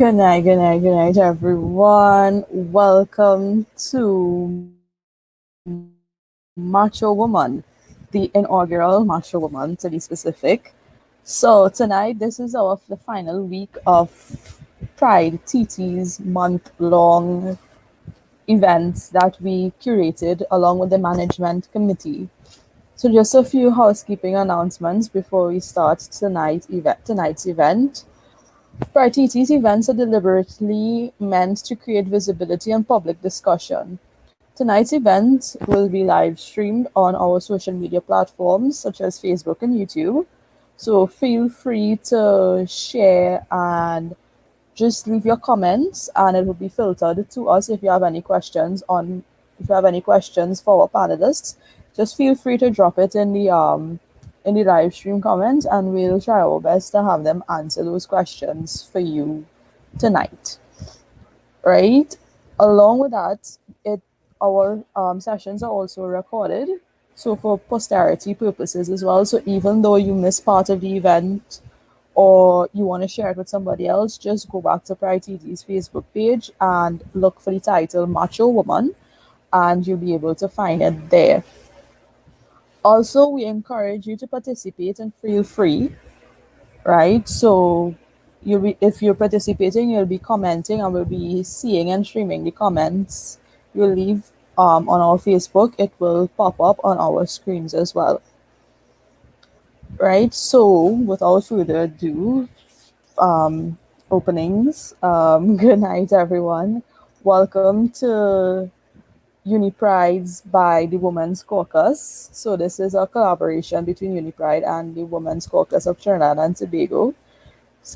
Good night, everyone. Welcome to Macho Woman, the inaugural Macho Woman, to be specific. So tonight, this is the final week of Pride TT's month-long events that we curated along with the management committee. So just a few housekeeping announcements before we start tonight's event. Pariti's events are deliberately meant to create visibility and public discussion. Tonight's event will be live streamed on our social media platforms such as Facebook and YouTube. So feel free to share and just leave your comments and it will be filtered to us if you have any questions for our panelists. Just feel free to drop it in the live stream comments and we'll try our best to have them answer those questions for you tonight. Right? Along with that, it our sessions are also recorded, so for posterity purposes as well. So even though you miss part of the event or you want to share it with somebody else, just go back to Pride TT's Facebook page and look for the title Macho Woman, and you'll be able to find it there. Also, we encourage you to participate and feel free, right? So if you're participating, you'll be commenting and we'll be seeing and streaming the comments you leave on our Facebook. It will pop up on our screens as well, right? So without further ado, um, openings. Good night, everyone. Welcome to Uniprides by the Women's Caucus. So this is a collaboration between Unipride and the Women's Caucus of Trinidad and Tobago.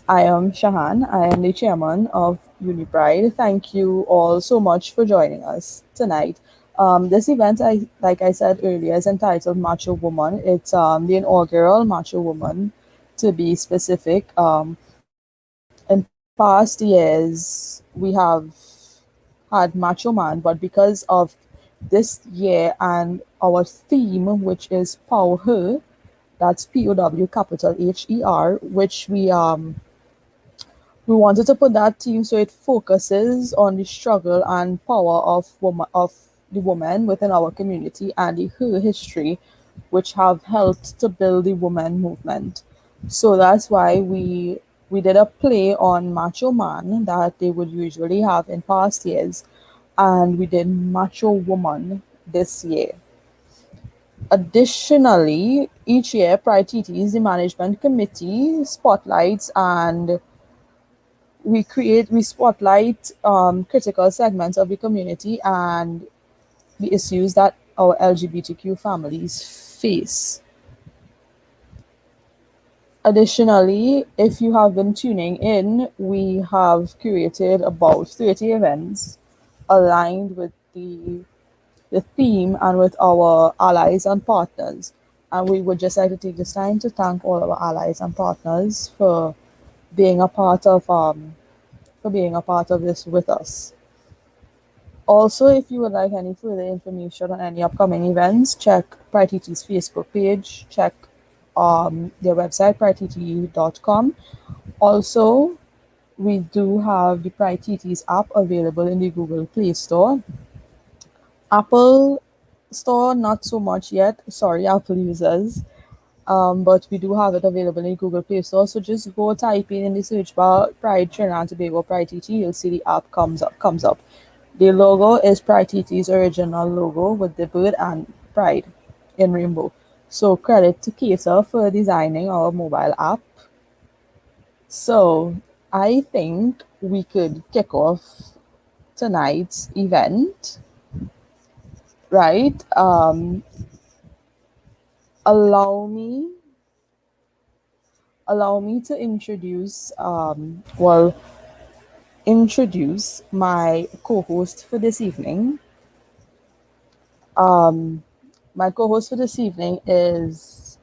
I am Shahan. I am the chairman of Unipride. Thank you all so much for joining us tonight. This event, like I said earlier, is entitled Macho Woman. It's the inaugural Macho Woman, to be specific. In past years, we have had Macho Man, but because of this year and our theme, which is Power Her, that's POW capital HER, which we wanted to put that theme so it focuses on the struggle and power of the woman within our community and her history, which have helped to build the woman movement. So that's why we did a play on Macho Man that they would usually have in past years, and we did Macho Woman this year. Additionally, each year, Pride TT's the management committee spotlights and we spotlight critical segments of the community and the issues that our LGBTQ families face. Additionally, if you have been tuning in, we have curated about 30 events aligned with the theme and with our allies and partners. And we would just like to take this time to thank all our allies and partners being a part of for being a part of this with us. Also, if you would like any further information on any upcoming events, check Pride TT's Facebook page, check their website, pridett.com. Also, we do have the Pride TT's app available in the Google Play Store. Apple Store, not so much yet. Sorry, Apple users. But we do have it available in Google Play Store. So just go type in the search bar Pride Trinidad and Tobago Pride TT. You'll see the app comes up. The logo is Pride TT's original logo with the bird and Pride in rainbow. So credit to Cater for designing our mobile app. So I think we could kick off tonight's event, right? Allow me allow me to introduce my co-host for this evening. My co-host for this evening is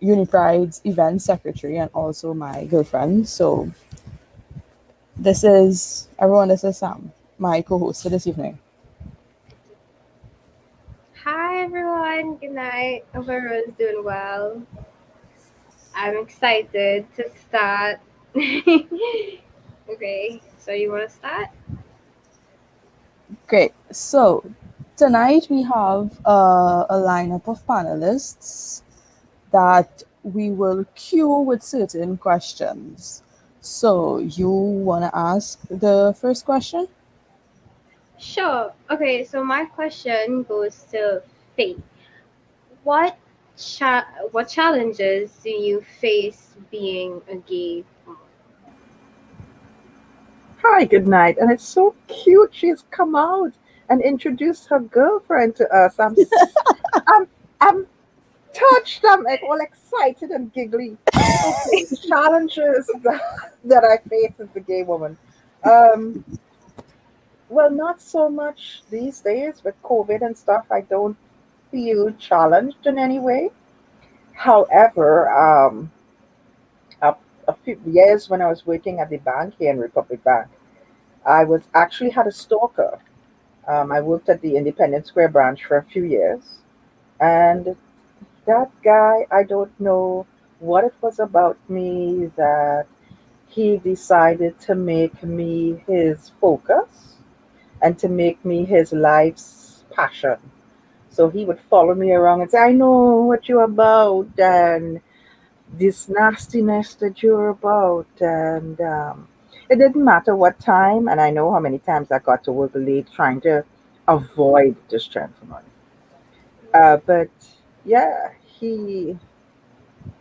Unipride's event secretary and also my girlfriend. So this is Sam, my co-host for this evening. Hi everyone, good night. Hope everyone's doing well. I'm excited to start Okay, so you want to start? Great. So tonight we have a lineup of panelists that we will cue with certain questions. So you want to ask the first question? Sure. Okay, so my question goes to Faith. What what challenges do you face being a gay woman? Hi, good night. And it's so cute. She's come out and introduced her girlfriend to us. I'm touched. I'm like all excited and giggly. Okay, challenges that I face as a gay woman. Um, well, not so much these days with COVID and stuff. I don't feel challenged in any way. However, a, a few years when I was working at the bank here in Republic Bank, I was actually had a stalker. I worked at the Independence Square branch for a few years, and that guy, I don't know what it was about me that he decided to make me his focus and to make me his life's passion. So he would follow me around and say, I know what you're about, and this nastiness that you're about. And it didn't matter what time, and I know how many times I got to work late trying to avoid this gentleman. But yeah, he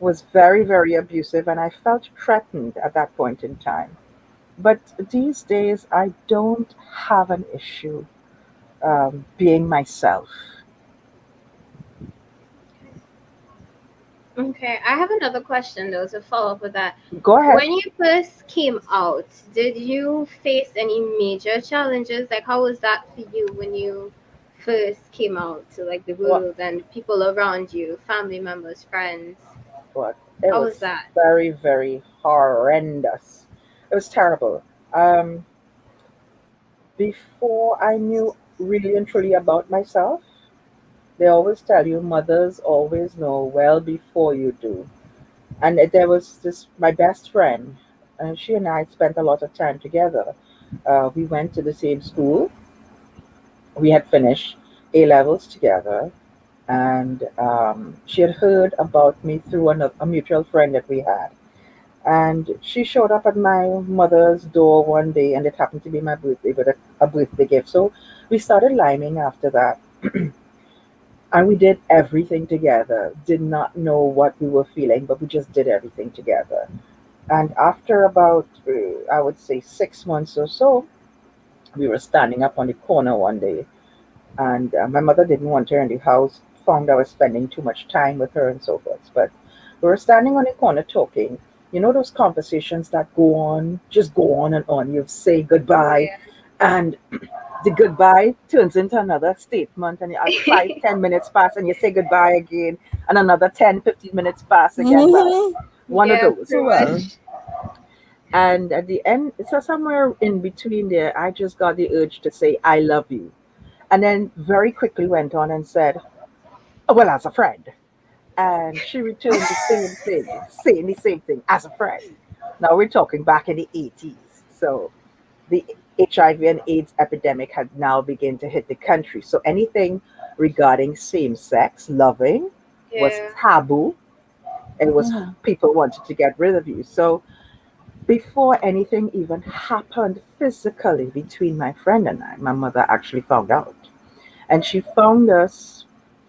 was very, very abusive, and I felt threatened at that point in time. But these days, I don't have an issue being myself. Okay, I have another question though to follow up with that. Go ahead. When you first came out, did you face any major challenges? Like, how was that for you when you first came out to like the What? world and people around you, family members, friends? What? It How was was that? very, very horrendous. It was terrible. Um, Before I knew really and truly about myself, they always tell you mothers always know well before you do. And there was this my best friend, and she and I spent a lot of time together. We went to the same school. We had finished A levels together, and she had heard about me through a mutual friend that we had. And she showed up at my mother's door one day, and it happened to be my birthday, with a birthday gift. So we started liming after that, and we did everything together. Did not know what we were feeling, but we just did everything together. And after about, I would say, 6 months or so, we were standing up on the corner one day, and my mother didn't want her in the house, found I was spending too much time with her and so forth. But we were standing on the corner talking. You know those conversations that go on, just go on and on. You say goodbye, and the goodbye turns into another statement, and five, Yeah. 10 minutes pass, and you say goodbye again, and another 10, 15 minutes pass again. Well, Mm-hmm. one of Yeah, those. So pretty well. much. And at the end, so somewhere in between there, I just got the urge to say, I love you. And then very quickly went on and said, "Oh, well, as a friend." And she returned the same thing, saying the same thing as a friend. Now we're talking back in the 80s. So the HIV and AIDS epidemic had now begun to hit the country. So anything regarding same sex loving was Yeah. taboo. It was Mm-hmm. people wanted to get rid of you. So before anything even happened physically between my friend and I, my mother actually found out. And she found us,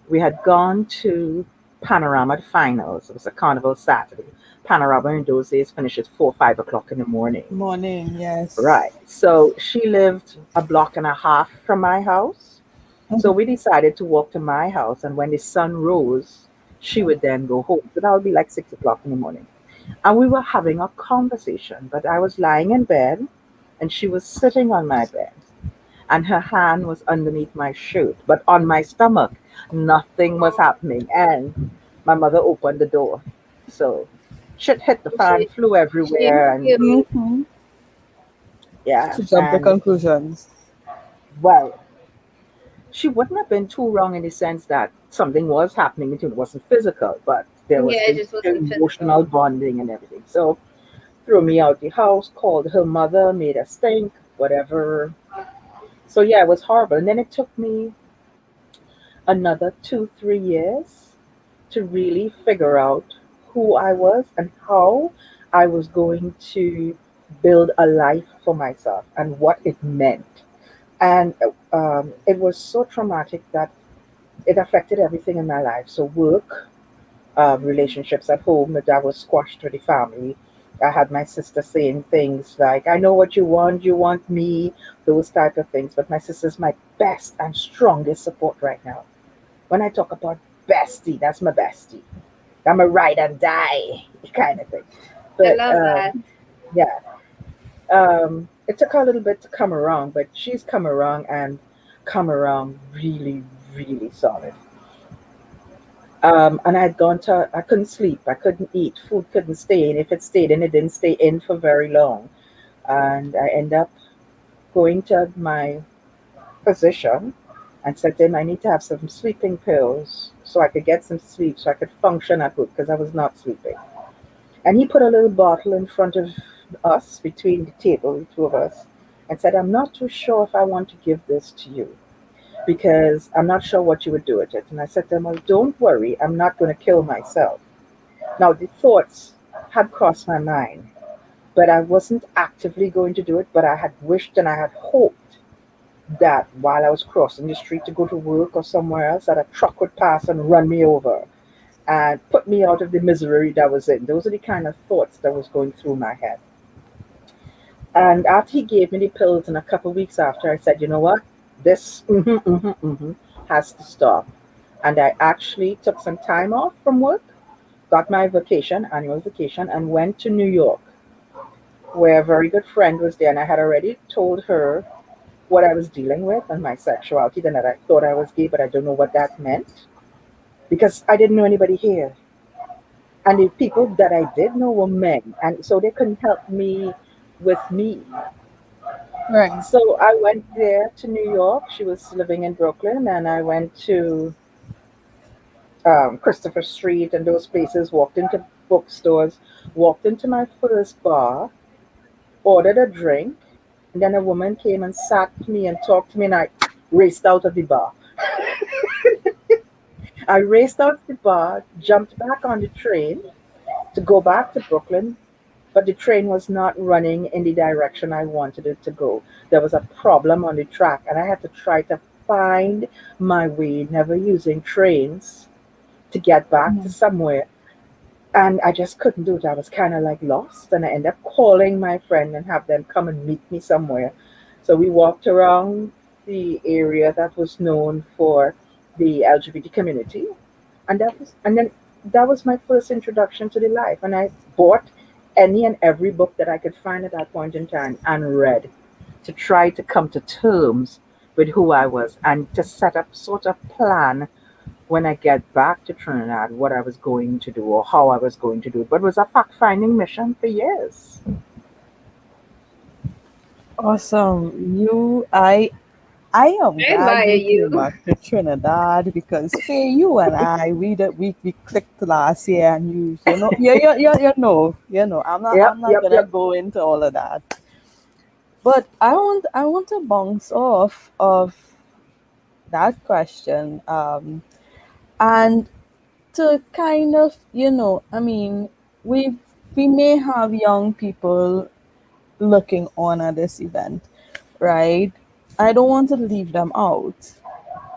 we had gone to Panorama finals. It was a carnival Saturday. Panorama in those days finished at 4, 5 o'clock in the morning. Morning, yes. Right. So she lived a block and a half from my house. So Mhm. we decided to walk to my house. And when the sun rose, she would then go home. So that would be like 6 o'clock in the morning. And we were having a conversation, but I was lying in bed and she was sitting on my bed and her hand was underneath my shirt, but on my stomach, nothing was Oh, happening. And my mother opened the door. So shit hit the fan, she flew she everywhere, and knew. Mm-hmm. yeah, To jump to and conclusions. well, she wouldn't have been too wrong in the sense that something was happening. It wasn't physical, but there was Yeah, it the just wasn't emotional physical. bonding and everything. So threw me out the house, called her mother, made a stink, whatever. So yeah, it was horrible. And then it took me another 2, 3 years to really figure out who I was and how I was going to build a life for myself and what it meant. And it was so traumatic that it affected everything in my life. So work, relationships at home that was squashed with the family. I had my sister saying things like, "I know what you want me," those type of things. But my sister's my best and strongest support right now. When I talk about bestie, that's my bestie. I'm a ride and die kind of thing. I But love that. yeah, it took her a little bit to come around, but she's come around and come around really, really solid. And I had gone to, I couldn't sleep, I couldn't eat, food couldn't stay in. If it stayed in, it didn't stay in for very long. And I end up going to my physician and said to him, I need to have some sleeping pills so I could get some sleep so I could function at work because I was not sleeping. And he put a little bottle in front of us between the table, the two of us, and said, I'm not too sure if I want to give this to you because I'm not sure what you would do with it. And I said to him, well, don't worry, I'm not going to kill myself. Now, the thoughts had crossed my mind, but I wasn't actively going to do it, but I had wished and I had hoped that while I was crossing the street to go to work or somewhere else, that a truck would pass and run me over and put me out of the misery that I was in. Those are the kind of thoughts that was going through my head. And after he gave me the pills, and a couple of weeks after, I said, you know what? This has to stop. And I actually took some time off from work, got my vacation, annual vacation, and went to New York, where a very good friend was there. And I had already told her what I was dealing with and my sexuality, and that I thought I was gay, but I don't know what that meant because I didn't know anybody here. And the people that I did know were men, and so they couldn't help me with me. Right. So I went there to New York. She was living in Brooklyn, and I went to Christopher Street and those places, walked into bookstores, walked into my first bar, ordered a drink, and then a woman came and sat to me and talked to me, and I raced out of the bar. I raced out of the bar, jumped back on the train to go back to Brooklyn, but the train was not running in the direction I wanted it to go. There was a problem on the track, and I had to try to find my way, never using trains to get back to Mhm. somewhere. And I just couldn't do it. I was kind of like lost, and I ended up calling my friend and have them come and meet me somewhere. So we walked around the area that was known for the LGBT community, and then that was my first introduction to the life. And I bought any and every book that I could find at that point in time and read to try to come to terms with who I was and to set up sort of plan when I get back to Trinidad what I was going to do or how I was going to do it. But it was a fact finding mission for years. Awesome. I am I glad admire you you. came back to Trinidad because Faye, you and I, we clicked last year, and you know. Yep, I'm not yep, gonna yep. go into all of that, but I want to bounce off of that question, and to kind of, I mean, we we may have young people looking on at this event, right? I don't want to leave them out.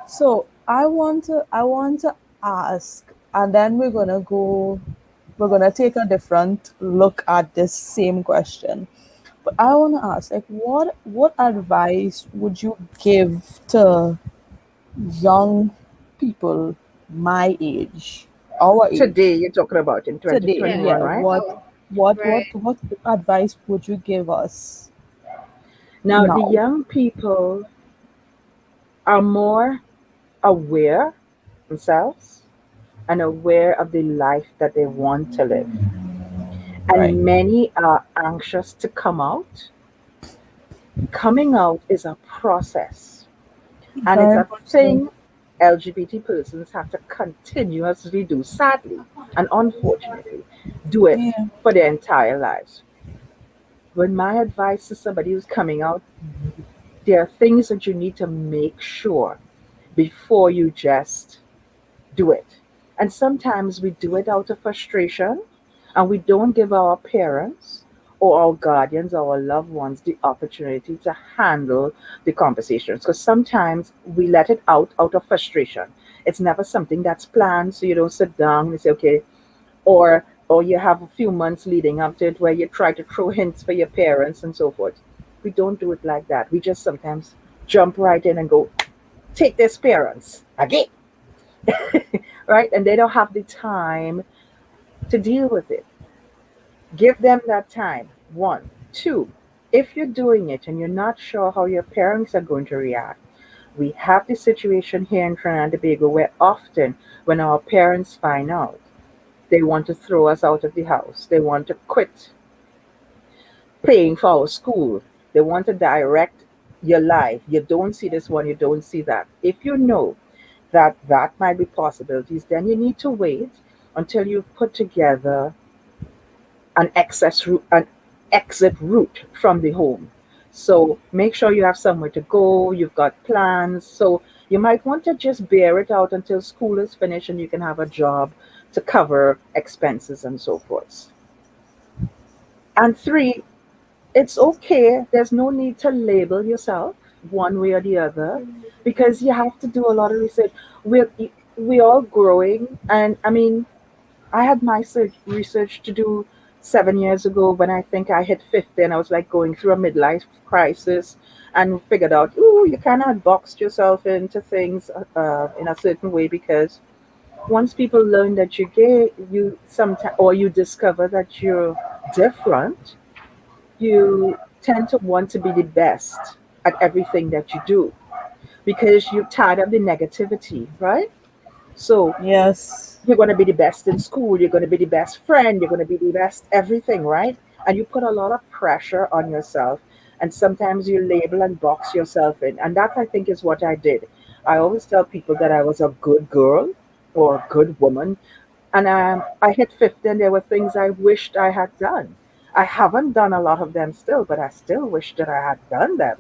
So I want to ask, and then we're gonna take a different look at this same question. But I want to ask, like, what advice would you give to young people my age, our Today age, you're talking about in today? Yeah. 2021, Yeah, right? Oh, right. what advice would you give us Now, the now? young people are more aware themselves and aware of the life that they want to live. Right. And many are anxious to come out. Coming out is a process, and it's Very a much so. thing LGBT persons have to continuously do, sadly and unfortunately, do it Yeah. for their entire lives. When my advice to somebody who's coming out, there are things that you need to make sure before you just do it. And sometimes we do it out of frustration and we don't give our parents or our guardians, our loved ones, the opportunity to handle the conversations. Because sometimes we let it out of frustration. It's never something that's planned, so you don't sit down and say, okay, or you have a few months leading up to it where you try to throw hints for your parents and so forth. We don't do it like that. We just sometimes jump right in and go, take this parents again, right? And they don't have the time to deal with it. Give them that time. One. Two, if you're doing it and you're not sure how your parents are going to react, we have the situation here in Trinidad and Tobago where often when our parents find out, they want to throw us out of the house. They want to quit paying for our school. They want to direct your life. You don't see this one, you don't see that. If you know that that might be possibilities, then you need to wait until you've put together an exit route from the home. So make sure you have somewhere to go, you've got plans. So you might want to just bear it out until school is finished and you can have a job to cover expenses and so forth. And three, it's okay. There's no need to label yourself one way or the other because you have to do a lot of research. We're we all growing, and I mean, I had my research to do 7 years ago when I think I hit 50 and I was like going through a midlife crisis and figured out, ooh, you cannot box yourself into things in a certain way because once people learn that you're gay, you sometimes or you discover that you're different, you tend to want to be the best at everything that you do because you're tired of the negativity, right? So Yes. you're going to be the best in school, you're going to be the best friend, you're going to be the best everything, right? And you put a lot of pressure on yourself. And sometimes you label and box yourself in. And that I think is what I did. I always tell people that I was a good girl or a good woman. And I hit 50 and there were things I wished I had done. I haven't done a lot of them still, but I still wish that I had done them.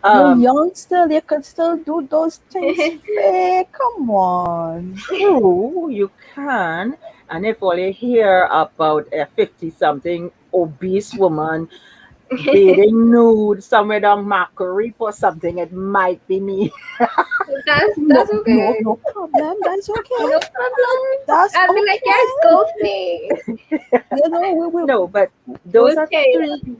You're Um, young still, you can still do those things. Faye, come on. True, you can. And if all you hear about a 50 something obese woman bathing nude somewhere down Macquarie or something, it might be me. No, That's okay. no, no problem. That's okay. No problem. That's I'll be like, yes, okay. go Faye. You know, No, but those We'll are take three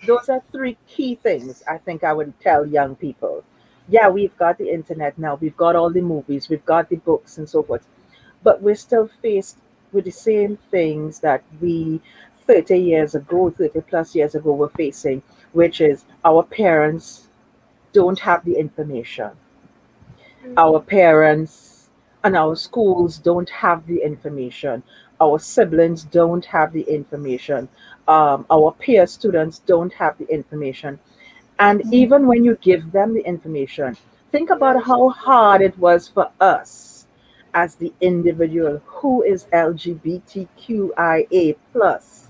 those are three key things I think I would tell young people. Yeah, we've got the internet now, we've got all the movies, we've got the books and so forth. But we're still faced with the same things that we 30 years ago, 30 plus years ago were facing, which is our parents don't have the information. Our parents and our schools don't have the information. Our siblings don't have the information. Our peer students don't have the information. And even when you give them the information, think about how hard it was for us as the individual who is LGBTQIA plus,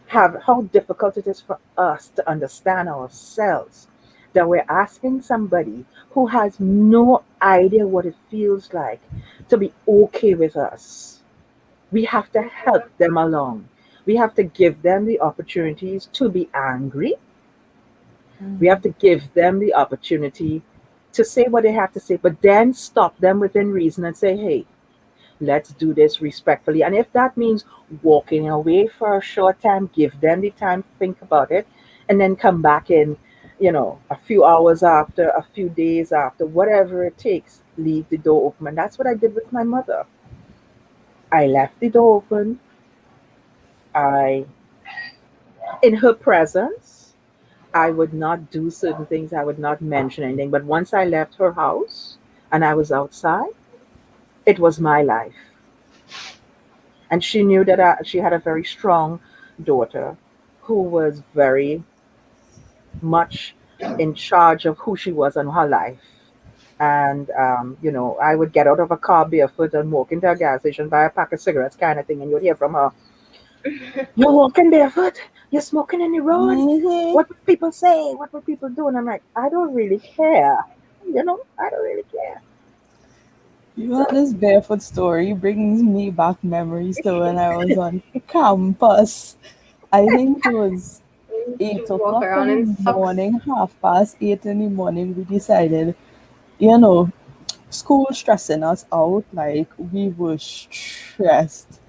have how difficult it is for us to understand ourselves that we're asking somebody who has no idea what it feels like to be okay with us. We have to help them along. We have to give them the opportunities to be angry. We have to give them the opportunity to say what they have to say, but then stop them within reason and say, hey, let's do this respectfully. And if that means walking away for a short time, give them the time to think about it and then come back in, a few hours after, a few days after, whatever it takes, leave the door open. And that's what I did with my mother. I left the door open. I, in her presence, I would not do certain things. I would not mention anything. But once I left her house and I was outside, it was my life. And she knew that she had a very strong daughter who was very much in charge of who she was and her life. And, I would get out of a car barefoot and walk into a gas station, buy a pack of cigarettes kind of thing. And you'd hear from her, You're walking barefoot. You're smoking in the road. Mm-hmm. What would people say? What would people do? And I'm like, I don't really care. I don't really care. You know, So this barefoot story brings me back memories to when I was on campus. I think it was To eight walk o'clock in around in the socks. morning, 8:30 in the morning. We decided, you know, school stressing us out. Like we were stressed.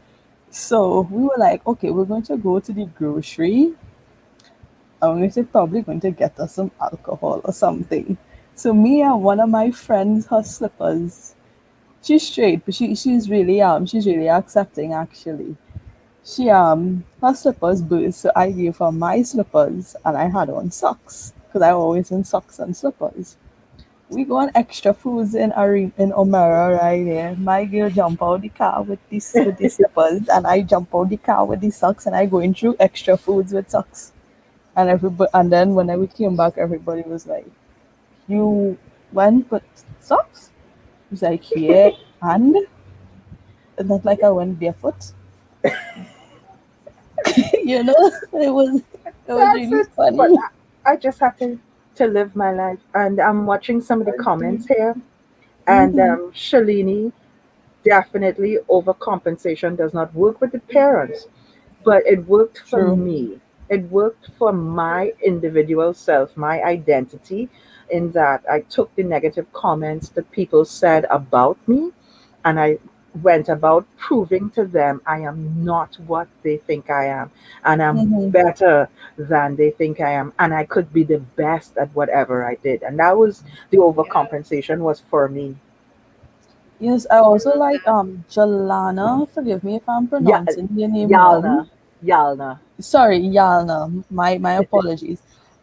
So we were like, okay, we're going to go to the grocery. I'm going to probably going to get us some alcohol or something. So me and one of my friends, her slippers. She's straight, but she's really accepting actually. She her slippers burst, so I gave her my slippers and I had on socks because I always in socks and slippers. We go on extra foods in in Omera right there. My girl jump out the car with the slippers and I jump out the car with the socks and I going through extra foods with socks. And everybody and then when we came back everybody was like, "You went with socks?" I was like, "Yeah, and not like I went barefoot." You know, it was that's really it. But funny. I just have to live my life. And I'm watching some of the comments here. And Mm-hmm. Shalini, definitely overcompensation does not work with the parents, but it worked for True. me. It worked for my individual self, my identity, in that I took the negative comments that people said about me and I went about proving to them I am not what they think I am, and I'm Mm-hmm. better than they think I am, and I could be the best at whatever I did. And that was the Yeah. overcompensation was for me. Yes, I also like Jalana. Forgive me if I'm Yeah, pronouncing your name wrong. Yalna, Yalna. Sorry, Yalna. My apologies.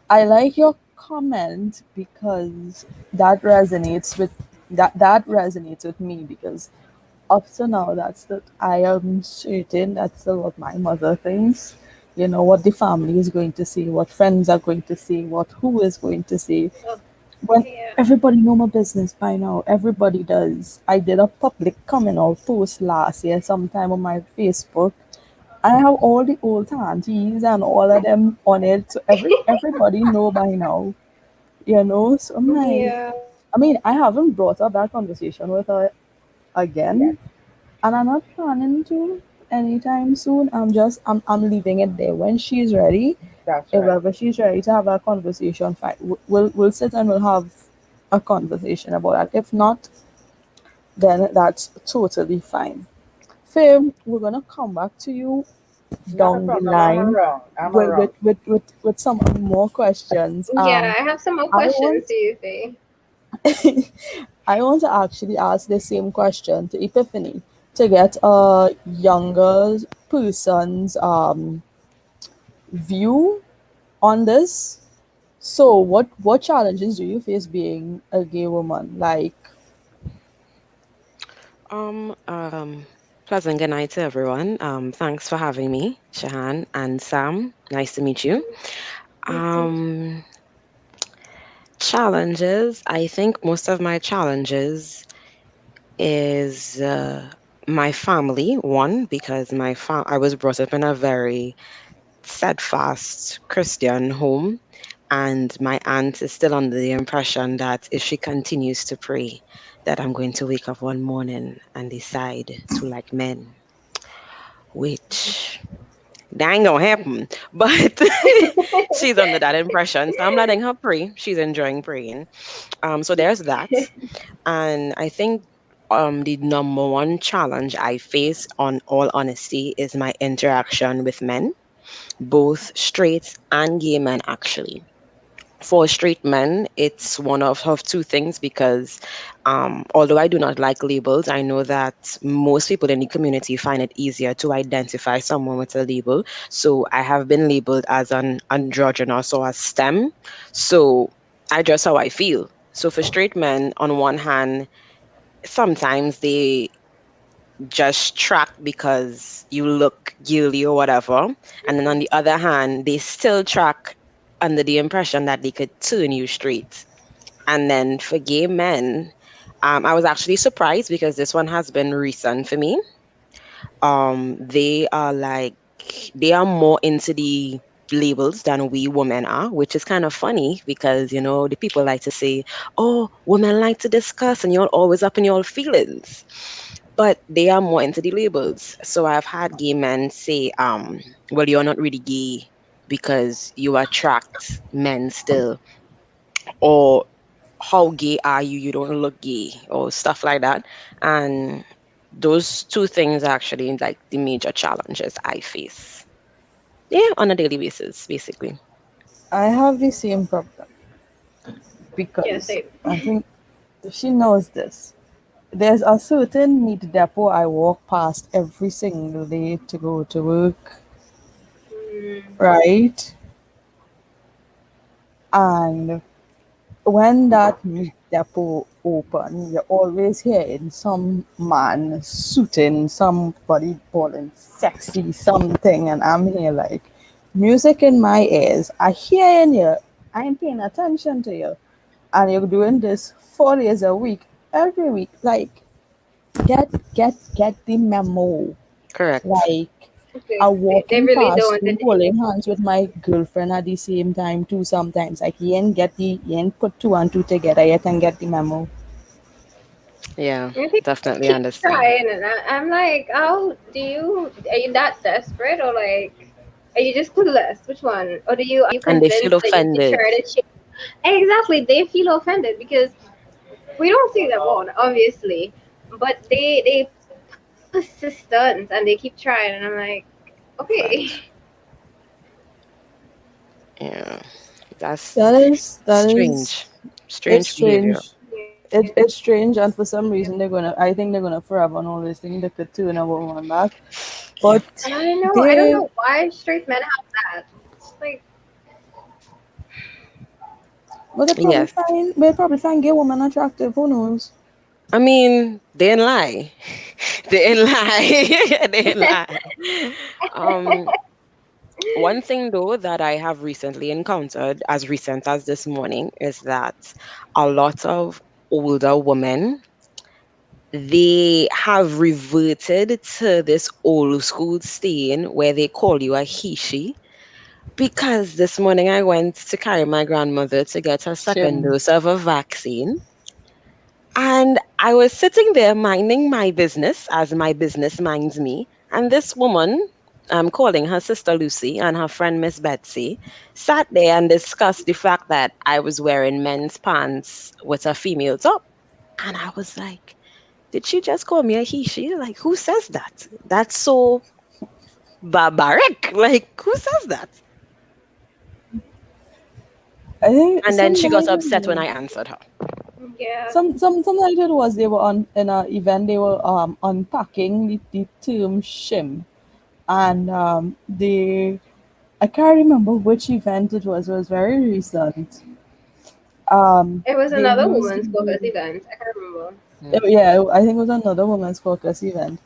I like your comment because that resonates with me because up to now I am certain that's still what my mother thinks. You know what the family is going to say, what friends are going to say, what who is going to say. Oh, When yeah. everybody know my business by now, everybody does. I did a public coming out post last year sometime on my Facebook. I have all the old aunties and all of them on it, so everybody know by now. You know, so I'm like, Yeah. I mean, I haven't brought up that conversation with her Yes, again, and I'm not planning to anytime soon. I'm leaving it there when she's ready. that's If right. ever she's ready to have a conversation, fine. We'll sit and we'll have a conversation about that. If not, then that's totally fine. Fame, we're gonna come back to you Not a down the problem. I'm line around. I'm around. with some more questions. Yeah, I have some more I questions want to you, Faye. I want to actually ask the same question to Epiphany to get a younger person's view on this. So, what challenges do you face being a gay woman? Like, Um, um, Pleasant good night to everyone. Thanks for having me, Shahan and Sam. Nice to meet you. Nice to meet Um, Challenges. I think most of my challenges is my family. One, because I was brought up in a very steadfast Christian home, and my aunt is still under the impression that if she continues to pray, that I'm going to wake up one morning and decide to like men, which that ain't gonna happen. But she's under that impression, so I'm letting her pray. She's enjoying praying. So there's that, and I think the number one challenge I face, on all honesty, is my interaction with men, both straight and gay men actually. For straight men, it's one of two things because although I do not like labels, I know that most people in the community find it easier to identify someone with a label. So I have been labeled as an androgynous or a STEM. So I dress how I feel. So for straight men, on one hand, sometimes they just track because you look guilty or whatever. And then on the other hand, they still track under the impression that they could turn you straight. And then for gay men, I was actually surprised because this one has been recent for me. They are like they are more into the labels than we women are, which is kind of funny because, the people like to say, oh, women like to discuss and you're always up in your feelings. But they are more into the labels. So I've had gay men say, well, you're not really gay because you attract men still, or how gay are you? You don't look gay, or stuff like that. And those two things are actually like the major challenges I face. Yeah, on a daily basis, basically. I have the same problem Yeah, because same. I think she knows this. There's a certain meat depot I walk past every single day to go to work, Mm, right? And when that meat depot open, you're always hearing some man suiting somebody calling sexy something, and I'm here like music in my ears. I hearing you, I ain't paying attention to you, and you're doing this 4 days a week, every week. Like, get the memo. Correct. Like, okay. I They walking really past don't. you holding hands with my girlfriend at the same time too sometimes. Like you ain't put two and two together yet and get the memo. Yeah, And people just definitely keep understand. trying, and I'm like, how do you? Are you that desperate, or like, are you just clueless? Which one? Or are you And they feel convinced that you can offended. try to change? Exactly, they feel offended because we don't see them on, obviously, but they persistent and they keep trying, and I'm like, okay. Fact. Yeah, that's That is strange. it's Strange behavior. strange. It's strange, and for some reason I think they're gonna forever and always think they could turn a woman back. Yeah. But And I don't they know why straight men have that. It's like, Yes. they probably find gay women attractive. Who knows? I mean, they didn't lie. They didn't lie. They didn't lie. Um, One thing though that I have recently encountered, as recent as this morning, is that a lot of older women, they have reverted to this old school stain where they call you a he she. Because this morning I went to carry my grandmother to get her second Shim. dose of a vaccine. And I was sitting there minding my business as my business minds me. And this woman, I'm calling her sister Lucy and her friend Miss Betsy, sat there and discussed the fact that I was wearing men's pants with a female top. And I was like, did she just call me a he? She? Like, who says that? That's so barbaric. Like, who says that? I think And then she got sometimes upset when I answered her. yeah, sometimes it was they were on in a event they were unpacking the term shim, and they I can't remember which event it was. It was very recent. it was They another used woman's the focus word, event. I can't remember. yeah, I think it was another women's caucus event.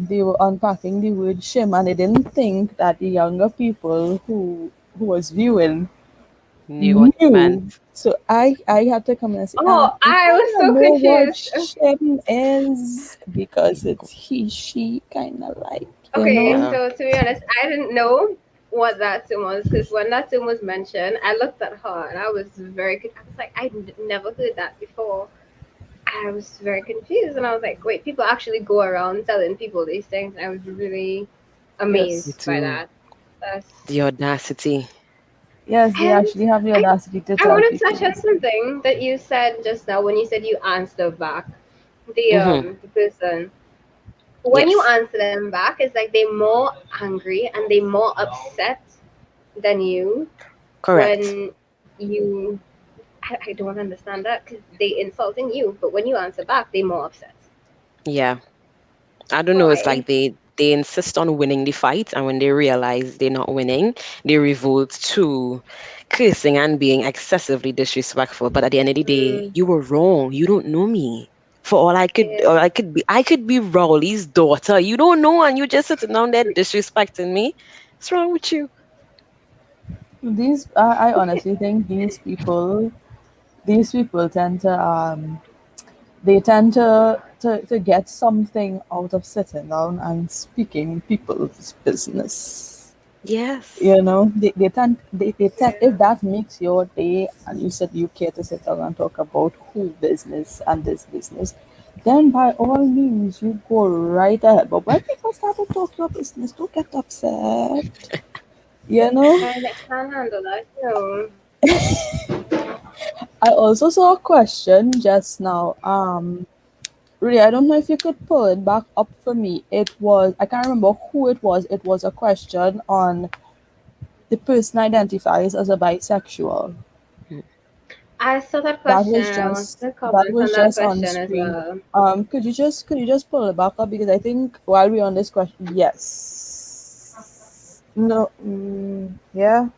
They were unpacking the word shim, and they didn't think that the younger people who was viewing Knew what it meant. knew. So I had to come and say, Oh, you I was kind of so know what confused. shim is because it's he she kind of like, you Okay, know. Yeah. so to be honest, I didn't know what that term was because when that term was mentioned, I looked at her and I was I was like, never heard that before. I was very confused and I was like, wait, people actually go around telling people these things. I was really Me Yes, amazed by too. that. That's The audacity. yes, they and actually have the I audacity to I tell want to people touch on this. something that you said just now when you said you answered back Mm-hmm. the person. When you Yes. answer them back, it's like they're more angry and they're more upset than you Correct. when you. I don't understand that because they insulting you, but when you answer back, they're more upset. Yeah. I don't know. It's Why? like they insist on winning the fight, and when they realize they're not winning, they revolt to cursing and being excessively disrespectful. But at the end of the day, Mm, you were wrong. You don't know me. For yeah. I could be Rowley's daughter. You don't know, and you're just sitting down there disrespecting me. What's wrong with you? These I honestly think these people tend to they tend to to get something out of sitting down and speaking people's business. Yes. You know, they tend, Yeah. if that makes your day and you said you care to sit down and talk about who business and this business, then by all means you go right ahead. But when people start to talk your business, don't get upset. You know, And I can't handle that. No. I also saw a question just now. Really, I don't know if you could pull it back up for me. It was, I can't remember who it was. It was a question on the person identifies as a bisexual. Mm. I saw that That question was and I wanted just to that comment on was that just on question as screen. well. Could you just pull it back up because I think while we're on this question, yes, no, yeah,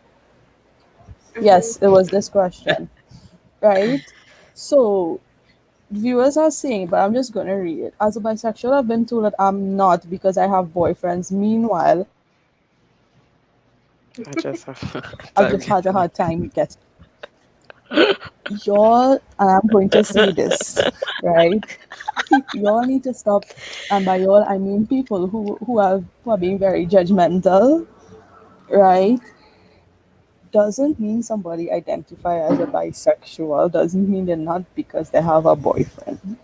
Hmm. yes, it was this question, right? So viewers are saying, but I'm just gonna read it. As a bisexual, I've been told that I'm not because I have boyfriends. Meanwhile, I just have I've time just had a getting hard time getting y'all, and I'm going to say this, right? People, y'all need to stop, and by y'all I mean people who are being very judgmental, right? Doesn't mean somebody identify as a bisexual. Doesn't mean they're not because they have a boyfriend.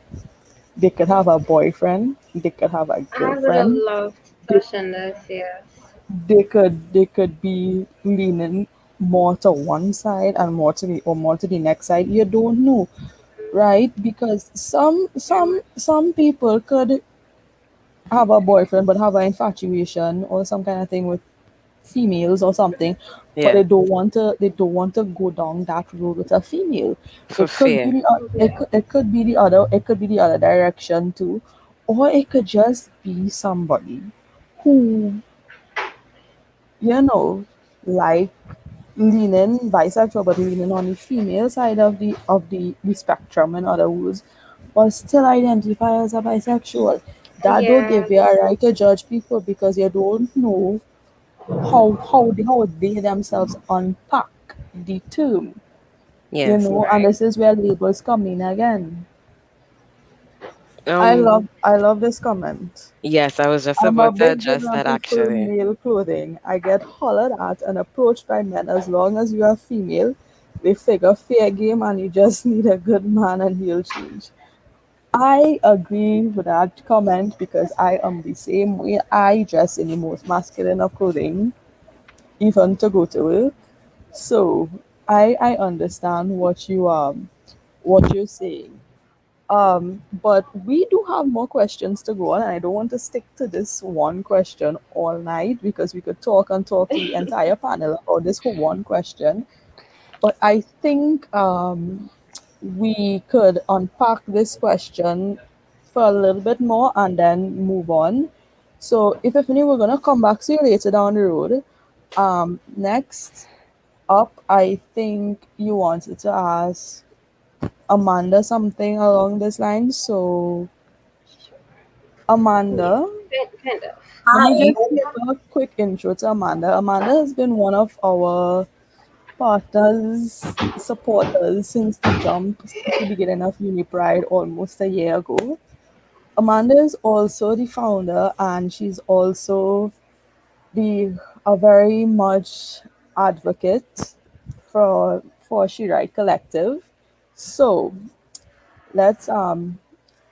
They could have a boyfriend. They could have a I would have girlfriend. loved to They touch on this, yes. they could be leaning more to one side and more to the next side. You don't know, right? Because Very much. some people could have a boyfriend but have an infatuation or some kind of thing with females or something, but Yeah, they don't want to go down that road with a female. for It could be fear. the Yeah. it could be the other direction too, or it could just be somebody who, you know, like leaning bisexual but leaning on the female side of the spectrum, in other words, but still identify as a bisexual. That don't give you Yes. a right to judge people because you don't know how they themselves unpack the term, Yes. and Right. this is where labels come in again. I Um, love I love this comment. yes, I was just I'm a about to big address that vigilante for actually. male clothing. I get hollered at and approached by men as long as you are female. They figure fair game and you just need a good man and he'll change. I agree with that comment because I am the same way. I dress in the most masculine of clothing, even to go to work. So I understand what you're saying. But we do have more questions to go on, and I don't want to stick to this one question all night because we could talk and talk to the entire panel about this whole one question. But I think we could unpack this question for a little bit more and then move on. So, if Epiphany, we're gonna come back to you later down the road. Next up, I think you wanted to ask Amanda something along this line. So, Yeah. Amanda, Kind of. let me Hi. just give a quick intro to Amanda. Amanda has been one of our partners, supporters since the jump, since the beginning of Uni Pride almost a year ago. Amanda is also the founder, and she's also the a very much advocate for She Right Collective. So let's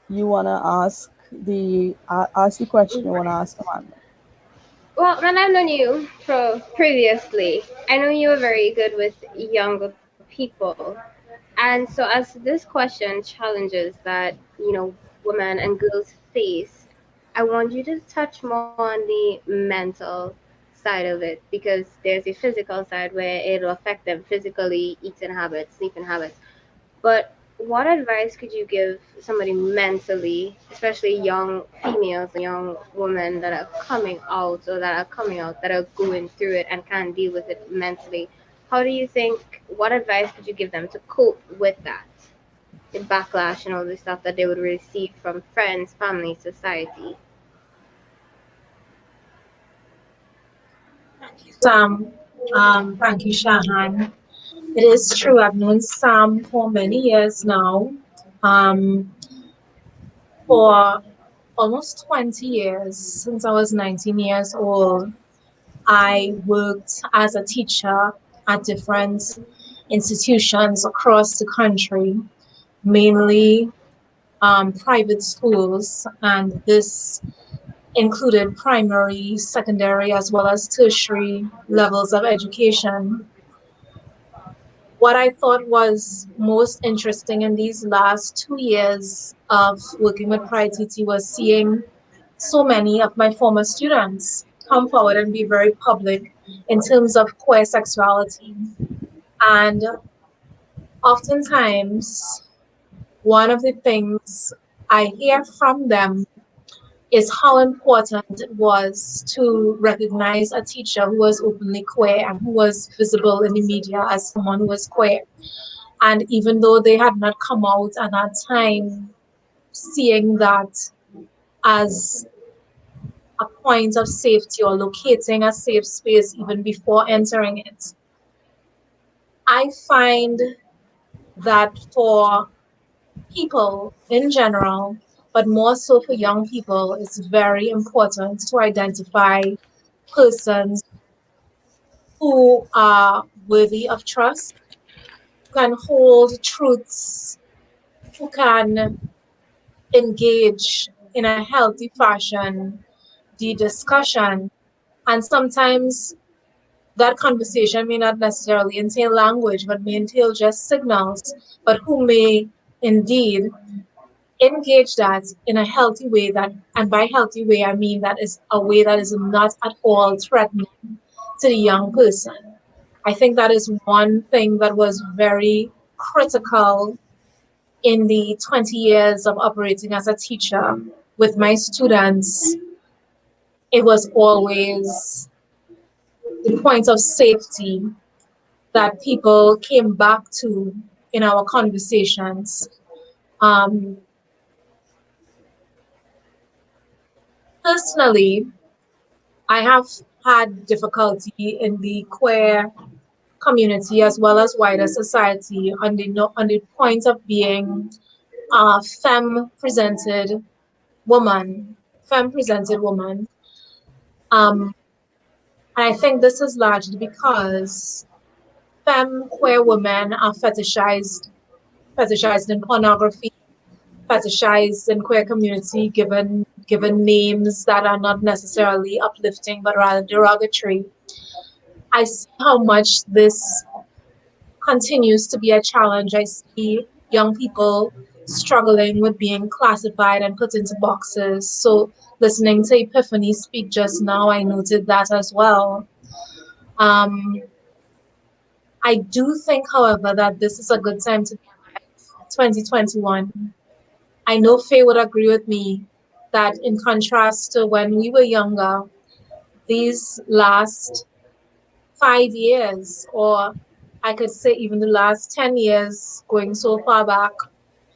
you wanna ask the question you wanna ask Amanda. Well, when I've known you previously, I know you were very good with younger people. And so, as this question challenges that, women and girls face, I want you to touch more on the mental side of it because there's a physical side where it'll affect them physically, eating habits, sleeping habits. But what advice could you give somebody mentally, especially young females or young women that are coming out or that are coming out, that are going through it and can't deal with it mentally? How do you think, what advice could you give them to cope with that? The backlash and all the stuff that they would receive from friends, family, society. Sam, thank you, Shahan. It is true. I've known Sam for many years now. Um, For almost 20 years, since I was 19 years old, I worked as a teacher at different institutions across the country, mainly private schools, and this included primary, secondary, as well as tertiary levels of education. What I thought was most interesting in these last 2 years of working with Pride TT was seeing so many of my former students come forward and be very public in terms of queer sexuality. And oftentimes, one of the things I hear from them is how important it was to recognize a teacher who was openly queer and who was visible in the media as someone who was queer. And even though they had not come out at that time, seeing that as a point of safety or locating a safe space even before entering it, I find that for people in general, but more so for young people, it's very important to identify persons who are worthy of trust, who can hold truths, who can engage in a healthy fashion the discussion. And sometimes that conversation may not necessarily entail language, but may entail just signals, but who may indeed engage that in a healthy way that, and by healthy way, I mean that is a way that is not at all threatening to the young person. I think that is one thing that was very critical in the 20 years of operating as a teacher with my students. It was always the point of safety that people came back to in our conversations. Um, Personally, I have had difficulty in the queer community as well as wider society on the on the point of being a femme presented woman. Um, and I think this is largely because femme queer women are fetishized in pornography, fetishized in queer community, given names that are not necessarily uplifting but rather derogatory. I see how much this continues to be a challenge. I see young people struggling with being classified and put into boxes. So listening to Epiphany speak just now, I noted that as well. Um, I do think, however, that this is a good time to be alive, 2021. I know Faye would agree with me that in contrast to when we were younger, these last 5 years, or I could say even the last 10 years, going so far back,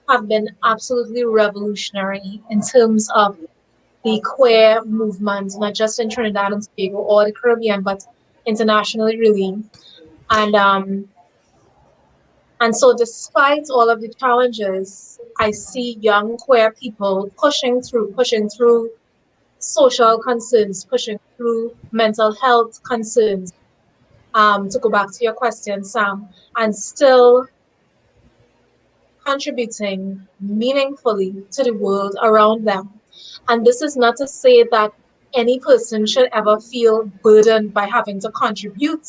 have been absolutely revolutionary in terms of the queer movement, not just in Trinidad and Tobago or the Caribbean, but internationally, really. And and so, despite all of the challenges, I see young queer people pushing through social concerns, pushing through mental health concerns. To go back to your question, Sam, and still contributing meaningfully to the world around them. And this is not to say that any person should ever feel burdened by having to contribute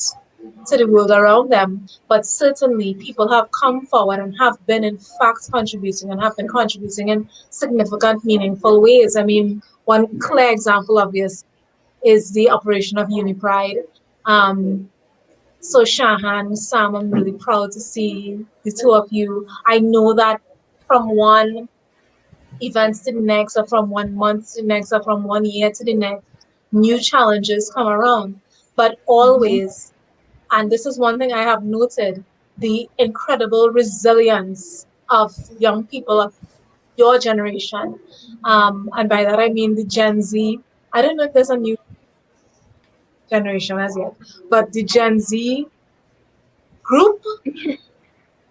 to the world around them, but certainly people have come forward and have been, in fact, contributing and have been contributing in significant, meaningful ways. I mean, one clear example of this is the operation of UniPride. So Shahan, Sam, I'm really proud to see the two of you. I know that from one event to the next, or from one month to the next, or from one year to the next, new challenges come around. But always, and this is one thing I have noted, the incredible resilience of young people of your generation. And by that I mean the Gen Z. I don't know if there's a new generation as yet, but the Gen Z group,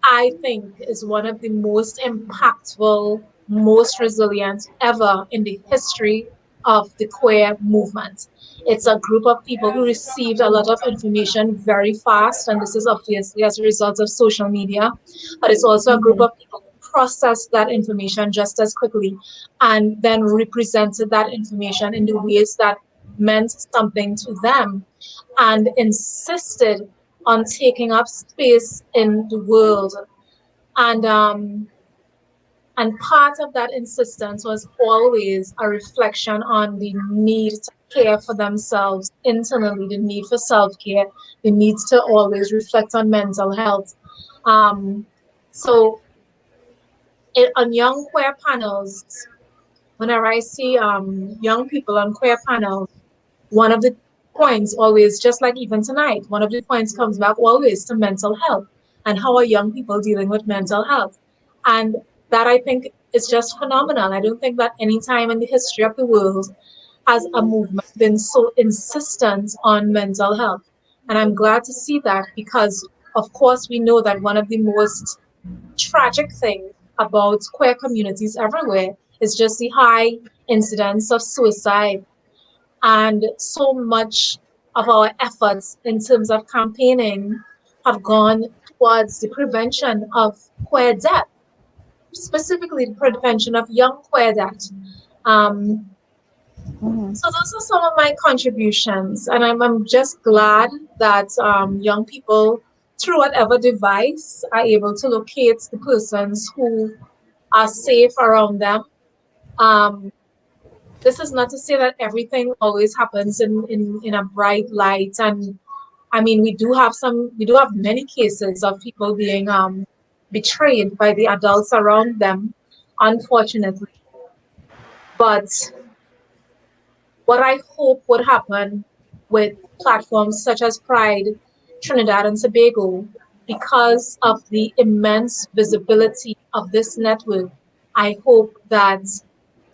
I think, is one of the most impactful most resilient ever in the history of the queer movement. It's a group of people who received a lot of information very fast, and this is obviously as a result of social media, but it's also a group Mm-hmm. of people who processed that information just as quickly and then represented that information in the ways that meant something to them and insisted on taking up space in the world. And and part of that insistence was always a reflection on the need to care for themselves internally, the need for self care, the need to always reflect on mental health. Um, so, on young queer panels, whenever I see young people on queer panels, one of the points always, just like even tonight, one of the points comes back always to mental health and how are young people dealing with mental health. And that I think is just phenomenal. I don't think that any time in the history of the world has a movement been so insistent on mental health. And I'm glad to see that because, of course, we know that one of the most tragic things about queer communities everywhere is just the high incidence of suicide and so much of our efforts in terms of campaigning have gone towards the prevention of queer death, specifically the prevention of young queer death. Um, Mm-hmm. so those are some of my contributions, and I'm just glad that young people, through whatever device, are able to locate the persons who are safe around them. Um, this is not to say that everything always happens in a bright light. And I mean, we do have many cases of people being betrayed by the adults around them, unfortunately. But what I hope would happen with platforms such as Pride, Trinidad and Tobago, because of the immense visibility of this network, I hope that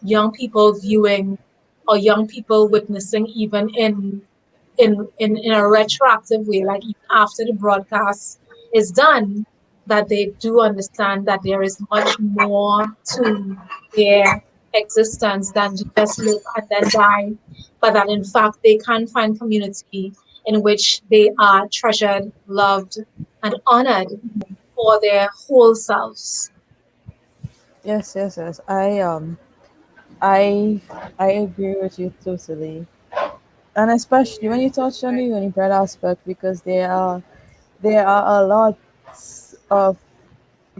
young people viewing or young people witnessing even in a retroactive way, like even after the broadcast is done, that they do understand that there is much more to their existence than to just live and then die, but that in fact they can find community in which they are treasured, loved, and honored for their whole selves. Yes, yes, yes. I I agree with you totally. And especially when you touch on the unibread aspect, because there are a lot of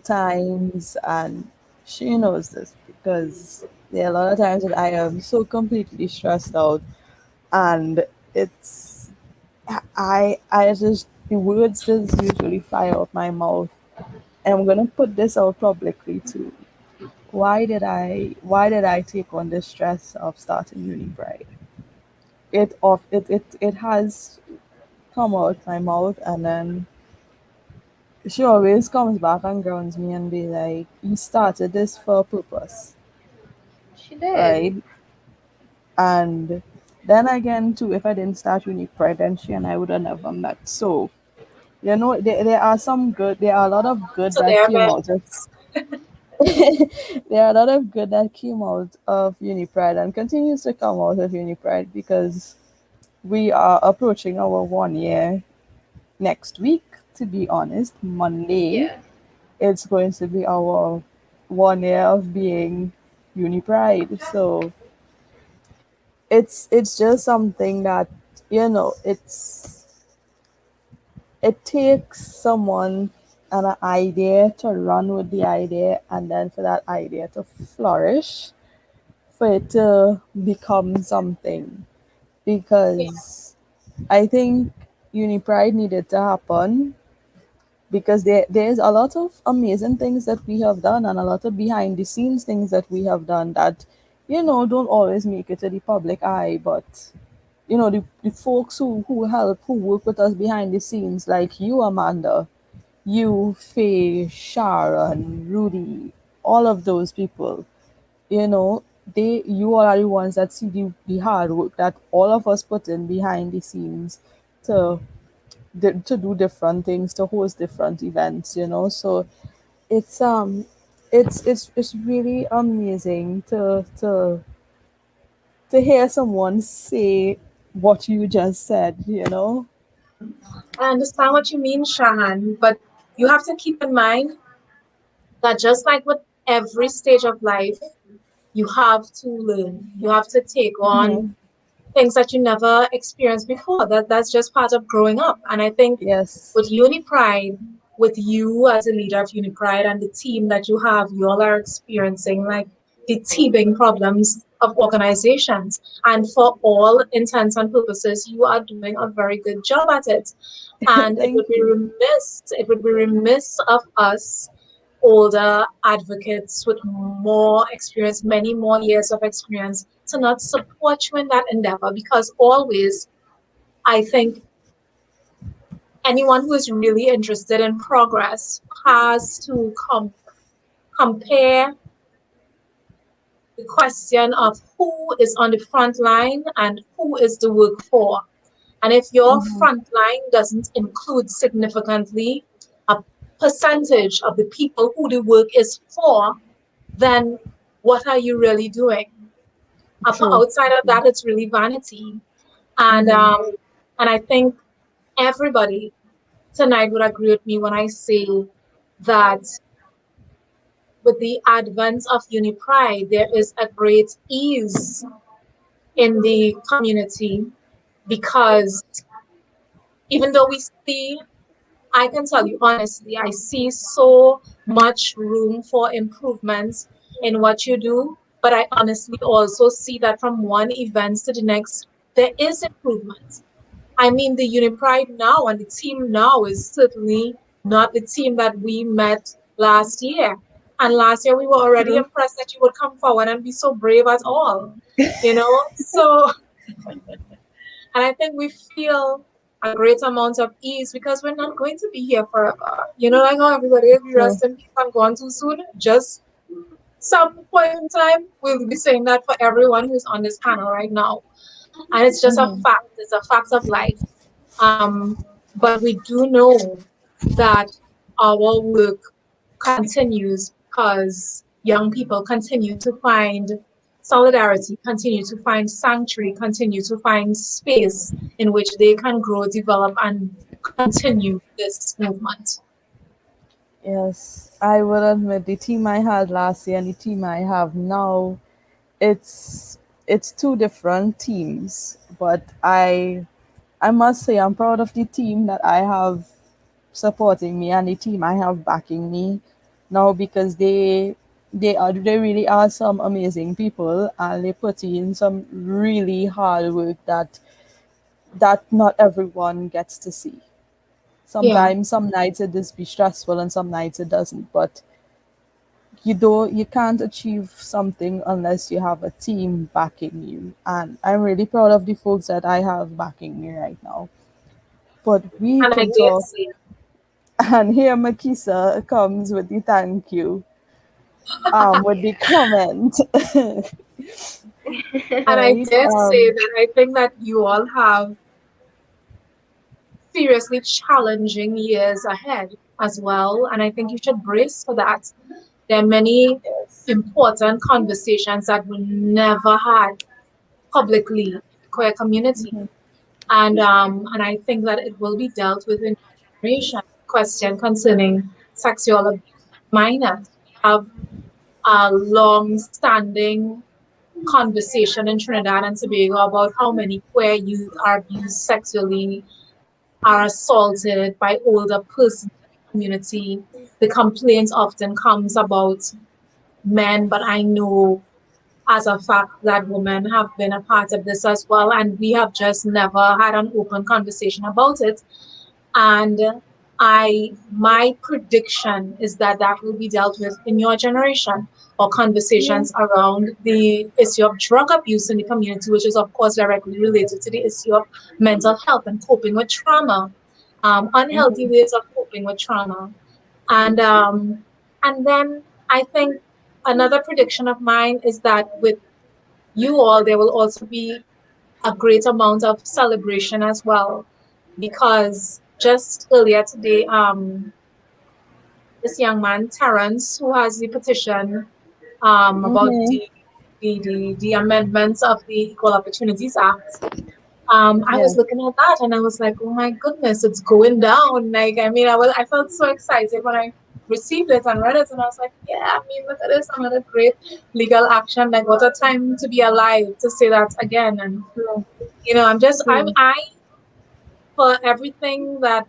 times, and she knows this, because there are a lot of times that I am so completely stressed out, and it's I just, the words just usually fly out my mouth, and I'm gonna put this out publicly too. Why did I take on the stress of starting uni bride? It has come out my mouth, and then she always comes back and grounds me and be like, "You started this for a purpose, She did. right?" And then again, too, if I didn't start uni pride, then she and I would have never met. So there are some good. There are a lot of good So that there are came men. out of. There are a lot of good that came out of uni pride and continues to come out of uni pride, because we are approaching our 1 year next week. To be honest, Monday, Yeah. it's going to be our 1 year of being uni pride. So it's just something that, it takes someone and an idea to run with the idea, and then for that idea to flourish, for it to become something. Because I think uni pride needed to happen, because there's a lot of amazing things that we have done, and a lot of behind the scenes things that we have done that, don't always make it to the public eye. But the folks who help, who work with us behind the scenes, like you, Amanda, you, Faye, Sharon, Rudy, all of those people, you know you all are the ones that see the hard work that all of us put in behind the scenes to to do different things, to host different events. So it's It's really amazing to hear someone say what you just said, you know? I understand what you mean, Shahan, but you have to keep in mind that just like with every stage of life, you have to learn. You have to take on Hmm. things that you never experienced before. That's just part of growing up. And I think Yes. with UniPride, with you as a leader of UniPride and the team that you have, you all are experiencing like the teething problems of organizations. And for all intents and purposes, you are doing a very good job at it. And Thank you. it would be remiss of us older advocates with more experience, many more years of experience, to not support you in that endeavor because always, I think anyone who is really interested in progress has to compare the question of who is on the front line and who is the work for. And if your Hmm. front line doesn't include significantly a percentage of the people who the work is for, then what are you really doing? True. Outside of that, it's really vanity. And Hmm. um, and I think everybody tonight would agree with me when I say that with the advent of UniPride, there is a great ease in the community because even though we see, I can tell you honestly, I see so much room for improvements in what you do, but I honestly also see that from one event to the next, there is improvement. I mean, the UniPride now and the team now is certainly not the team that we met last year. And last year we were already True. impressed that you would come forward and be so brave at all, you know? So, and I think we feel a great amount of ease because we're not going to be here forever. You know, like how everybody is, we True. rest in peace and gone too soon. Just some point in time, we'll be saying that for everyone who's on this panel right now. And it's just a Hmm. fact, it's a fact of life. Um, but we do know that our work continues because young people continue to find solidarity, continue to find sanctuary, continue to find space in which they can grow, develop, and continue this movement. Yes, I will admit the team I had last year and the team I have now, it's it's two different teams, but I must say I'm proud of the team that I have supporting me and the team I have backing me now because they really are some amazing people and they put in some really hard work that not everyone gets to see. Yeah, Sometimes some nights it does be stressful and some nights it doesn't, but you can't achieve something unless you have a team backing you. And I'm really proud of the folks that I have backing me right now. But we and I could dare talk, say, and here Makisa comes with the thank you, with the comment. and I Right? dare say that I think that you all have seriously challenging years ahead as well. And I think you should brace for that. There are many Yes. important conversations that we never had publicly in the queer community. And I think that it will be dealt with in our generation. Question concerning sexual abuse of minors. We have a long-standing conversation in Trinidad and Tobago about how many queer youth are abused sexually, are assaulted by older persons in the community. The complaint often comes about men, but I know as a fact that women have been a part of this as well, and we have just never had an open conversation about it. And my prediction is that that will be dealt with in your generation, or Yeah. conversations around the issue of drug abuse in the community, which is of course directly related to the issue of mental health and coping with trauma, unhealthy Hmm. ways of coping with trauma, and then I think another prediction of mine is that with you all, there will also be a great amount of celebration as well, because just earlier today, this young man, Terrence, who has the petition about Mm-hmm. the amendments of the Equal Opportunities Act. I Yeah. was looking at that and I was like, oh my goodness, it's going down. Like, I mean, I felt so excited when I received it and read it, and I was like, yeah, I mean, look at this, another great legal action. Like, what a time to be alive to say that again. And True. I'm True. I for everything that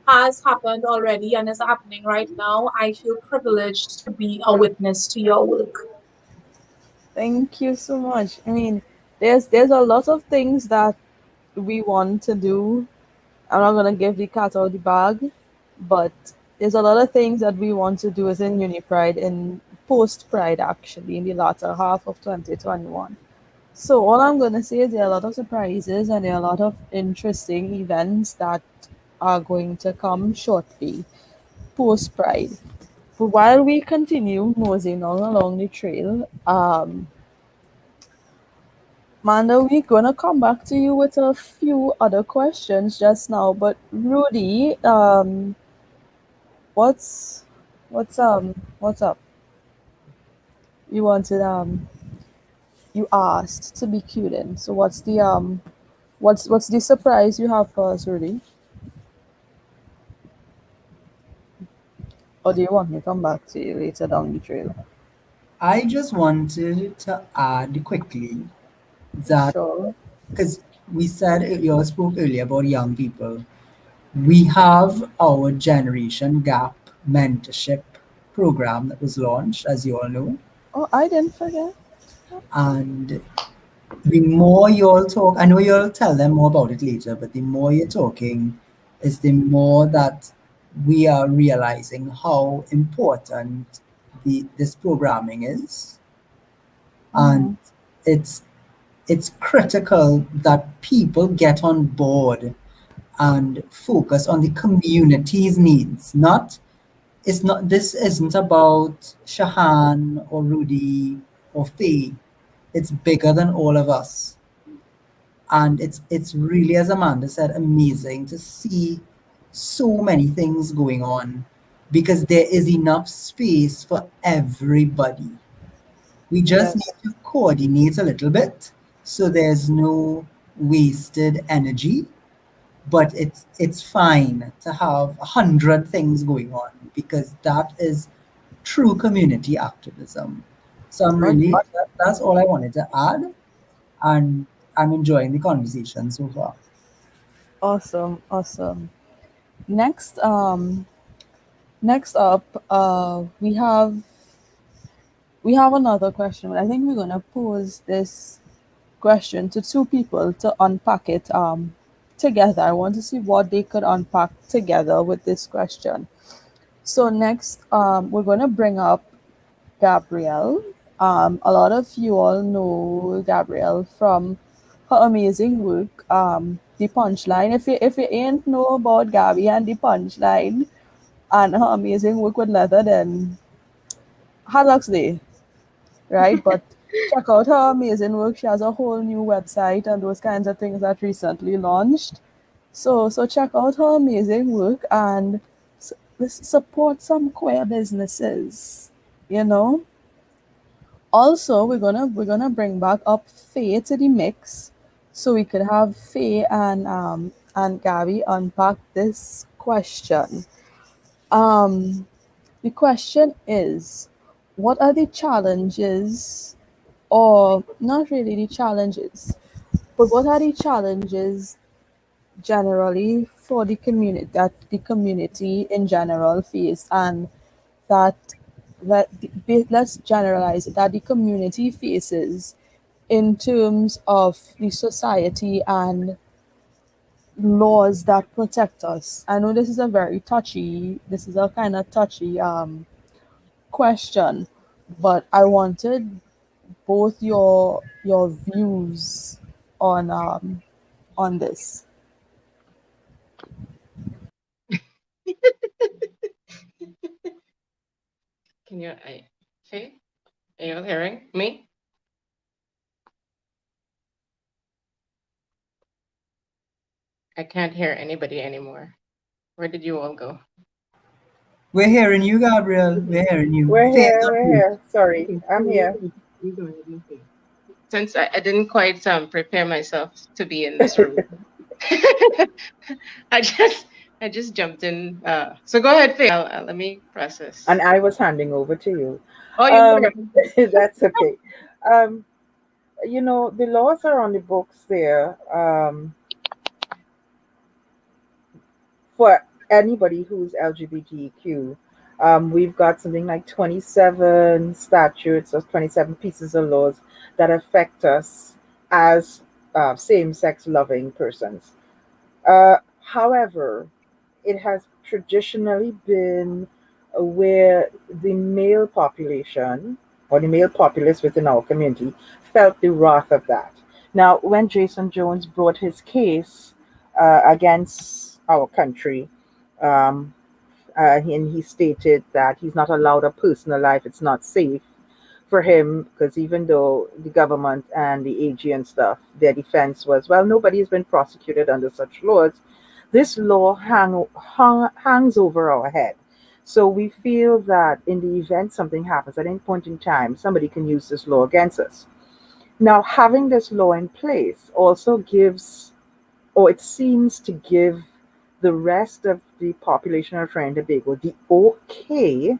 has happened already and is happening right now. I feel privileged to be a witness to your work. Thank you so much. I mean, there's a lot of things that we want to do. I'm not gonna give the cat out the bag, but there's a lot of things that we want to do as in Uni Pride and post Pride actually in the latter half of 2021. So all I'm gonna say is there are a lot of surprises and there are a lot of interesting events that are going to come shortly post Pride. But while we continue moseying on along the trail, Manda, we're gonna come back to you with a few other questions just now. But Rudy, what's what's up? You wanted you asked to be cute in. So what's the surprise you have for us, Rudy? Or do you want me to come back to you later down the trail? I just wanted to add quickly that Sure. because we said you all spoke earlier about young people, we have our Generation Gap mentorship program that was launched, as you all know. Oh, I didn't forget. And the more you all talk, I know you'll tell them more about it later, but the more you're talking, is the more that we are realizing how important this programming is. And Mm-hmm. it's it's critical that people get on board and focus on the community's needs. Not it's not this isn't about Shahan or Rudy or Faye. It's bigger than all of us. And it's really, as Amanda said, amazing to see so many things going on because there is enough space for everybody. We just need Yes. to coordinate a little bit so there's no wasted energy. But it's fine to have 100 things going on because that is true community activism. So Agreed. that's all I wanted to add, and I'm enjoying the conversation so far. Awesome. Awesome. Next, next up, we have another question, but I think we're gonna pose this question to two people to unpack it together. I want to see what they could unpack together with this question. So next, we're gonna bring up Gabrielle. A lot of you all know Gabrielle from her amazing work, The Punchline. If you ain't know about Gabby and The Punchline and her amazing work with leather, then hard luck's day, right? But check out her amazing work. She has a whole new website and those kinds of things that recently launched. So check out her amazing work and support some queer businesses. You know. Also, we're gonna bring back up Faye to the mix, so we could have Faye and Gabby unpack this question. Um, the question is, what are the challenges, or not really the challenges, but what are the challenges generally for the community that the community in general face, and that let's generalize it, that the community faces in terms of the society and laws that protect us. I know this is a kind of touchy question, but I wanted both your views on this. Can you, see? Are you hearing me? I can't hear anybody anymore. Where did you all go? We're hearing you, Gabriel. We're hearing you. We're Faye, here. not We're you. here. Sorry, Okay, I'm here. you go ahead, Lucy. Since I didn't quite prepare myself to be in this room, I just I just jumped in. So go ahead, Faye. Let me process. And I was handing over to you. Oh, you Um, were. that's okay. Um, the laws are on the books there. For anybody who's LGBTQ. We've got something like 27 statutes or 27 pieces of laws that affect us as same sex loving persons. However, it has traditionally been where the male population or the male populace within our community felt the wrath of that. Now, when Jason Jones brought his case against our country, um, and he stated that he's not allowed a personal life, it's not safe for him because even though the government and the AG and stuff, their defense was, well, nobody has been prosecuted under such laws. This law hangs over our head. So we feel that in the event something happens at any point in time, somebody can use this law against us. Now, having this law in place also gives, or it seems to give, the rest of the population of Trinidad and Tobago the okay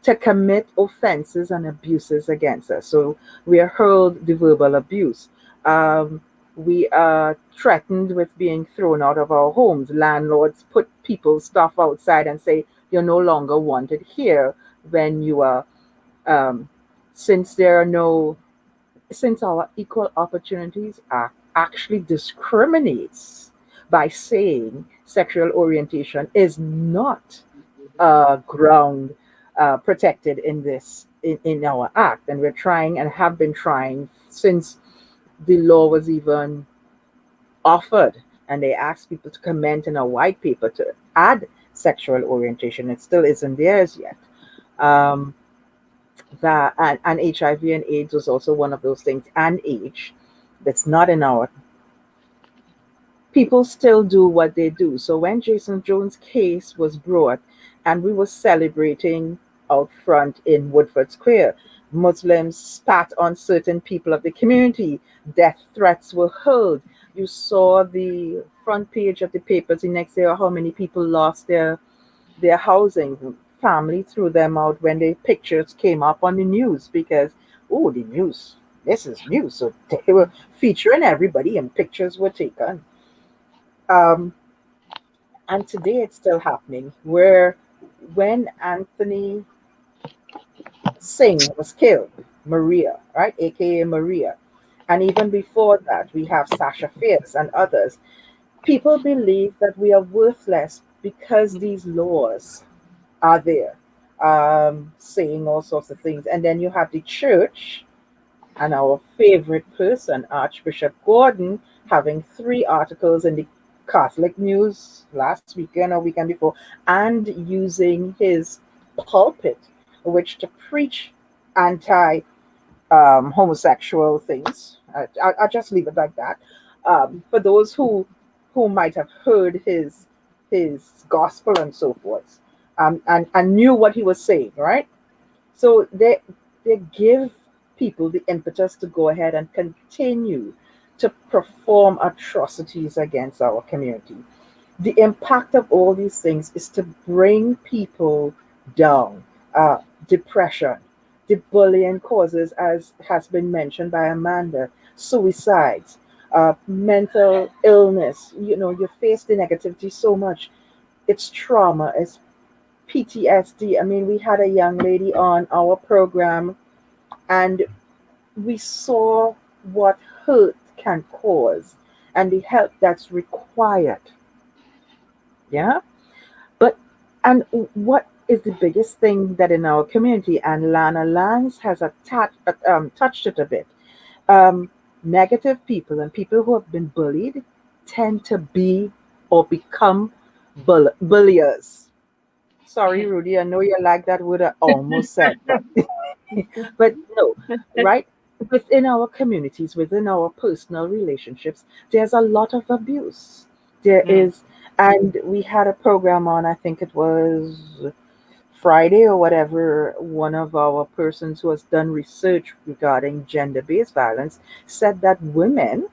to commit offenses and abuses against us. So we are hurled the verbal abuse. Um, we are threatened with being thrown out of our homes. Landlords put people's stuff outside and say, you're no longer wanted here when you are, um, since there are no, since our Equal Opportunities Act actually discriminates by saying sexual orientation is not ground protected in in our act, and we're trying and have been trying since the law was even offered, and they asked people to comment in a white paper to add sexual orientation. It still isn't there as yet. Um, that and HIV and AIDS was also one of those things, and age that's not in our, people still do what they do. So when Jason Jones' case was brought and we were celebrating out front in Woodford Square, Muslims spat on certain people of the community, death threats were hurled. You saw the front page of the papers the next day, how many people lost their housing. Family threw them out when the pictures came up on the news because, oh, the news, this is news. So they were featuring everybody and pictures were taken. Um, and today it's still happening. Where when Anthony Singh was killed, Maria, right, aka Maria, and even before that, we have Sasha Fierce and others. People believe that we are worthless because these laws are there, saying all sorts of things. And then you have the church and our favorite person, Archbishop Gordon, having three articles in the Catholic News last weekend or weekend before, and using his pulpit, which to preach anti homosexual things. I'll just leave it like that. For those who might have heard his gospel and so forth, and knew what he was saying, right? So they give people the impetus to go ahead and continue to perform atrocities against our community. The impact of all these things is to bring people down. Depression, the bullying causes, as has been mentioned by Amanda, suicides, mental illness. You know, you face the negativity so much. It's trauma, it's PTSD. I mean, we had a young lady on our program, and we saw what hurt can cause and the help that's required. Yeah. But, and what is the biggest thing that in our community, and Lana Langs has touched it a bit. Um, Negative people and people who have been bullied tend to be or become bulliers. Sorry, Rudy, I know you like that word. I almost said that. But no, right? Within our communities, within our personal relationships, there's a lot of abuse. There Mm, is, and we had a program on, I think it was Friday or whatever, one of our persons who has done research regarding gender-based violence said that women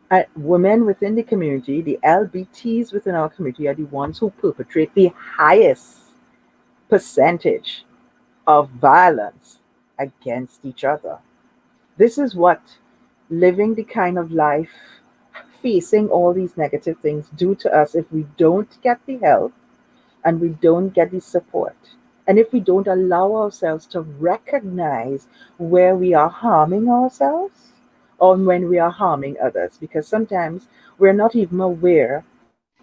within the community, the LBTs within our community, are the ones who perpetrate the highest percentage of violence against each other. This is what living the kind of life, facing all these negative things, do to us if we don't get the help and we don't get the support. And if we don't allow ourselves to recognize where we are harming ourselves or when we are harming others, because sometimes we're not even aware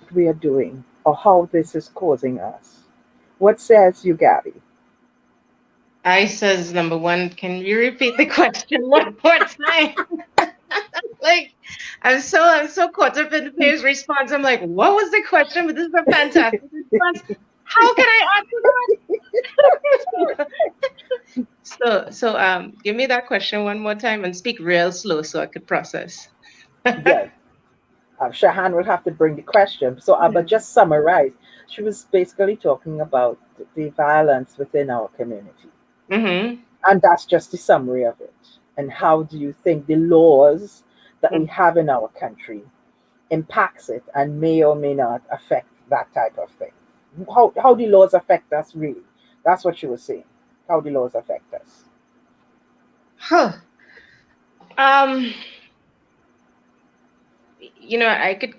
what we are doing or how this is causing us. What says you, Gabby? I says number one, can you repeat the question one more time? Like, I'm so caught up in Faye's response. I'm like, what was the question? But this is a fantastic response. How can I answer that? So give me that question one more time and speak real slow so I could process. Yes, Shahan will have to bring the question. So, but just summarize. She was basically talking about the violence within our community. Mm-hmm. And that's just the summary of it. And how do you think the laws that we have in our country impacts it and may or may not affect that type of thing? How the laws affect us really? That's what she was saying. How the laws affect us. Huh. Um, I could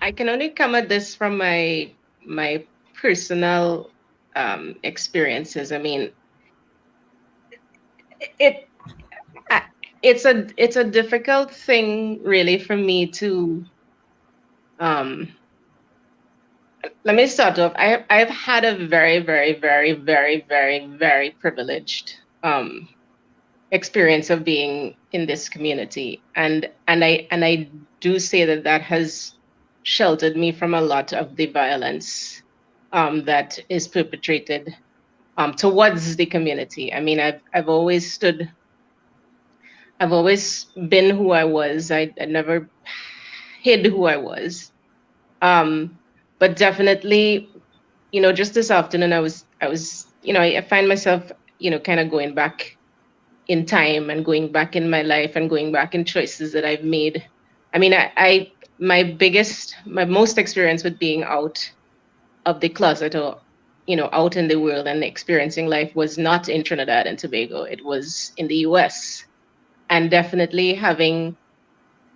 I can only come at this from my personal experiences. I mean, it I- it's a difficult thing really for me to um let me start off. I've had a very, very, very, very, very, very privileged experience of being in this community, and I do say that that has sheltered me from a lot of the violence that is perpetrated towards the community. I mean, I've always been who I was. I never hid who I was. Um, but definitely, just this afternoon, I find myself, kind of going back in time and going back in my life and going back in choices that I've made. I mean, my most experience with being out of the closet or, out in the world and experiencing life was not in Trinidad and Tobago. It was in the US. And definitely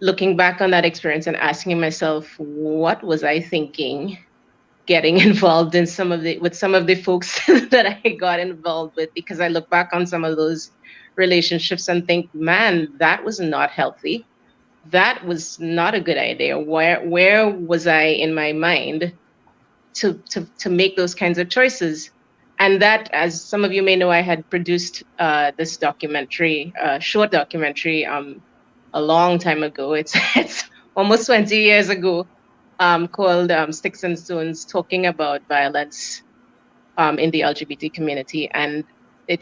looking back on that experience and asking myself, what was I thinking getting involved in with some of the folks that I got involved with, because I look back on some of those relationships and think, man, that was not healthy. That was not a good idea. Where was I in my mind to make those kinds of choices? And that, as some of you may know, I had produced this documentary, short documentary, a long time ago. It's almost 20 years ago, called Sticks and Stones, talking about violence in the LGBT community. And I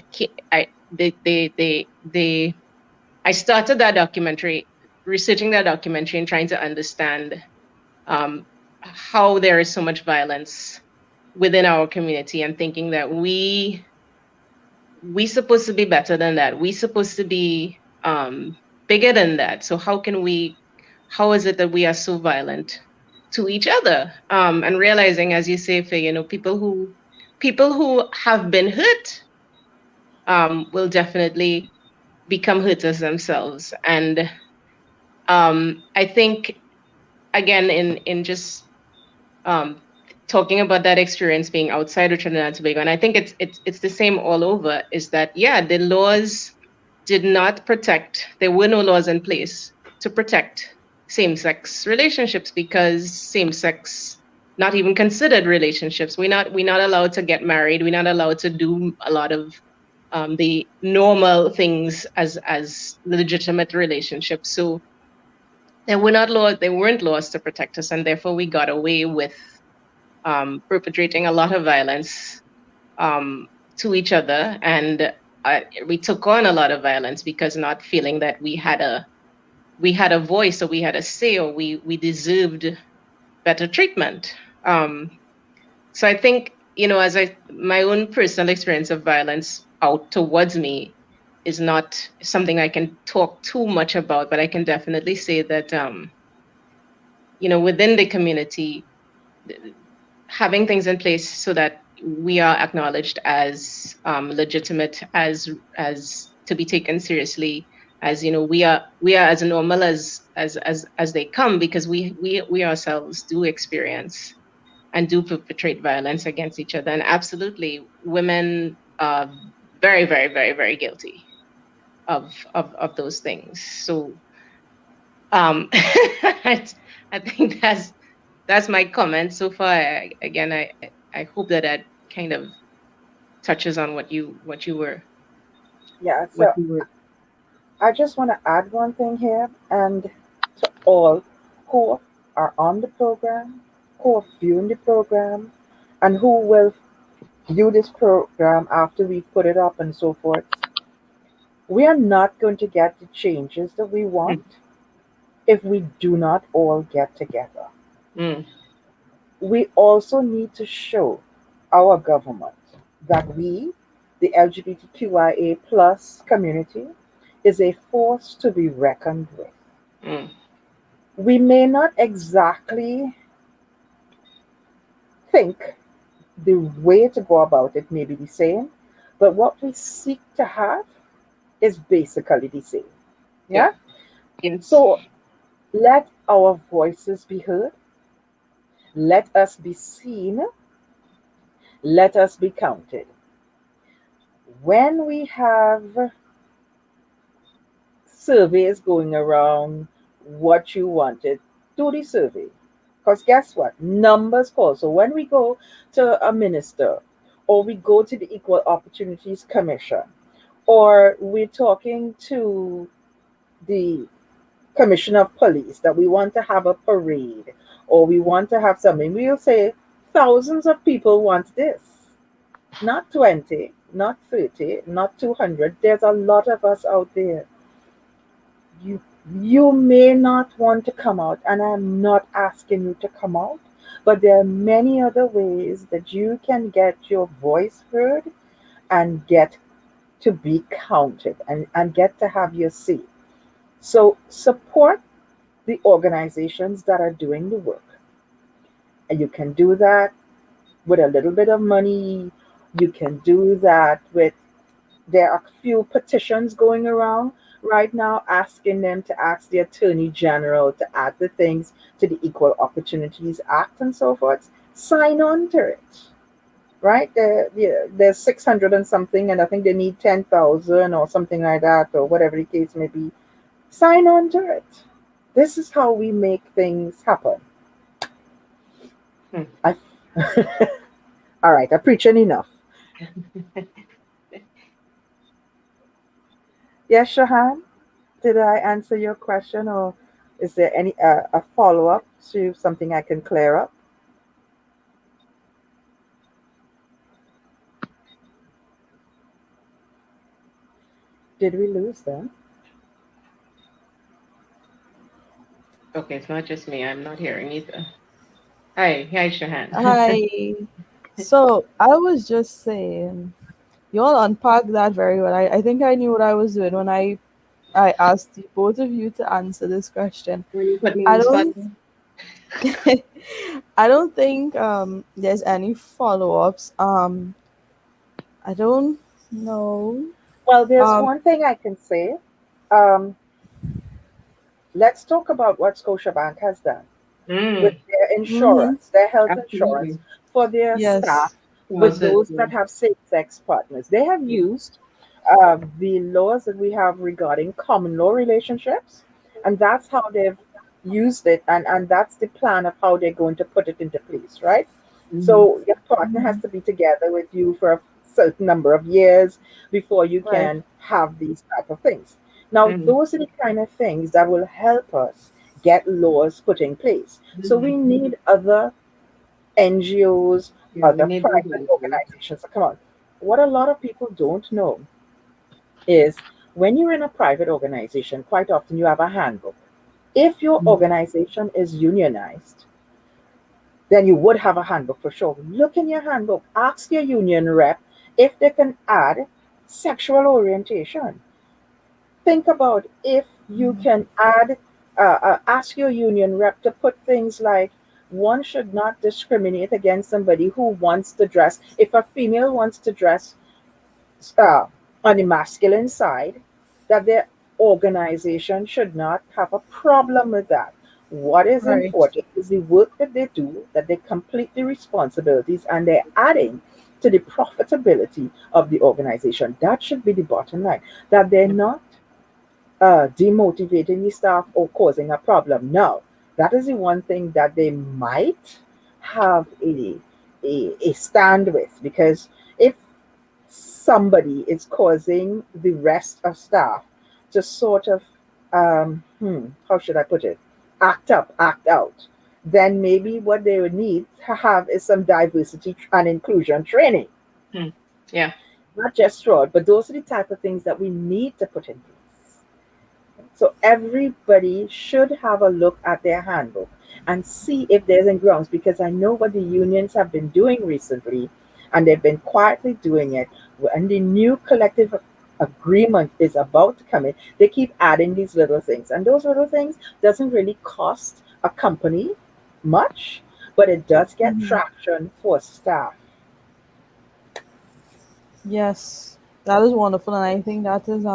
started that documentary, researching that documentary and trying to understand um, how there is so much violence within our community, and thinking that we supposed to be better than that. We supposed to be bigger than that. So how is it that we are so violent to each other? And realizing, as you say, Faye, people who have been hurt will definitely become hurters themselves. And I think, again, in just um, talking about that experience being outside of Trinidad and Tobago, and I think it's the same all over. Is that, yeah, the laws did not protect. There were no laws in place to protect same-sex relationships, because same-sex, not even considered relationships. We're not allowed to get married. We're not allowed to do a lot of the normal things as legitimate relationships. So there weren't laws to protect us, and therefore we got away with perpetrating a lot of violence um, to each other, and we took on a lot of violence because not feeling that we had a voice, or we had a say, or we deserved better treatment. So I think as my own personal experience of violence out towards me is not something I can talk too much about, but I can definitely say that, within the community, having things in place so that we are acknowledged as legitimate, as to be taken seriously, as we are as normal as they come, because we ourselves do experience and do perpetrate violence against each other. And absolutely, women are very, very, very, very guilty of those things. So I think that's my comment so far. Again, I hope that that kind of touches on Yeah, what so you were. I just want to add one thing here, and to all who are on the program, who are viewing the program, and who will view this program after we put it up and so forth, we are not going to get the changes that we Mm, want if we do not all get together. mm, We also need to show our government that we, the LGBTQIA plus community, is a force to be reckoned with. mm, We may not exactly think the way to go about it may be the same, but what we seek to have is basically the same. yeah. Yeah? Yes. So let our voices be heard, let us be seen, let us be counted. When we have surveys going around what you wanted, do the survey. Because guess what? Numbers call. So when we go to a minister, or we go to the Equal Opportunities Commission, or we're talking to the Commissioner of Police that we want to have a parade, or we want to have something, we'll say thousands of people want this. Not 20, not 30, not 200. There's a lot of us out there. You may not want to come out, and I'm not asking you to come out, but there are many other ways that you can get your voice heard and get to be counted, and get to have your say. So support the organizations that are doing the work. And you can do that with a little bit of money. You can do that with, there are a few petitions going around right now asking them to ask the Attorney General to add the things to the Equal Opportunities Act and so forth. Sign on to it, right? There's 600 and something, and I think they need 10,000 or something like that, or whatever the case may be. Sign on to it. This is how we make things happen. Mm. I, all right, I'm preaching enough. Yes, Shahan? Did I answer your question, or is there any a follow up to something I can clear up? Did we lose them? Okay, it's not just me. I'm not hearing either. Hi, Shahan. Hi. So I was just saying, you all unpacked that very well. I think I knew what I was doing when I asked you, both of you to answer this question. Will you put me on I the spot? don't I don't think there's any follow-ups. I don't know. Well, there's Um one thing I can say. Um, let's talk about what Scotiabank has done with Mm, their mhm, insurance, their health insurance absolutely. for their staff, yes. with Sponsors. those that have same sex partners. They have Yeah. used the laws that we have regarding common law relationships, and that's how they've used it, and that's the plan of how they're going to put it into place, right? Mm-hmm. So your partner has to be together with you for a certain number of years before you Right. can have these type of things. Now, Mm-hmm. those are the kind of things that will help us get laws put in place. So we Mm-hmm. need other NGOs, Yeah, we other need those private answers. organizations. So come on. What a lot of people don't know is when you're in a private organization, quite often you have a handbook. If your Mm-hmm. organization is unionized, then you would have a handbook for sure. Look in your handbook, ask your union rep if they can add sexual orientation. Think about if you can add, ask your union rep to put things like one should not discriminate against somebody who wants to dress. If a female wants to dress uh, on the masculine side, that their organization should not have a problem with that. What is Right. important is the work that they do, that they complete the responsibilities, and they're adding to the profitability of the organization. That should be the bottom line. That they're not demotivating the staff or causing a problem. No, that is the one thing that they might have a stand with, because if somebody is causing the rest of staff to sort of, how should I put it, act up, act out, then maybe what they would need to have is some diversity and inclusion training, Mm. Yeah. not just fraud, but those are the type of things that we need to put in place. So everybody should have a look at their handbook and see if there's any grounds, because I know what the unions have been doing recently, and they've been quietly doing it. When the new collective agreement is about to come in, they keep adding these little things, and those little things doesn't really cost a company much, but it does get Mhm. traction for staff. Yes, that is wonderful, and I think that is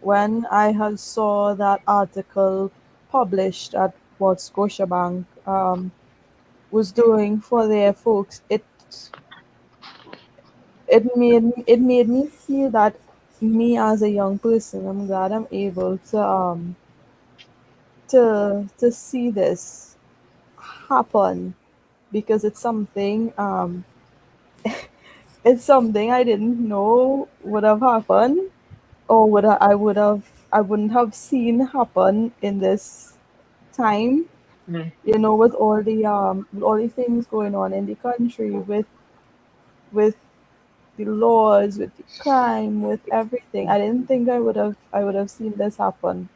when I had saw that article published at what Scotiabank was doing for their folks, it made me feel that me as a young person, I'm glad I'm able to see this happen because it's something I didn't know would have happened, or I wouldn't have seen happen in this time, Mm. with all the things going on in the country, with the laws, with the crime, with everything. I didn't think I would have seen this happen.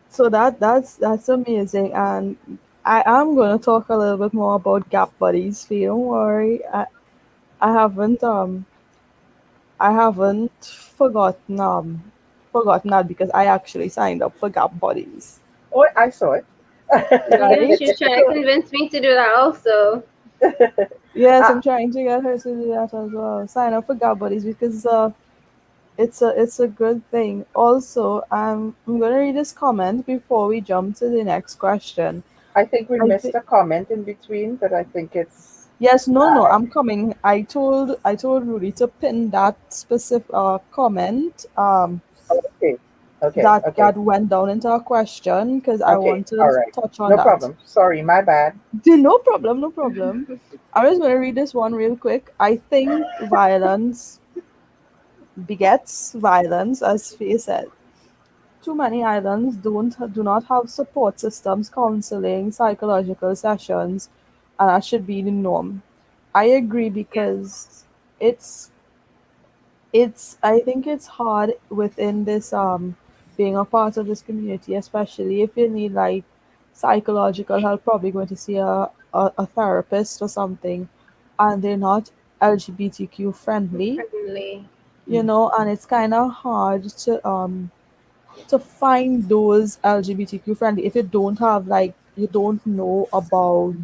So that's amazing, and I am gonna talk a little bit more about Gap Buddies. Fee, don't worry. I haven't I haven't forgotten that because I actually signed up for Gap Buddies. Oh, I saw it. Right? Yes, you're trying to convince me to do that also. Yes, Ah, I'm trying to get her to do that as well. Sign up for Gap Buddies because it's a good thing. Also, I'm gonna read this comment before we jump to the next question. I think we I missed think a comment in between, but I think it's Yes, no, no, valid. I'm coming. I told Rudy to pin that specific comment Okay, okay, that okay, that went down into a question because I okay. want to All right. touch on No that. problem. Sorry, my bad. No problem, no problem. I'm just gonna read this one real quick. I think violence begets violence, as Faye said. Too many islands do not have support systems, counseling, psychological sessions, and that should be the norm. I agree Yeah. because it's I think it's hard within this being a part of this community, especially if you need like psychological help, probably going to see a therapist or something, and they're not LGBTQ friendly, Friendly. and it's kind of hard to find those LGBTQ friendly if you don't have, like, you don't know about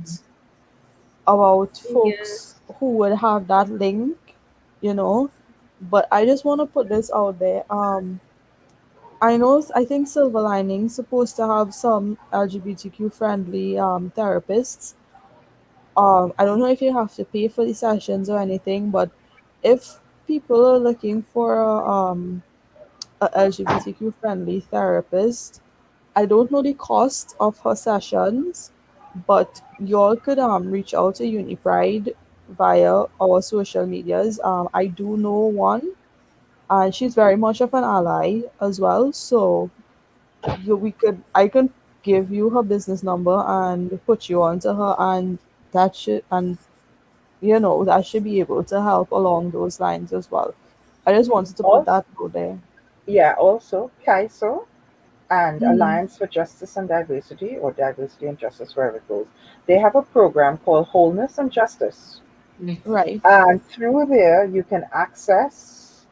folks Yes. who would have that link, you know. But I just want to put this out there. I think Silver Lining's supposed to have some LGBTQ friendly therapists. I don't know if you have to pay for the sessions or anything, but if people are looking for a LGBTQ friendly therapist, I don't know the cost of her sessions, but y'all could reach out to UniPride via our social medias. I do know one, and she's very much of an ally as well. So I can give you her business number and put you on to her, and that should be able to help along those lines as well. I just wanted to put Also, that out there. yeah, also, Kaiso, and Mm-hmm. Alliance for Justice and Diversity, or Diversity and Justice, wherever it goes. They have a program called Wholeness and Justice. Right. And through there, you can access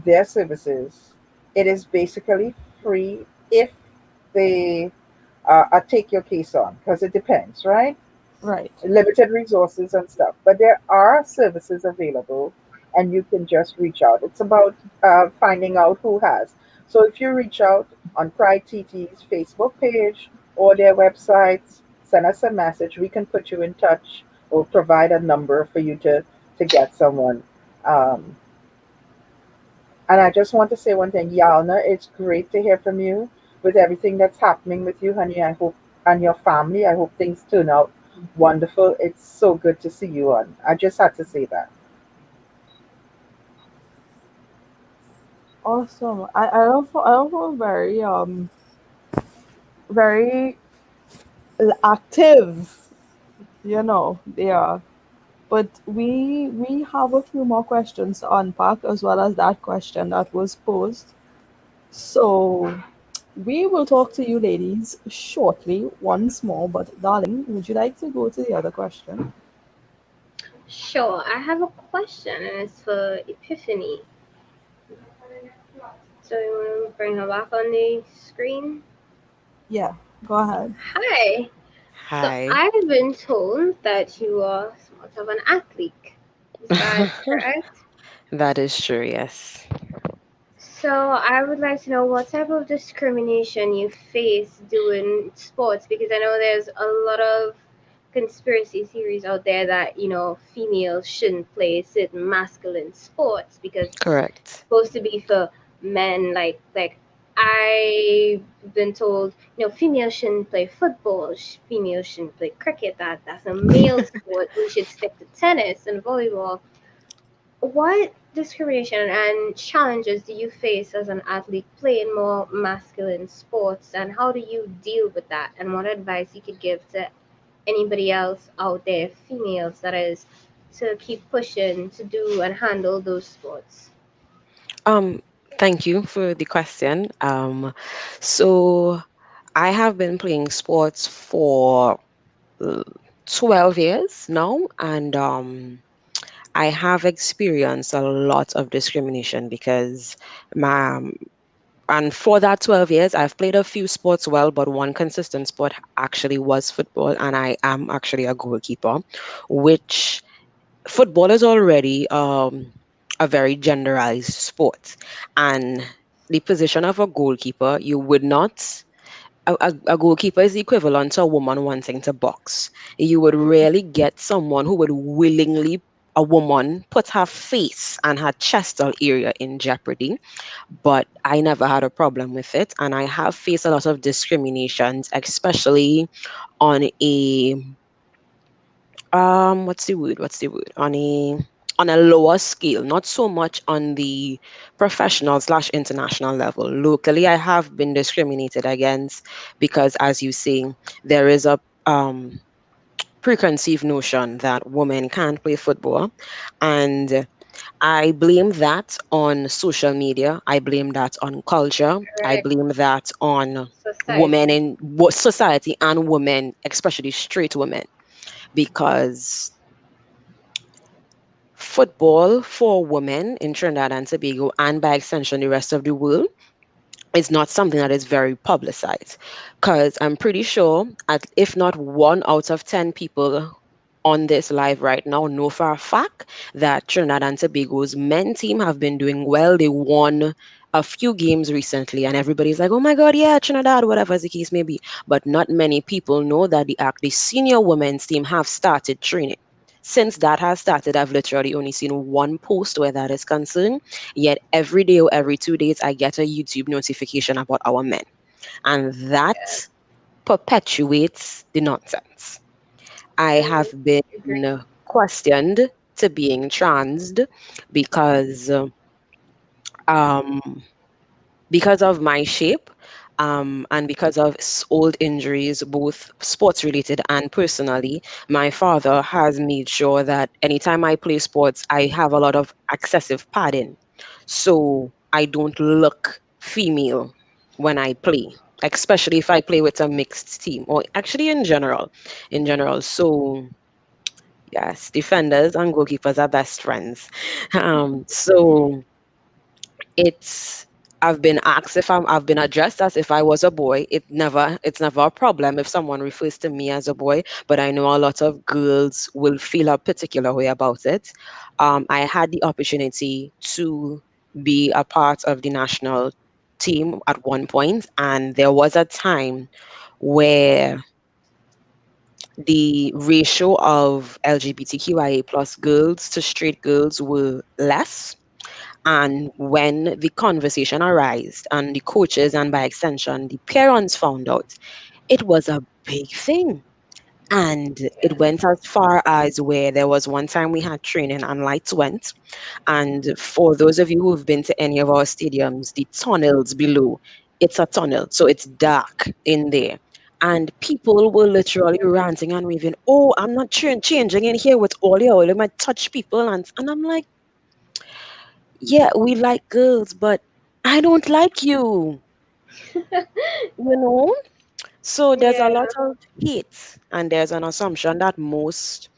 their services. It is basically free if they take your case on, because it depends, right? Right. Limited resources and stuff. But there are services available, and you can just reach out. It's about finding out who has. So if you reach out on Pride TT's Facebook page or their websites, send us a message. We can put you in touch or provide a number for you to get someone. Um, and I just want to say one thing, Yalna, it's great to hear from you with everything that's happening with you, honey. I hope, and your family, I hope things turn out wonderful. It's so good to see you on. I just had to say that. Awesome. I also very very active, they are. But we have a few more questions to unpack as well as that question that was posed. So we will talk to you ladies shortly once more, but darling, would you like to go to the other question? Sure, I have a question, and it's for Epiphany. So you want to bring her back on the screen? Yeah, go ahead. Hi. So Hi. I've been told that you are somewhat of an athlete. Is that correct? That is true, yes. So I would like to know what type of discrimination you face doing sports, because I know there's a lot of conspiracy theories out there that females shouldn't play certain masculine sports because it's Correct. supposed to be for men. Like I've been told females shouldn't play football, females shouldn't play cricket. That's a male sport. We should stick to tennis and volleyball. What discrimination and challenges do you face as an athlete playing more masculine sports, and how do you deal with that? And what advice you could give to anybody else out there, females that is, to keep pushing to do and handle those sports? Um, Thank you for the question. So I have been playing sports for uh, 12 years now, and I have experienced a lot of discrimination because my and for that 12 years, I've played a few sports well, but one consistent sport actually was football, and I am actually a goalkeeper, which football is already a very genderized sport. And the position of a goalkeeper, you would not a goalkeeper is the equivalent to a woman wanting to box. You would rarely get someone who would willingly, a woman, put her face and her chestal area in jeopardy. But I never had a problem with it. And I have faced a lot of discriminations, especially on a what's the word? What's the word? On a lower scale, not so much on the professional slash international level. Locally, I have been discriminated against because, as you say, there is a preconceived notion that women can't play football, and I blame that on social media. I blame that on culture. I Correct. blame that on women Society. in society and women, especially straight women, because football for women in Trinidad and Tobago, and by extension the rest of the world, is not something that is very publicized. Because I'm pretty sure, if not 1 out of 10 people on this live right now know for a fact that Trinidad and Tobago's men team have been doing well. They won a few games recently, and everybody's like, "Oh my God, yeah, Trinidad," whatever the case may be. But not many people know that the senior women's team have started training. Since that has started, I've literally only seen one post where that is concerned. Yet every day or every 2 days, I get a YouTube notification about our men, and that perpetuates the nonsense. I have I agree. been questioned to being transed because um, because of my shape, and because of old injuries, both sports related and personally. My father has made sure that anytime I play sports, I have a lot of excessive padding, so I don't look female. when I play, especially if I play with a mixed team, or actually in general. In general. So yes, defenders and goalkeepers are best friends. So it's I've been asked if I've been addressed as if I was a boy. It's never a problem if someone refers to me as a boy, but I know a lot of girls will feel a particular way about it. I had the opportunity to be a part of the national team at one point, and there was a time where the ratio of LGBTQIA plus girls to straight girls were less. And when the conversation arose and the coaches and by extension the parents found out, it was a big thing. And it went as far as where there was one time we had training and lights went. And for those of you who've been to any of our stadiums, the tunnels below, it's a tunnel. So it's dark in there. And people were literally ranting and raving, oh, I'm not changing in here with all your oil. It might touch people. And I'm like, yeah, we like girls, but I don't like you know? So there's a Yeah. lot of hate, and there's an assumption that most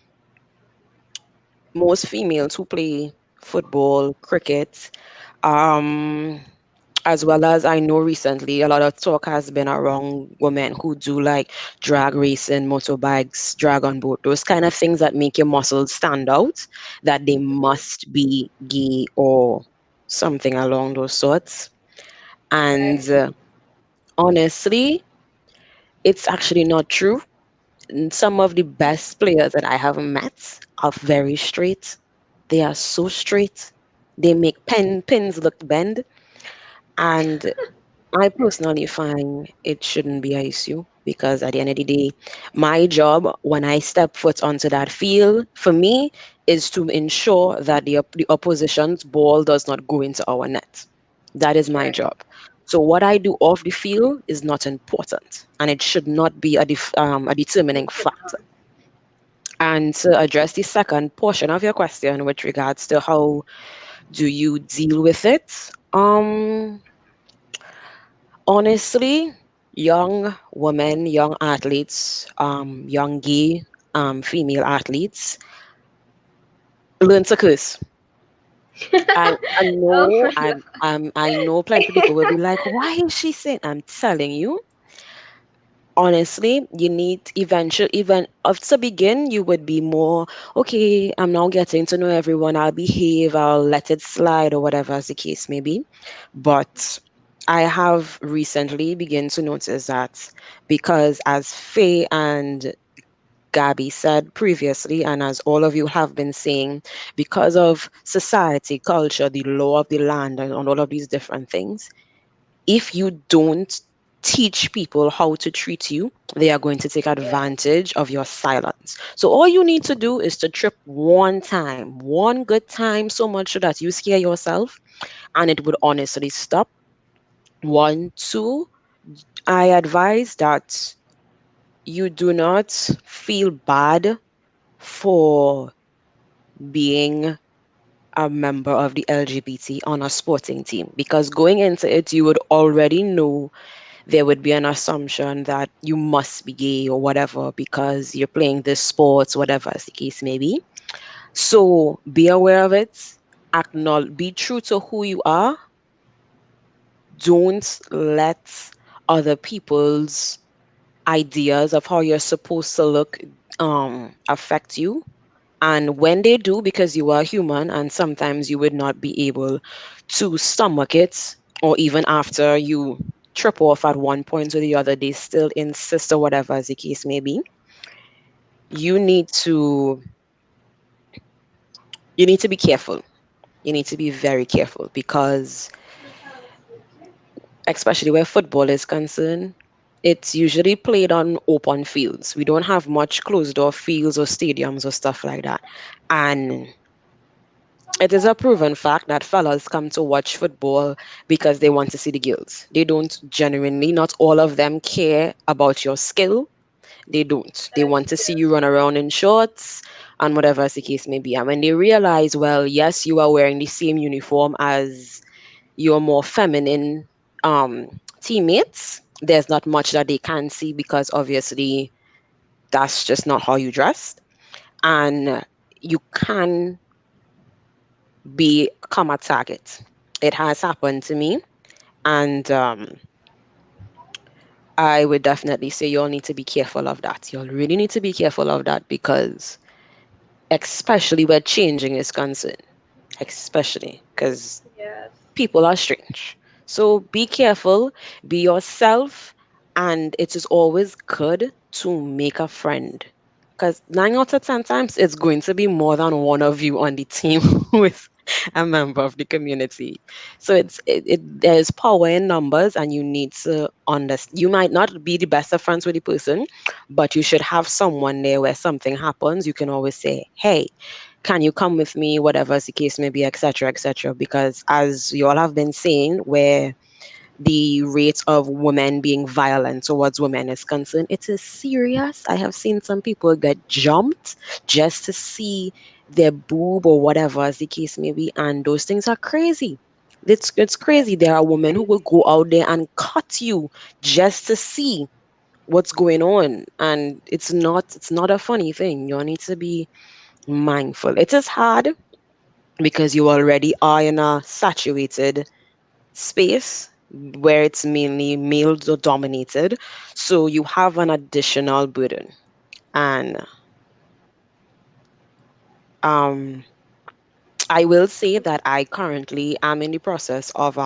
females who play football, cricket, um, as well as I know recently a lot of talk has been around women who do like drag racing, motorbikes, drag on boat, those kind of things that make your muscles stand out, that they must be gay or something along those sorts. And Right. honestly, it's actually not true. Some of the best players that I have met are very straight. They are so straight. They make pins look bend. And I personally find it shouldn't be an issue because at the end of the day, my job when I step foot onto that field, for me, is to ensure that the opposition's ball does not go into our net. That is my Right. job. So what I do off the field is not important, and it should not be a determining It should factor. not. And to address the second portion of your question with regards to how do you deal with it, honestly, young women, young athletes, young gay female athletes learn to curse. I Oh know my god. I know plenty of people will be like, why is she saying? I'm telling you, honestly, you need eventually, even of to begin, you would be more okay. I'm now getting to know everyone. I'll behave. I'll let it slide or whatever as the case may be. But I have recently begun to notice that because, as Faye and Gabby said previously, and as all of you have been saying, because of society, culture, the law of the land, and all of these different things, if you don't teach people how to treat you, they are going to take advantage of your silence. So all you need to do is to trip one time, one good time, so much so that you scare yourself, and it would honestly stop. One, two, I advise that you do not feel bad for being a member of the LGBT on a sporting team because going into it, you would already know there would be an assumption that you must be gay or whatever because you're playing this sports, whatever as the case may be. So be aware of it. Acknowledge, be true to who you are. Don't let other people's ideas of how you're supposed to look affect you. And when they do, because you are human and sometimes you would not be able to stomach it, or even after you trip off at one point or the other, they still insist or whatever as the case may be, you need to you need to be careful. You need to be very careful because especially where football is concerned, it's usually played on open fields. We don't have much closed door fields or stadiums or stuff like that. And it is a proven fact that fellas come to watch football because they want to see the girls. They don't genuinely, not all of them care about your skill. They don't. They want to see you run around in shorts and whatever as the case may be. And when they realize, well, yes, you are wearing the same uniform as your more feminine um teammates, there's not much that they can see because obviously that's just not how you dress. And you can become a target. It has happened to me. And I would definitely say you'll need to be careful of that. You'll really need to be careful of that because, especially where changing is concerned, especially because Yes. people are strange. So be careful, be yourself, and it is always good to make a friend. Because 9 out of 10 times, it's going to be more than one of you on the team with a member of the community. So there's power in numbers, and you need to understand. You might not be the best of friends with the person, but you should have someone there where something happens. You can always say, "Hey, can you come with me, whatever the case may be, etc., etc." Because as you all have been saying, where the rate of women being violent towards women is concerned, it is serious. I have seen some people get jumped just to see their boob or whatever as the case may be, and those things are crazy. It's crazy. There are women who will go out there and cut you just to see what's going on, and it's not a funny thing. You need to be mindful. It is hard because you already are in a saturated space where it's mainly male dominated. So you have an additional burden. And um, I will say that I currently am in the process of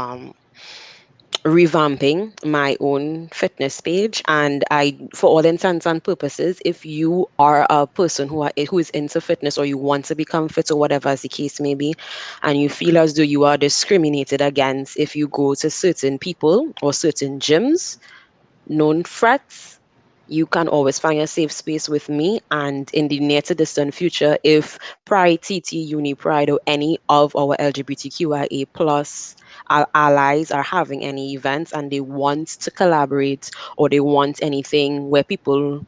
revamping my own fitness page, and I, for all intents and purposes, if you are a person who is into fitness, or you want to become fit, or whatever as the case may be, and you feel as though you are discriminated against if you go to certain people or certain gyms, known threats, you can always find a safe space with me. And in the near to distant future, if Pride, TT, Uni Pride, or any of our LGBTQIA plus our allies are having any events and they want to collaborate, or they want anything where people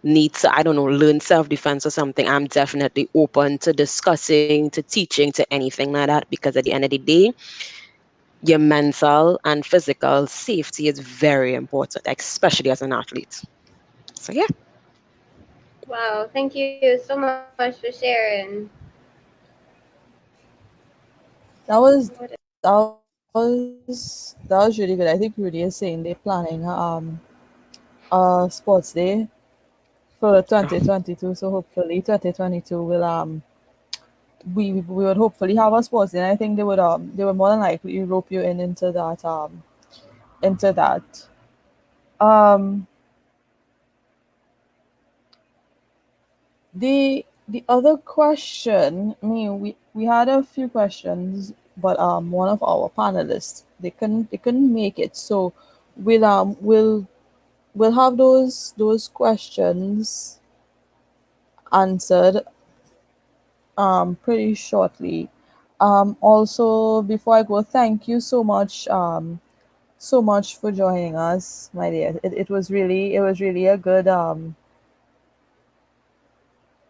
need to, I don't know, learn self-defense or something, I'm definitely open to discussing, to teaching, to anything like that, because at the end of the day, your mental and physical safety is very important, especially as an athlete. So yeah. Wow, thank you so much for sharing. What? That was really good. I think Rudy is saying they're planning a sports day for 2022. So hopefully 2022 will we would hopefully have a sports day. And I think they would more than likely rope you in into that. Um, the other question, I mean, we had a few questions, but one of our panelists they couldn't make it, so we'll have those questions answered pretty shortly. Also, before I go, thank you so much for joining us, my dear. It was really a good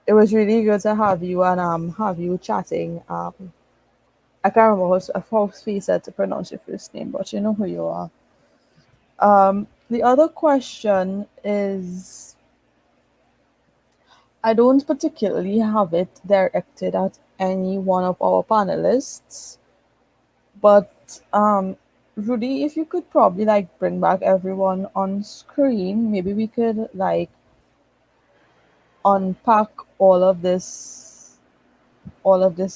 it was really good to have you and have you chatting. I can't remember how Sweet said to pronounce your first name, but you know who you are. The other question is, I don't particularly have it directed at any one of our panelists, but Rudy, if you could probably like bring back everyone on screen, maybe we could like unpack all of this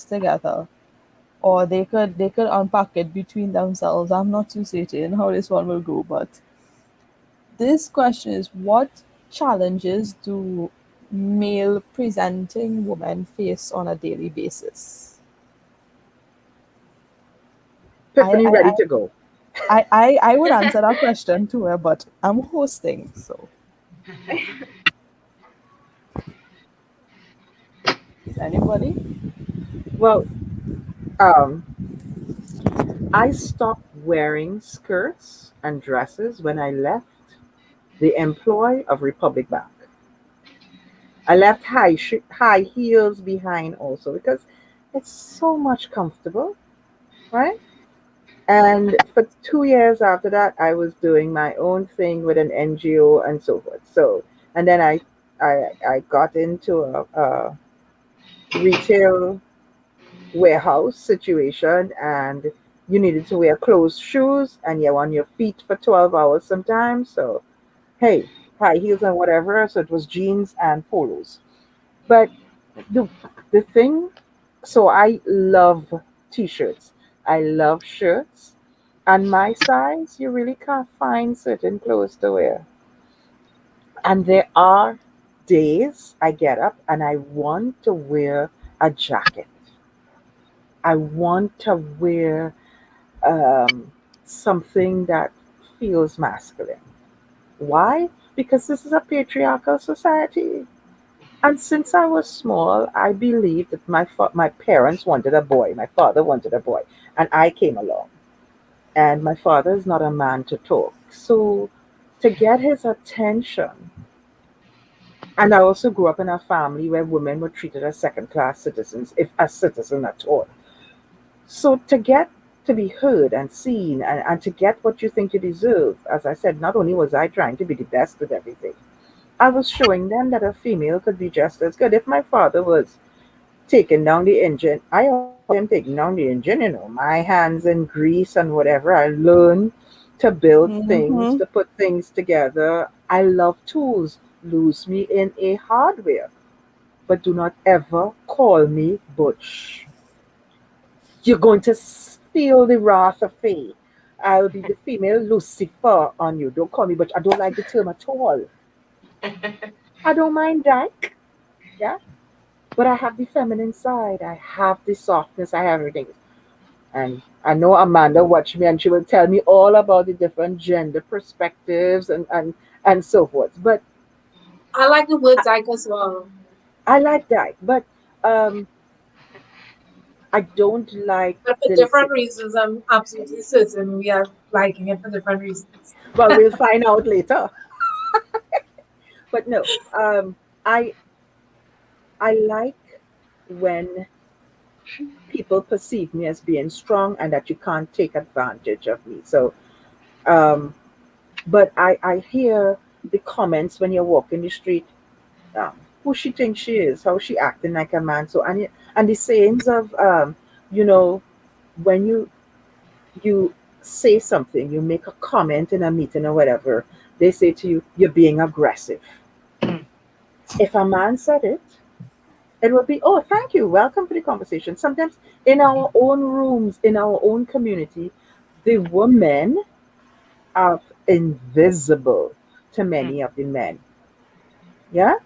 together, or they could unpack it between themselves. I'm not too certain how this one will go, but this question is, what challenges do male presenting women face on a daily basis? I Tiffany, I ready I to go. I would answer that question to her, but I'm hosting, so anybody? Well, um, I stopped wearing skirts and dresses when I left the employ of Republic Bank. I left high heels behind also because it's so much comfortable, right? And for 2 years after that, I was doing my own thing with an NGO and so forth. So, and then I got into a retail warehouse situation, and you needed to wear closed shoes and you're on your feet for 12 hours sometimes. So, hey, high heels and whatever. So it was jeans and polos. But the, the thing, so I love t-shirts. I love shirts. And my size, you really can't find certain clothes to wear. And there are days I get up and I want to wear a jacket. I want to wear something that feels masculine. Why? Because this is a patriarchal society. And since I was small, I believed that my parents wanted a boy. My father wanted a boy. And I came along. And my father is not a man to talk. So to get his attention, and I also grew up in a family where women were treated as second class citizens, if a citizen at all. So to get to be heard and seen and to get what you think you deserve, as I said, not only was I trying to be the best with everything, I was showing them that a female could be just as good. If my father was taking down the engine, I also saw him taking down the engine, my hands in grease and whatever. I learned to build things, Mm-hmm. to put things together. I love tools. Lose me in a hardware, but do not ever call me Butch. You're going to feel the wrath of fate. I'll be the female Lucifer on you. Don't call me Butch. I don't like the term at all. I don't mind Dyke, yeah, but I have the feminine side. I have the softness. I have everything. And I know Amanda watch me and she will tell me all about the different gender perspectives and so forth. But I like the word I, dyke as well. I like that. But um, I don't like But for the. different reasons, I'm absolutely certain we are liking it for different reasons. Well, we'll find out later. But no, I I like when people perceive me as being strong and that you can't take advantage of me. So, um, but I hear the comments when you're walking the street. Who she thinks she is, how she acting like a man. So and the sayings of you know, when you say something, you make a comment in a meeting or whatever, they say to you, you're being aggressive. If a man said it, it would be, oh, thank you, welcome to the conversation. Sometimes in our own rooms, in our own community, the women are invisible to many of the men. Yeah.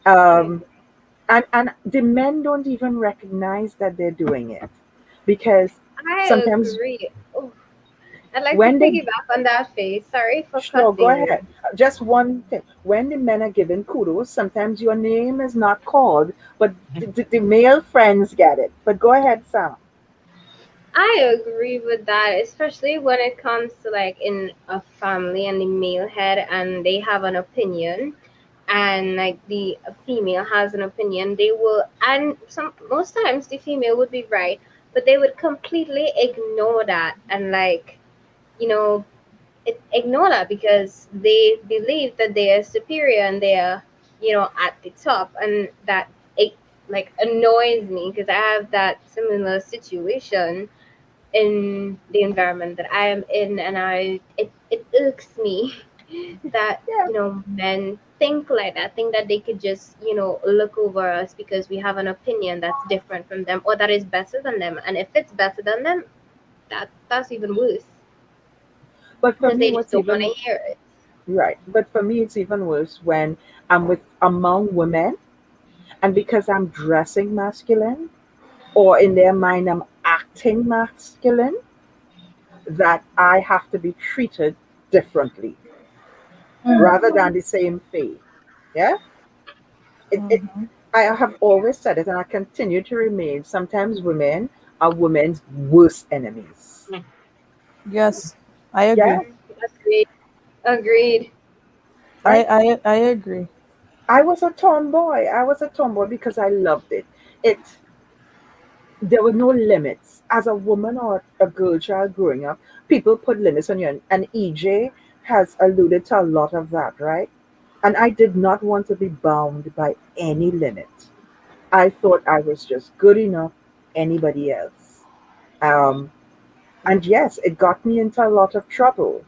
Um, and the men don't even recognize that they're doing it because I sometimes agree. Oh, I'd like to when they piggyback on that phase. Sorry for sure go cutting you. ahead, just one thing, when the men are given kudos, sometimes your name is not called, but the male friends get it. But go ahead, Sam. I agree with that, especially when it comes to like in a family and the male head and they have an opinion and like the female has an opinion, they will, and some most times the female would be right, but they would completely ignore that and like, you know, ignore that because they believe that they are superior and they are, at the top, and that it like annoys me because I have that similar situation in the environment that I am in, and it irks me that Yeah, men think like that, think that they could just look over us because we have an opinion that's different from them or that is better than them, and if it's better than them, that's even worse but for because me they just what's don't want even to hear it. right, but for me it's even worse when I'm with among women, and because I'm dressing masculine, or in their mind I'm acting masculine, that I have to be treated differently rather than the same fee. Yeah? It Mm-hmm. I have always said it and I continue to remain. Sometimes women are women's worst enemies. Yes, I agree. Yeah? Agreed. Agreed. I, Right? I I agree. I was a tomboy. I was a tomboy because I loved it. It There were no limits. As a woman or a girl child growing up, people put limits on you. And EJ has alluded to a lot of that, right? And I did not want to be bound by any limit. I thought I was just good enough, anybody else. Um, and yes, it got me into a lot of trouble.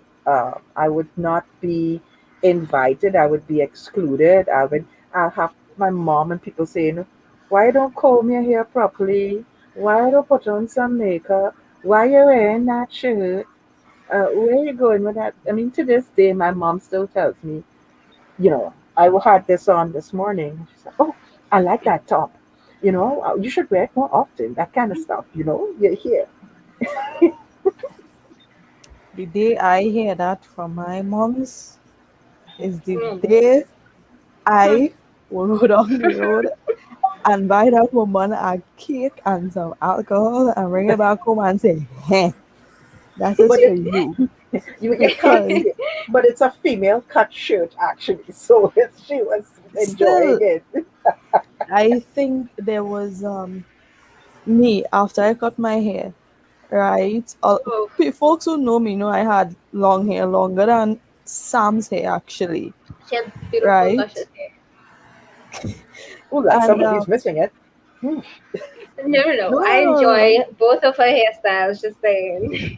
I would not be invited. I would be excluded. I'll have my mom and people saying, "Why you don't comb your hair properly? Why you don't put on some makeup? Why you wearing that shirt? Where you going with that?" I mean, to this day, my mom still tells me, I had this on this morning. She's like, "Oh, I like that top. You should wear it more often." That kind of stuff. You're here. The day I hear that from my mom's is the Mm. day I will go down the road and buy that woman a cake and some alcohol and bring it back home and say, hey, that is But for you. you can't Because see it, but it's a female cut shirt actually. So she was enjoying still, it. I think there was me after I cut my hair, right? Oh, Folks who know me know I had long hair, longer than Sam's hair actually, she had beautiful, right? luscious hair. Oh, like And somebody's missing it. Hmm. No, no, no. no, I no, no, no. enjoy both of her hairstyles. Just saying.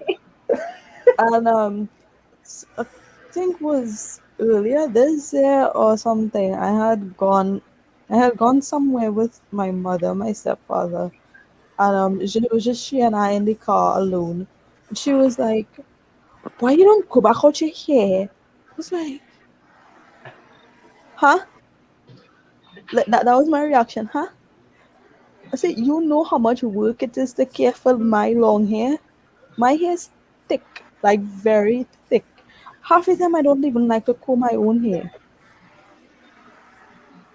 And I think was earlier this year or something. I had gone somewhere with my mother, my stepfather, and it was just she and I in the car alone. And she was like, "Why you don't go back out your hair?" I was like, "Huh?" Like that was my reaction, huh? I said, "You know how much work it is to care for my long hair? My hair is thick, like very thick. Half the time I don't even like to comb my own hair."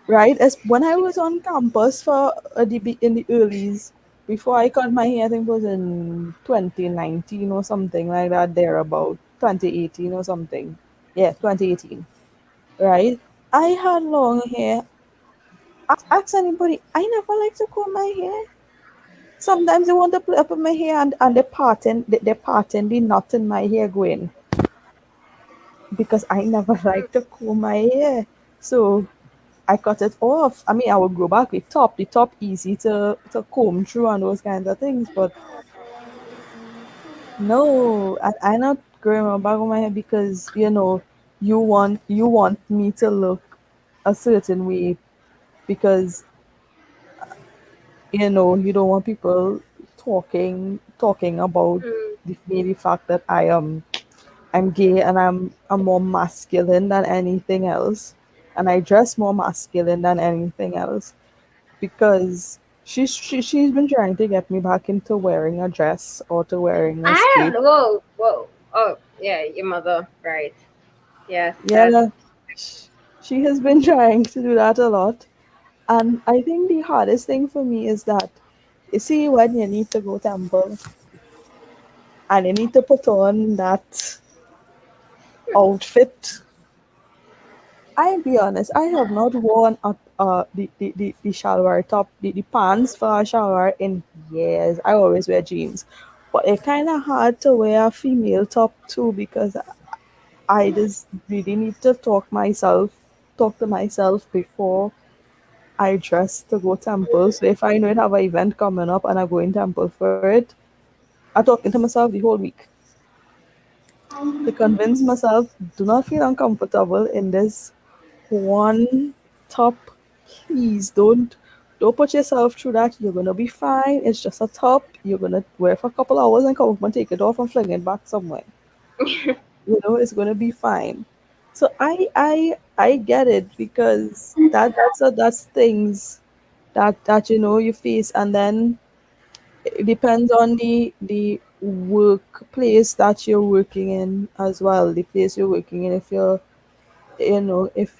Right? As when I was on campus for in the earlys, before I cut my hair, I think it was in 2019 or something like that, there about 2018 or something. Yeah, 2018. Right? I had long hair. Ask anybody, I never like to comb my hair. Sometimes they want to play up in my hair and they're parting the knot in my hair going because I never like to comb my hair. So I cut it off. I mean, I would go back with top. The top easy to comb through and those kinds of things. But no, I not growing back on my hair because you want me to look a certain way because you don't want people talking about Mm, the fact that I'm gay and I'm more masculine than anything else, and I dress more masculine than anything else because she's been trying to get me back into wearing a dress or to wearing a I skirt. don't know. Whoa, whoa. Oh, yeah, your mother. Right. Yes, that's. Yeah, sh- she has been trying to do that a lot, and I think the hardest thing for me is that you see when you need to go temple and you need to put on that outfit. I'll be honest, I have not worn the shalwar top, the pants for a shalwar in years. I always wear jeans. But it's kind of hard to wear a female top too because I just really need to talk to myself before I dress to go temple. So if I know I have an event coming up and I go in temple for it, I'm talking to myself the whole week to convince myself do not feel uncomfortable in this one top. Please don't put yourself through that. You're gonna be fine. It's just a top. You're gonna wear it for a couple hours and come up and take it off and fling it back somewhere. It's gonna be fine. So I get it because that's things that you face, and then it depends on the workplace that you're working in as well. The place you're working in, if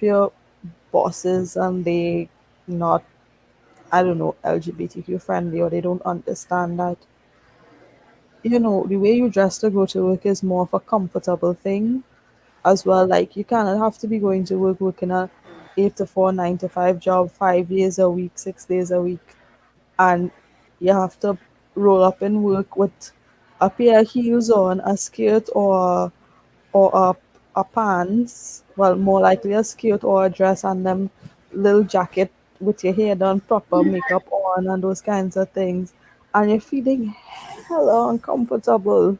your bosses and they not, I don't know, LGBTQ friendly, or they don't understand that the way you dress to go to work is more of a comfortable thing as well. Like you cannot have to be going to work working a 8 to 4, 9 to 5 job 5 days a week, 6 days a week, and you have to roll up in work with a pair of heels on, a skirt or a pants, well, more likely a skirt or a dress, and them little jacket with your hair done, proper makeup on, and those kinds of things, and you're feeling hella uncomfortable.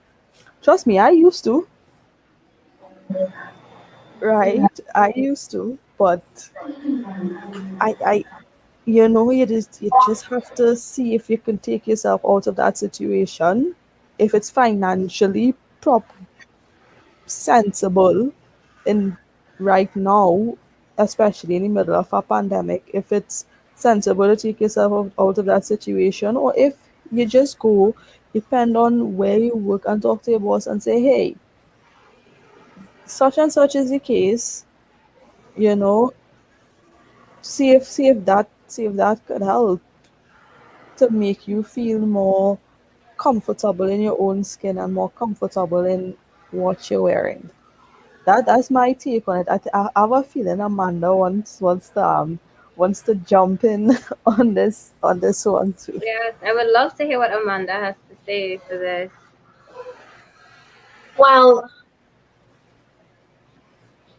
Trust me, I used to, right? I used to, but I, you just have to see if you can take yourself out of that situation, if it's financially sensible in right now, especially in the middle of a pandemic, if it's sensible to take yourself out of that situation, or if you just go, depend on where you work, and talk to your boss and say, hey, such and such is the case, you know, see if that could help to make you feel more comfortable in your own skin and more comfortable in what you're wearing. That's my take on it. I have a feeling Amanda wants to jump in on this one too. Yes, I would love to hear what Amanda has to say for this. Well,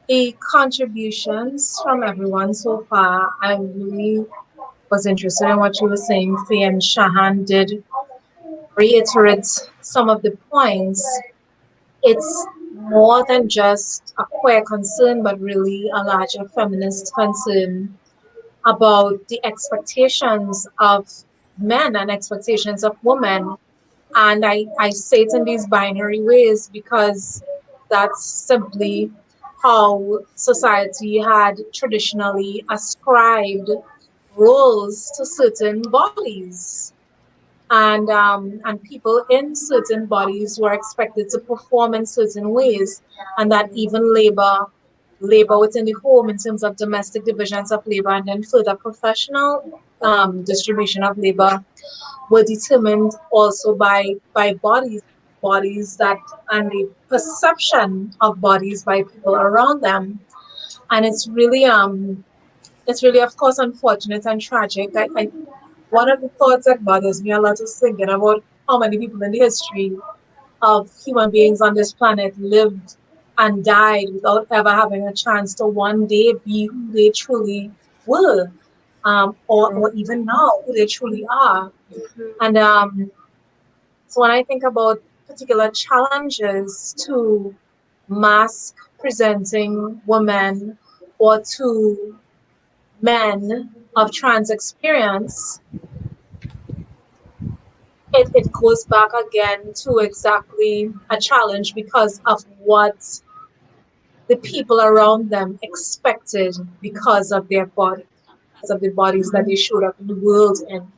the contributions from everyone so far, I really was interested in what you were saying. Faye and Shahan did reiterate some of the points. It's more than just a queer concern, but really a larger feminist concern about the expectations of men and expectations of women. And I say it in these binary ways because that's simply how society had traditionally ascribed roles to certain bodies. And people in certain bodies were expected to perform in certain ways, and that even labor within the home in terms of domestic divisions of labor and then further professional distribution of labor were determined also by bodies that and the perception of bodies by people around them. And it's really of course unfortunate and tragic. One of the thoughts that bothers me a lot is thinking about how many people in the history of human beings on this planet lived and died without ever having a chance to one day be who they truly were, or even now who they truly are. Mhm. And so when I think about particular challenges to mask presenting women or to men of trans experience, it goes back again to exactly a challenge because of what the people around them expected because of their body, because of the bodies that they showed up in the world in.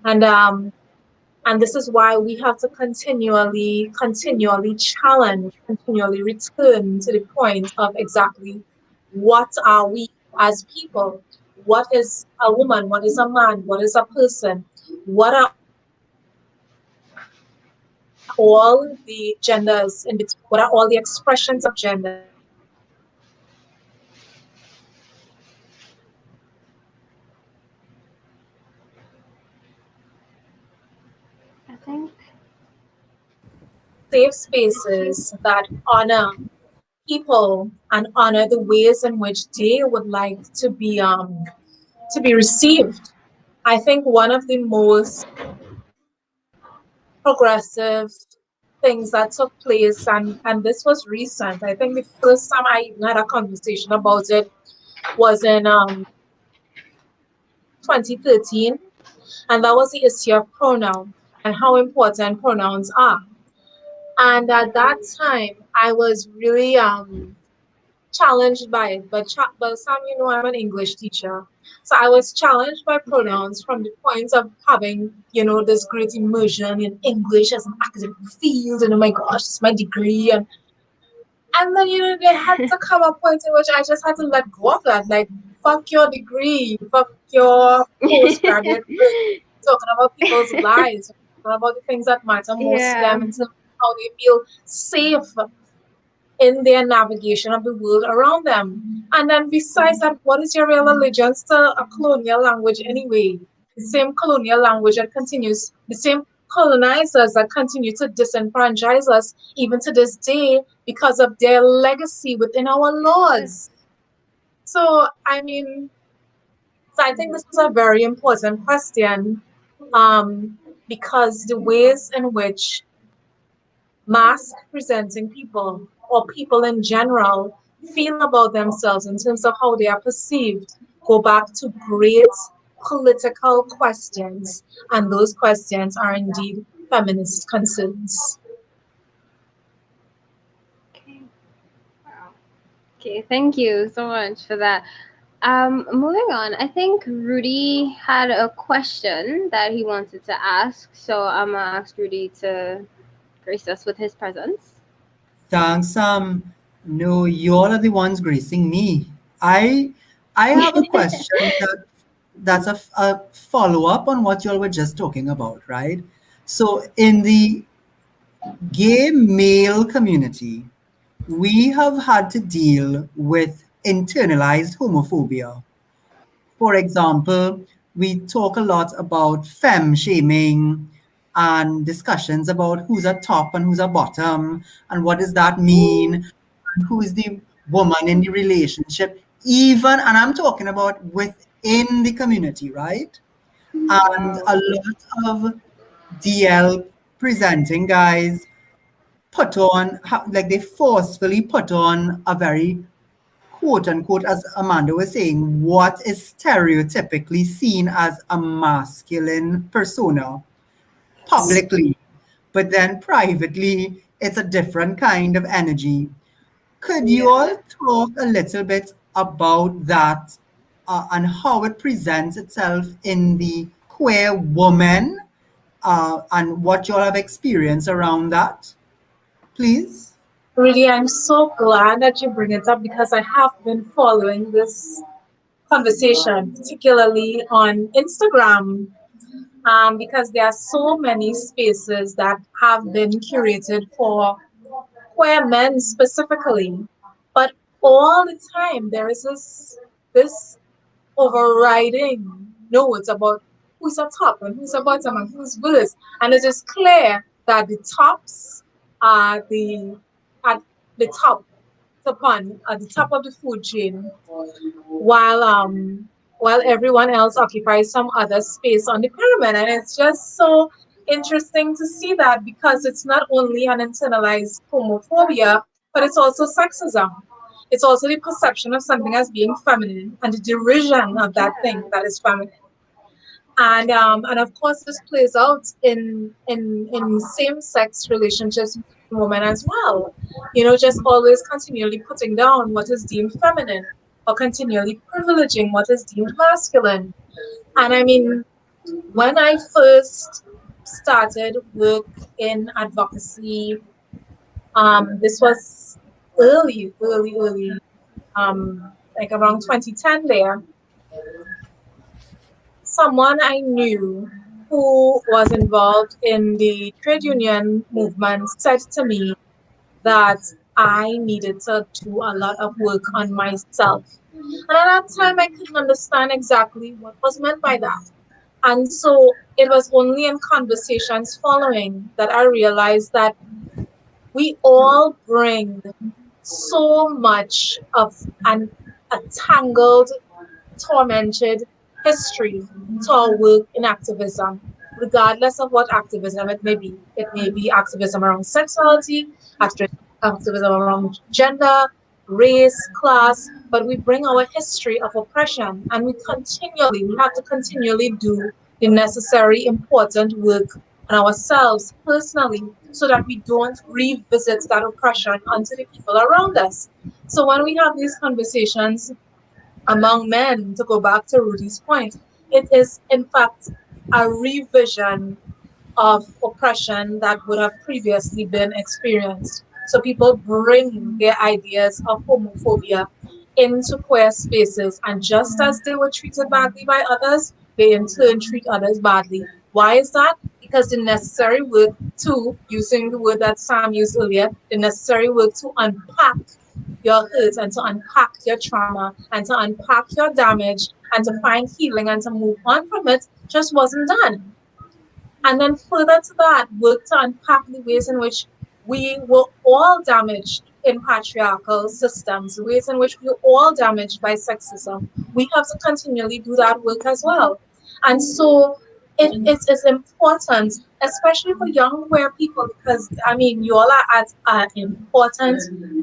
And and this is why we have to continually challenge, continually return to the point of exactly what are we as people? What is a woman? What is a man? What is a person? What are all the genders in between? What are all the expressions of gender? And what are the I think safe did she? spaces that honor people and honor the ways in which they would like to be received. I think one of the most progressive things that took place, and this was recent. I think the first time I even had a conversation about it was in 2013, and that was the issue of pronouns and how important pronouns are. And at that time, I was really challenged by it. But Sam, you know, I'm an English teacher, so I was challenged by pronouns from the point of having, you know, this great immersion in English as an academic field, and oh my gosh, it's my degree, and then, you know, there had to come a point in which I just had to let go of that. Like, fuck your degree, fuck your postgraduate work, talking about people's lives, talking about the things that matter most to Yeah, them in terms of how they feel safe in their navigation of the world around them. And then besides that, what is your real allegiance to a colonial language anyway? the same colonial language that continues, the same colonizers that continue to disenfranchise us even to this day because of their legacy within our laws. So, I mean, so I think this is a very important question because the ways in which mask presenting people or people in general feel about themselves in terms of how they are perceived go back to great political questions, and those questions are indeed feminist concerns. Okay. Wow. Okay, thank you so much for that. Moving on, I think Rudy had a question that he wanted to ask, so I'm gonna ask Rudy to grace us with his presence. Thanks, no, you all are the ones gracing me. I I have a question that's a follow up on what you all were just talking about, right? So in the gay male community, we have had to deal with internalized homophobia. For example, we talk a lot about femme shaming and discussions about who's a top and who's a bottom and what does that mean and who is the woman in the relationship, even, and I'm talking about within the community, right? And Wow. a lot of DL presenting guys put on, like they forcefully put on a very quote unquote, as Amanda was saying, what is stereotypically seen as a masculine persona publicly, but then privately, it's a different kind of energy. Could you Yeah. all talk a little bit about that and how it presents itself in the queer woman and what you all have experienced around that, please? Really, I'm so glad that you bring it up because I have been following this conversation, particularly on Instagram, because there are so many spaces that have been curated for queer men specifically. But all the time, there is this overriding notes about who's a top and who's a bottom and who's worse. And it is clear that the tops are at the upon at the top of the food chain, while everyone else occupies some other space on the pyramid. And it's just so interesting to see that because it's not only an internalized homophobia, but it's also sexism. It's also the perception of something as being feminine and the derision of that thing that is feminine. And of course this plays out in same sex relationships between women as well. You know, just always continually putting down what is deemed feminine or continually privileging what is deemed masculine. And I mean, when I first started work in advocacy, this was early, like around 2010 there, someone I knew who was involved in the trade union movement said to me that I needed to do a lot of work on myself. And at that time, I couldn't understand exactly what was meant by that. And so it was only in conversations following that I realized that we all bring so much of a tangled tormented history to our work in activism, regardless of what activism it may be. It may be activism around sexuality, activism around gender, race, class, but we bring our history of oppression and we have to continually do the necessary important work on ourselves personally so that we don't revisit that oppression onto the people around us. So when we have these conversations among men, to go back to Rudy's point, it is in fact a revision of oppression that would have previously been experienced. So people bring their ideas of homophobia into queer spaces, and just as they were treated badly by others, they in turn treat others badly. Why is that? Because the necessary work to, using the word that Sam used earlier, the necessary work to unpack your hurt and to unpack your trauma and to unpack your damage and to find healing and to move on from it just wasn't done. And then further to that, work to unpack the ways in which we were all damaged in patriarchal systems, the ways in which we were all damaged by sexism. We have to continually do that work as well. And so it is important, especially for young queer people, because I mean, you all are at an important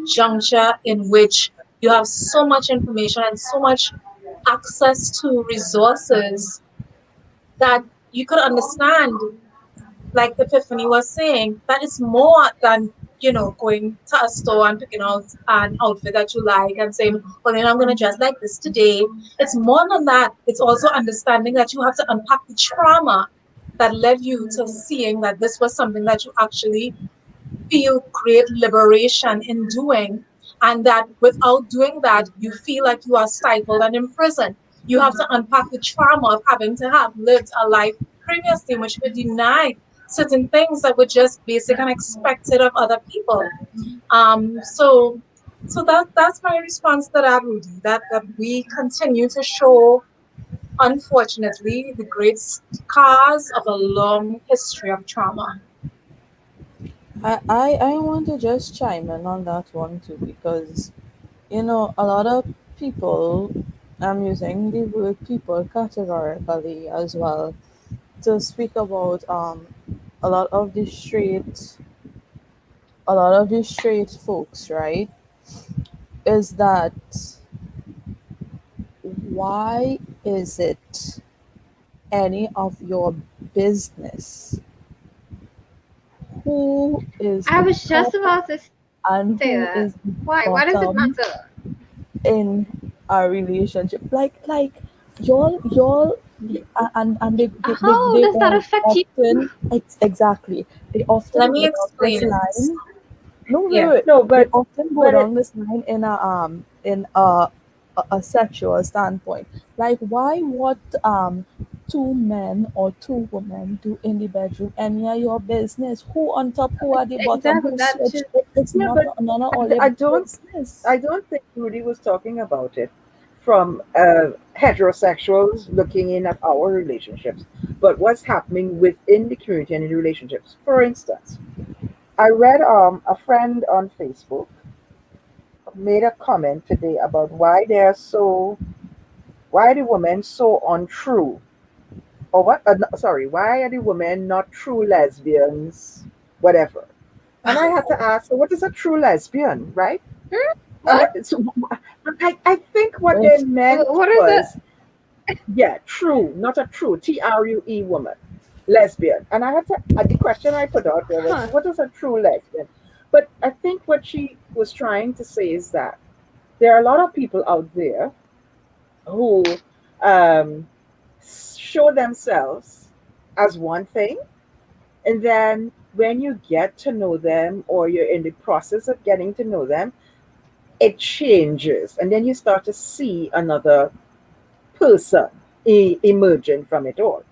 juncture in which you have so much information and so much access to resources that you could understand, like Epiphany was saying, that is more than, going to a store and picking out an outfit that you like and saying, well, I'm going to dress like this today. It's more than that. It's also understanding that you have to unpack the trauma that led you to seeing that this was something that you actually feel great liberation in doing, and that without doing that, you feel like you are stifled and imprisoned. You have to unpack the trauma of having to have lived a life previously in which you were denied certain things that were just basic and expected of other people. So that's my response to that, Rudy. That we continue to show, unfortunately, the great scars of a long history of trauma. I want to just chime in on that one too, because a lot of people, I'm using the word people categorically as well to speak about a lot of the straight a lot of the straight folks, right? Is that why is it any of your business who is I the was just top about to say that. and who is Why? the Why does it bottom matter? in a relationship? Like y'all and How they does that all affect you? often exactly, they Let often me go down this explain it. line. No, wait, Yeah. wait. No, They but often go but it down this line in a sexual standpoint. Like, why what two men or two women do in the bedroom any of your business? Who on top? Who at the bottom? Exactly. Who That switch? should. It's yeah, not but none of all your I don't business. I don't think Rudy was talking about it from heterosexuals looking in at our relationships, but what's happening within the community and in relationships. For instance, I read a friend on Facebook made a comment today about why are the women so untrue, or what? No, sorry, why are the women not true lesbians? Whatever. And I had to ask, so what is a true lesbian, right? Hmm? And What? so I think what they If meant What is it? was, yeah, true, not a true, TRUE woman, lesbian. And I had to, the question I put out there was, Huh? what is a true lesbian? But I think what she was trying to say is that there are a lot of people out there who um, show themselves as one thing, and then when you get to know them or you're in the process of getting to know them, it changes. And then you start to see another person emerging from it all.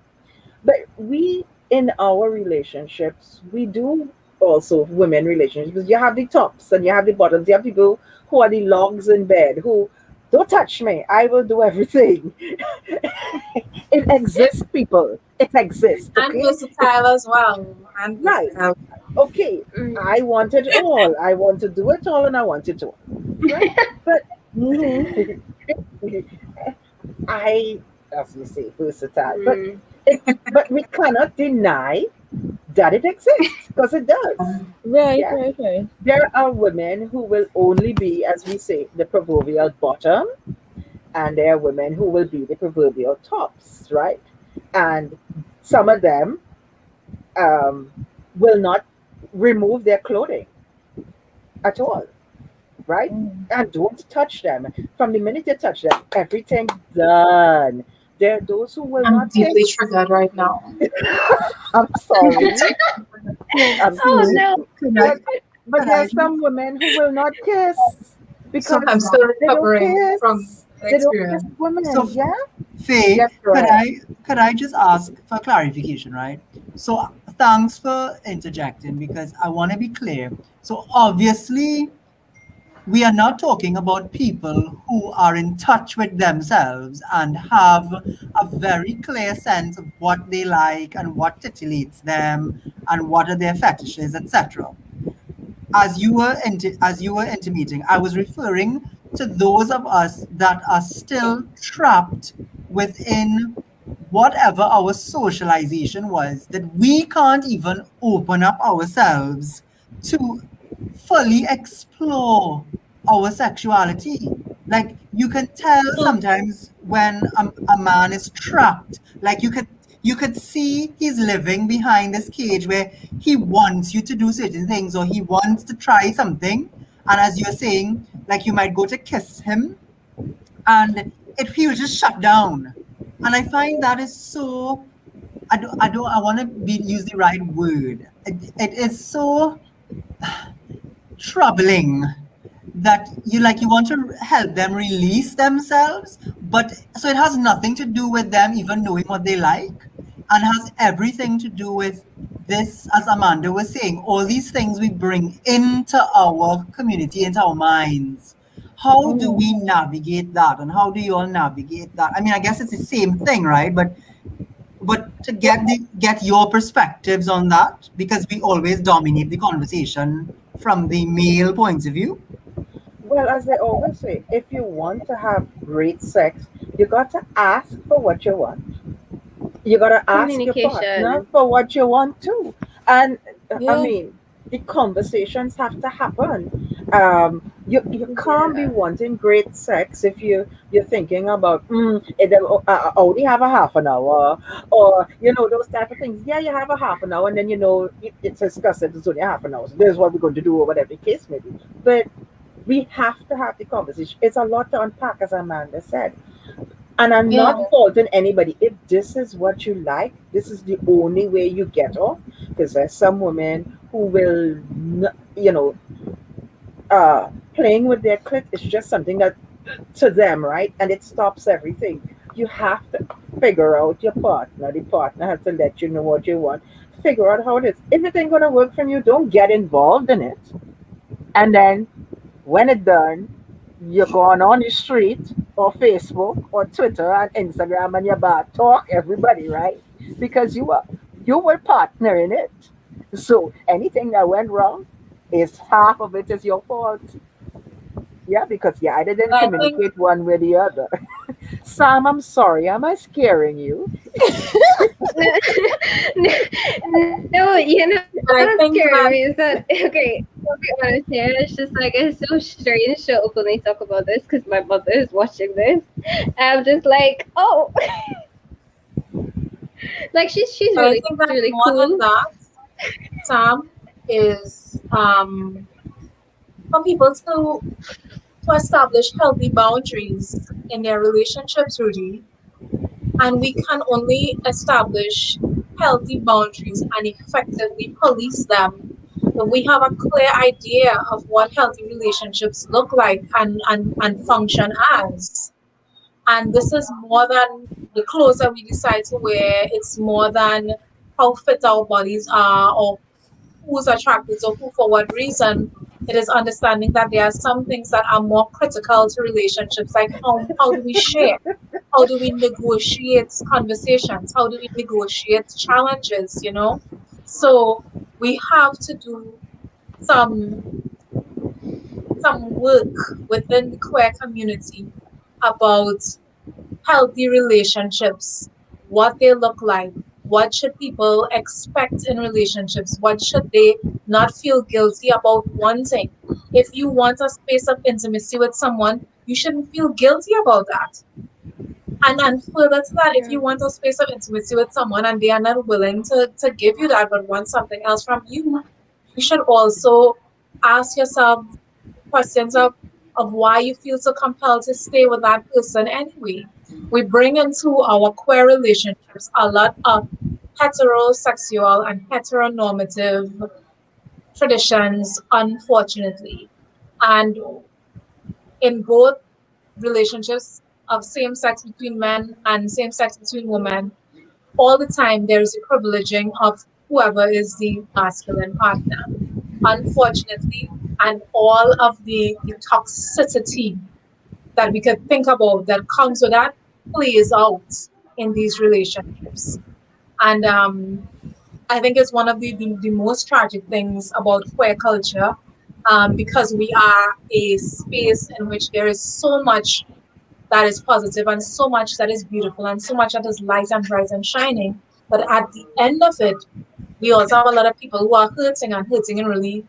But we, in our relationships, we do also women relationships, because you have the tops and you have the bottoms. You have people who are the logs in bed who don't touch me, I will do everything. It exists, people. It exists, And okay? versatile as well. And Right. versatile. Okay. Mm. I want it all. I want to do it all and I want it all. Right? But mm-hmm, I, as you say, versatile. But Mm. it, but we cannot deny that it exists, because it does. right, Yeah. right, right. There are women who will only be, as we say, the proverbial bottom, and there are women who will be the proverbial tops, right? And some of them um, will not remove their clothing at all, right? Mm. And don't touch them. From the minute you touch them, everything done. There are those who will I'm not deeply kiss. triggered right now. I'm sorry. I'm Oh See, no. can I but but can there I are some women who will not kiss so I'm because still they don't recovering from kiss. the They don't kiss experience. women. so Yeah. Faye, Yes. Go ahead. could I just ask for clarification, right? So thanks for interjecting because I want to be clear. So obviously We are not talking about people who are in touch with themselves and have a very clear sense of what they like and what titillates them and what are their fetishes, etc. As you were intimating, I was referring to those of us that are still trapped within whatever our socialization was, that we can't even open up ourselves to fully explore our sexuality. Like you can tell sometimes when a man is trapped. Like you could see he's living behind this cage where he wants you to do certain things or he wants to try something. And as you're saying, like you might go to kiss him and he will just shut down. And I find that is so I want to use the right word. It is so troubling that you want to help them release themselves, but so it has nothing to do with them even knowing what they like, and has everything to do with this, as Amanda was saying, all these things we bring into our community, into our minds. How do we navigate that, and how do you all navigate that? I mean, I guess it's the same thing, right? But to get your perspectives on that, because we always dominate the conversation from the male point of view. Well, as they always say, if you want to have great sex, you got to ask for what you want. You got to ask your partner Communication. for what you want too. And I Yeah. mean, the conversations have to happen. You can't be Yeah. wanting great sex if you're thinking about I only have a half an hour, or those type of things. Yeah, you have a half an hour, and then it's discussed that it's only a half an hour. So this is what we're going to do, or whatever the case may be. But we have to have the conversation. It's a lot to unpack, as Amanda said. And I'm Yeah. not faulting anybody. If this is what you like, this is the only way you get off. Because there's some women who will, playing with their clit is just something that to them, right? And it stops everything. You have to figure out your partner. The partner has to let you know what you want. Figure out how it is. If it ain't gonna work for you, don't get involved in it. And then when it's done, you're going on the street or Facebook or Twitter and Instagram and you're about talk everybody, right? Because you were partner in it. So anything that went wrong is half of it is your fault. Yeah, because you either didn't I think communicate one way or the other. Sam, I'm sorry. Am I scaring you? No, you're not I scaring think me. Is that that okay? I'll be honest here. It's just like it's so strange to openly talk about this because my mother is watching this. I'm just like, oh, like but I she's think really that more cool. than that, Sam, is for people to establish healthy boundaries in their relationships, Rudy. And we can only establish healthy boundaries and effectively police them if we have a clear idea of what healthy relationships look like and function as. And this is more than the clothes that we decide to wear, it's more than how fit our bodies are or who's attracted to who for what reason. It is understanding that there are some things that are more critical to relationships, like how do we share? How do we negotiate conversations? How do we negotiate challenges, you know? So we have to do some some work within the queer community about healthy relationships, what they look like, what should people expect in relationships, what should they not feel guilty about wanting. If you want a space of intimacy with someone, you shouldn't feel guilty about that. And further to that, if Yeah. you want a space of intimacy with someone and they are not willing to give you that but want something else from you, you should also ask yourself questions of why you feel so compelled to stay with that person anyway. We bring into our queer relationships a lot of heterosexual and heteronormative traditions, unfortunately. And in both relationships of same sex between men and same sex between women, all the time there is a privileging of whoever is the masculine partner. Unfortunately, and all of the toxicity that we could think about that comes with that plays out in these relationships. And I think it's one of the most tragic things about queer culture, because we are a space in which there is so much that is positive and so much that is beautiful and so much that is light and bright and shining. But at the end of it, we also have a lot of people who are hurting and hurting in really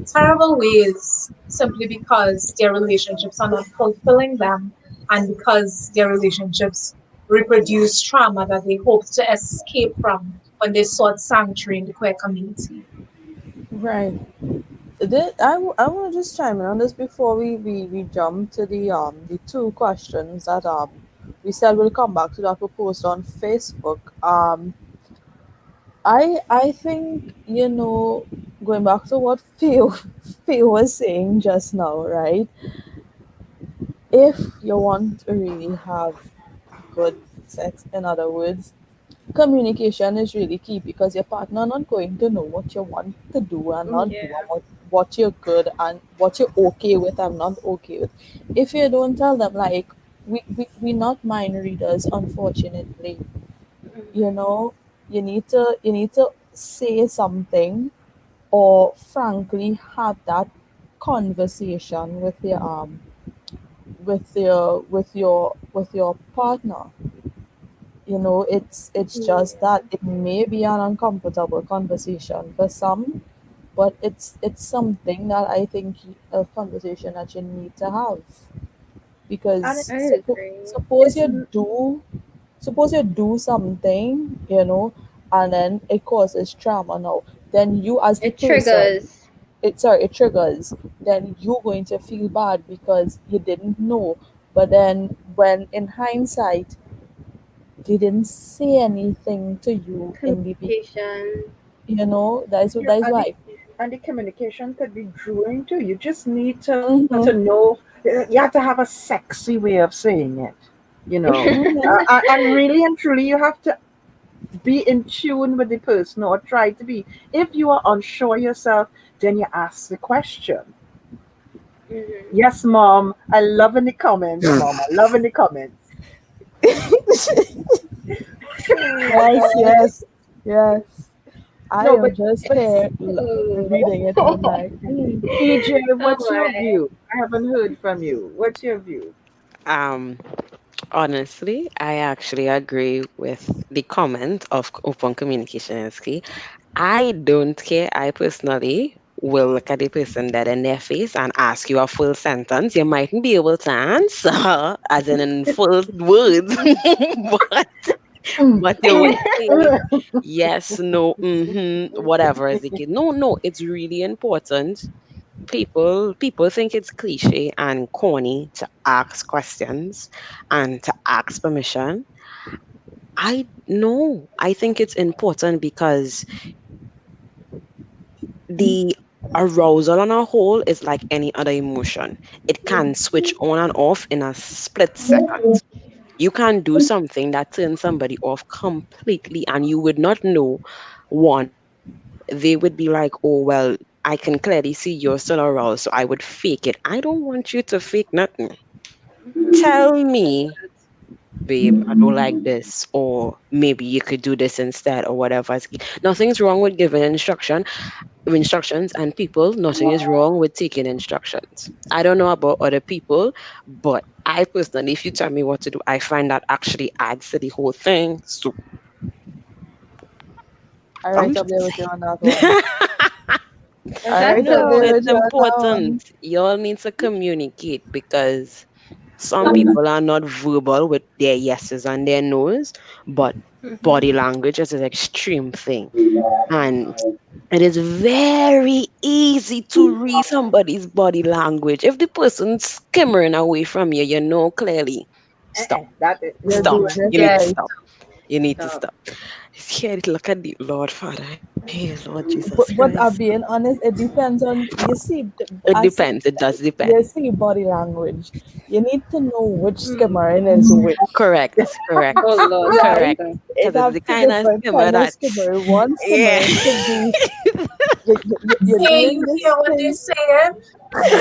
terrible ways simply because their relationships are not fulfilling them and because their relationships reproduce trauma that they hoped to escape from when they sought sanctuary in the queer community. Right. I want to just chime in on this before we jump to the two questions that we said we'll come back to that we post on Facebook. I think, going back to what Faye was saying just now, right? If you want to really have good sex, in other words, communication is really key because your partner not going to know what you want to do and not do, and Yeah. what you're good and what you're okay with and not okay with. If you don't tell them, like, we not mind readers, unfortunately. you Mhm. know you need to say something, or frankly have that conversation with your partner. It's just Yeah. that it may be an uncomfortable conversation for some, but it's something that I think, a conversation that you need to have, And because I agree. suppose you do something, and then it causes trauma now, then you as the It person, triggers. it triggers, then you're going to feel bad because you didn't know. But then when in hindsight they didn't say anything to you in the Communication. yeah, that is why. and the communication could be drooling too. You just need to Mm-hmm. know. You have to have a sexy way of saying it. You know, Mm-hmm. and really and truly, you have to be in tune with the person, or try to be. If you are unsure yourself, then you ask the question. Mhm. Yes, mom. I love in the comments, mom. I love in the comments. Yes, yes, yes. I No, am just but here Ooh. reading it and I'm like, PJ, Oh what's your my. view? I haven't heard from you. What's your view? Um, Honestly, I actually agree with the comment of open communication is key. I don't care. I personally will look at the person dead in their face and ask you a full sentence. You mightn't be able to answer as in full words, but you would say yes, no, whatever is the case. No, no, it's really important. People think it's cliche and corny to ask questions and to ask permission. I know. I think it's important because the arousal on a whole is like any other emotion. It can switch on and off in a split second. You can do something that turns somebody off completely, and you would not know. One, they would be like, oh, well, I can clearly see you're still aroused, so I would fake it. I don't want you to fake nothing. Tell me, babe, I don't like this, or maybe you could do this instead, or whatever. Nothing's wrong with giving instructions, and people, nothing is wrong with taking instructions. I don't know about other people, but I personally, if you tell me what to do, I find that actually adds to the whole thing. So I I'm right up just there with you on that one. saying. I That's right up so No, there with it's you on that important. one. You all need to communicate because some people are not verbal with their yeses and their no's, but body mhm. language is an extreme thing. And it is very easy to read somebody's body language. If the person's skimmering away from you, you know clearly. Stop. That is, You're Stop. doing Mhm. it You need to Yes. right. stop. You need to Stop. stop. Yeah, look at the Lord Father. Hey, Lord Jesus But Christ. I'm being honest, it depends on, you see, It I see, depends. It does you depend. see body language. You need to know which Hmm. skimmering is which, Correct. Correct. Oh Lord, right? Correct. sister. It Because it's have the two kind of different skimmer kind of that, skimmering. One yeah. skimmering could be you're Hey, doing you this hear what they're thing. saying?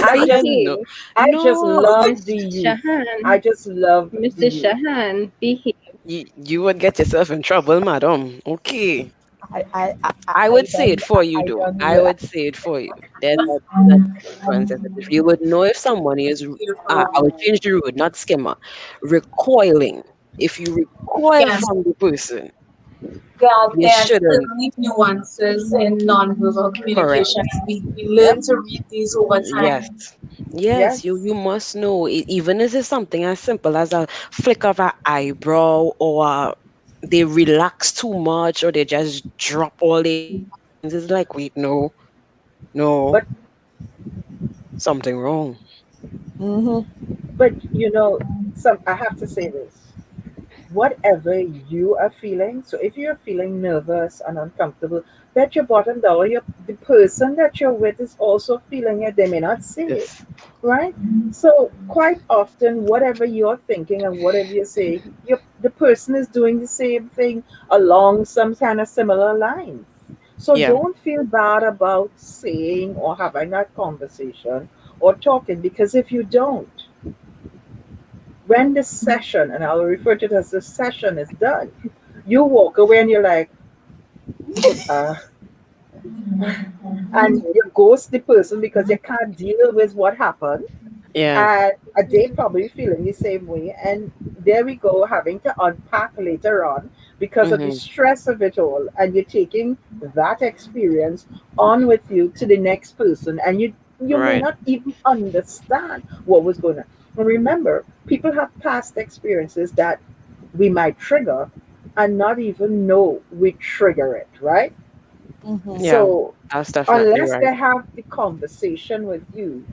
I just No, Behave. I just no. love the youth. I Shahan. just love the Mr. youth. Shahan, behave. You would get yourself in trouble, madam. Okay. I would say it for you, I though. don't I know. would say it for you. There's a difference. If you would know if someone is, I would Beautiful. change the word, not skimmer, recoiling. If you recoil Yes, from the person, you there are shouldn't. certainly nuances in nonverbal Correct. communication, and we Yep. learn to read these over Yes. time. Yes, Yes. you must know. Even if it's something as simple as a flick of an eyebrow, or they relax too much, or they just drop all their lines. It's like, wait, no, But something wrong. Mm-hmm. but some I have to say this. Whatever you are feeling, so if you're feeling nervous and uncomfortable, bet your bottom dollar the person that you're with is also feeling it. They may not say it, Yes. right? So quite often, whatever you're thinking and whatever you're saying, the person is doing the same thing along some kind of similar lines. So Yeah. don't feel bad about saying or having that conversation or talking, because if you don't, when the session, and I'll refer to it as the session, is done, you walk away and you're like, uh, and you ghost the person because you can't deal with what happened, Yeah. and they probably feeling the same way, and there we go, having to unpack later on because of the Mm-hmm. stress of it all, and you're taking that experience on with you to the next person, and you may Right. not even understand what was going on. And remember, people have past experiences that we might trigger and not even know we trigger it, right? Mm-hmm. Yeah. So That's definitely unless right. they have the conversation with you,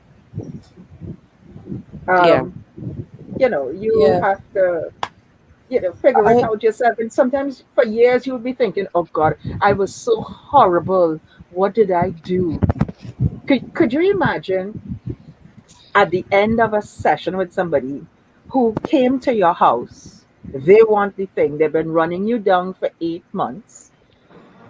Yeah. um, you Yeah. have to figure it I out yourself. And sometimes for years you'll be thinking, oh God, I was so horrible. What did I do? Could you imagine at the end of a session with somebody who came to your house? They want the thing. They've been running you down for 8 months.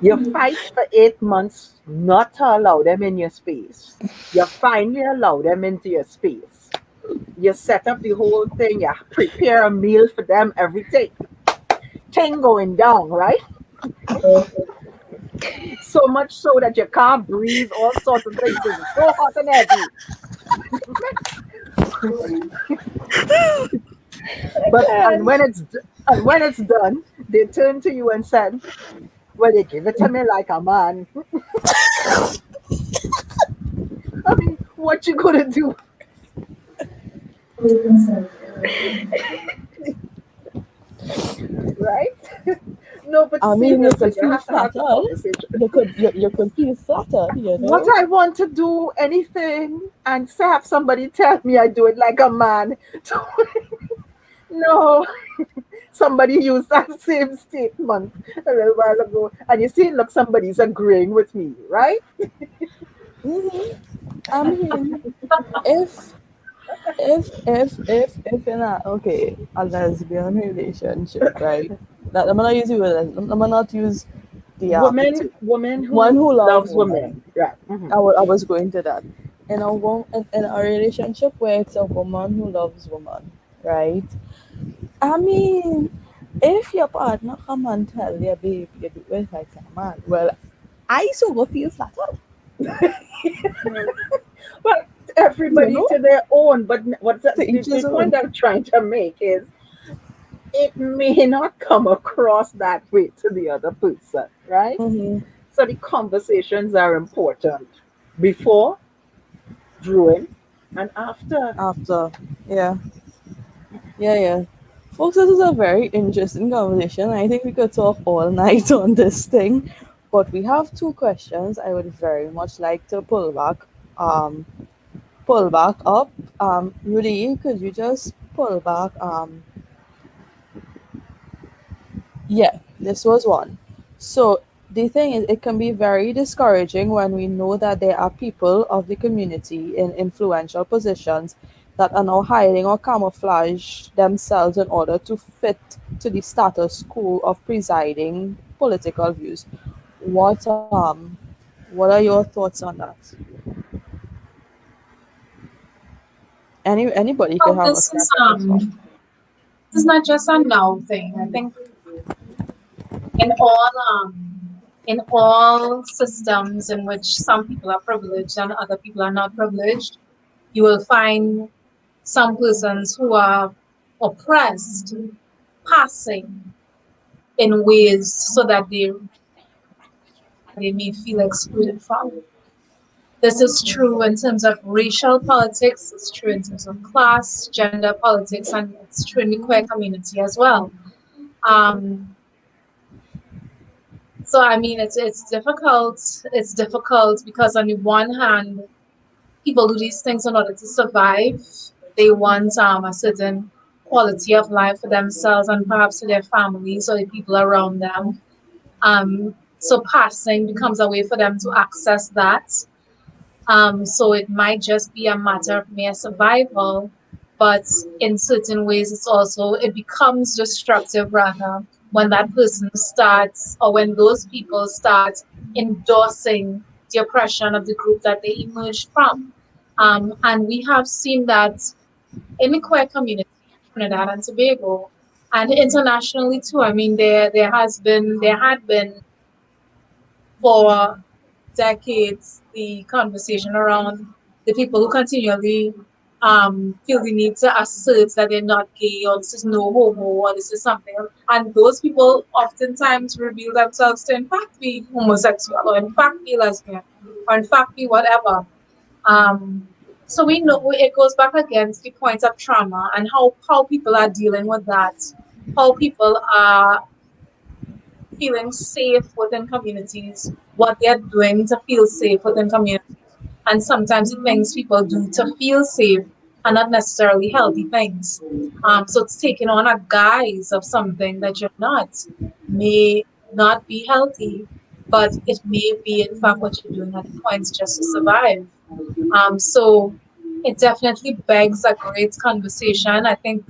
You fight for 8 months not to allow them in your space. You finally allow them into your space. You set up the whole thing. You prepare a meal for them, everything. Thing going down, right? So much so that you can't breathe, all sorts of things. It's so hot and heavy. But God. and when it's done, they turn to you and said, "Well, they give it to me like a man." I mean, what you gonna do, right? No, but I mean, you seriously, could you feel have to have the flattered. conversation. You could feel flattered. What I want to do anything and say have somebody tell me I do it like a man. No, somebody used that same statement a little while ago, and you see, look, somebody's agreeing with me, right? Mm-hmm. I mean, if if in a lesbian relationship, right? That I'm not use the word. I'm not use the Woman one who who loves loves woman. women, right? Hmm. I was going to that. In a relationship where it's a woman who loves woman, right? I mean, if your partner come and tell you, babe, you do it like a man, well, I so go feel flattered, But you everybody know? to their own. But what's To each the his point own. I'm trying to make is it may not come across that way to the other person, right? Mm-hmm. So the conversations are important before, during, and after. After, yeah, yeah. Folks, this is a very interesting conversation. I think we could talk all night on this thing, but we have two questions I would very much like to um, pull back up. Rudy, could you just pull back? Yeah, this was one. So the thing is, it can be very discouraging when we know that there are people of the community in influential positions that are now hiding or camouflage themselves in order to fit to the status quo of presiding political views. What what are your thoughts on that? Anybody could Well, have a crack at this one. this is not just a now thing. I think in all in all systems in which some people are privileged and other people are not privileged, you will find some persons who are oppressed passing in ways so that they may feel excluded from. This is true in terms of racial politics, it's true in terms of class, gender politics, and it's true in the queer community as well. Um, so I mean, it's difficult. It's difficult because on the one hand, people do these things in order to survive. They want a certain quality of life for themselves and perhaps for their families or the people around them. So passing becomes a way for them to access that. So it might just be a matter of mere survival, but in certain ways, it becomes destructive rather when that person starts or when those people start endorsing the oppression of the group that they emerged from. And we have seen that in the queer community in Trinidad and Tobago and internationally too. I mean, there had been for decades the conversation around the people who continually feel the need to assert that they're not gay or this is no homo or this is something. And those people oftentimes reveal themselves to in fact be homosexual or in fact be lesbian or in fact be whatever. Um, so we know it goes back against the point of trauma and how people are dealing with that, how people are feeling safe within communities, what they're doing to feel safe within communities. And sometimes the things people do to feel safe are not necessarily healthy things. So it's taking on a guise of something that you're not may not be healthy, but it may be in fact what you're doing at the points just to survive. So it definitely begs a great conversation. I think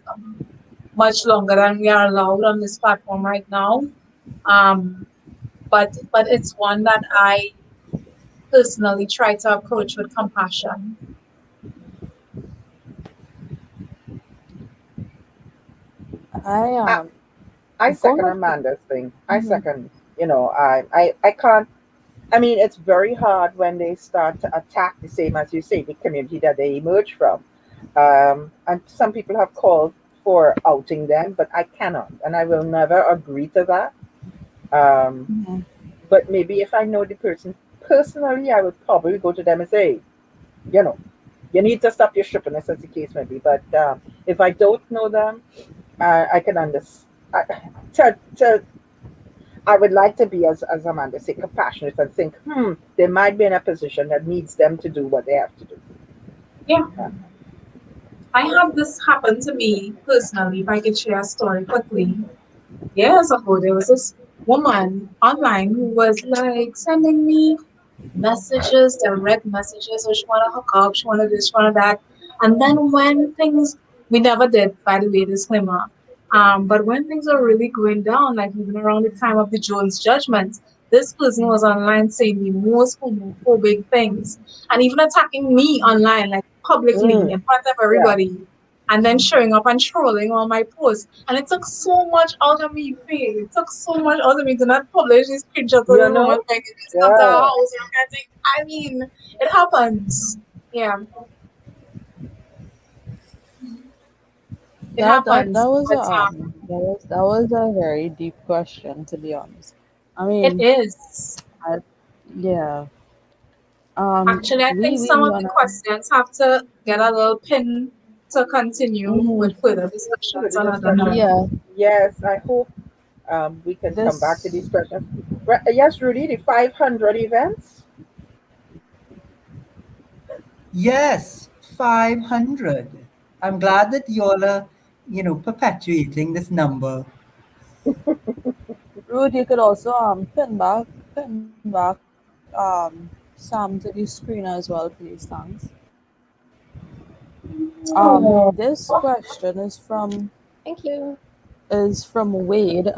much longer than we are allowed on this platform right now. Um, but it's one that I personally try to approach with compassion. I I, I go second ahead. Amanda's thing. I Mm-hmm. second, I can't. I mean, it's very hard when they start to attack the same as you say, the community that they emerge from. And some people have called for outing them, but I cannot, and I will never agree to that. Um, Mm-hmm. but maybe if I know the person personally, I would probably go to them and say, you know, you need to stop your strippiness, as the case may be. But if I don't know them, I can understand. To I would like to be, as Amanda said, compassionate and think, they might be in a position that needs them to do what they have to do. Yeah, Uh, I had this happen to me personally. If I could share a story quickly, years ago, there was this woman online who was like sending me messages, direct messages, or she wanna hook up, she wanna this, she wanna that. And then when things we never did, by the way, disclaimer. But when things are really going down, like even around the time of the Jones judgment, this person was online saying the most homophobic things and even attacking me online, like publicly mm, in front of yeah, everybody, and then showing up and trolling on my posts. And it took so much out of me, Faye. It took so much out of me to not publish these screenshots of you this woman know, begging me to come to her yeah, house. And I think, I mean, it happens. Yeah, it That happens. was But that was a very deep question, to be honest. I it mean, is. I, yeah. Actually, I think We some of the wanna. questions have to get a little pin to continue Hmm. with further discussions another time. Yeah. yes, I hope we can come back to This. these questions. Yes, Rudy, the 500 events. Yes, 500. I'm glad that y'all are, perpetuating this number. Rude, you could also pin back Sam to the screen as well, please. Thanks. This question Thank you. is from Wade.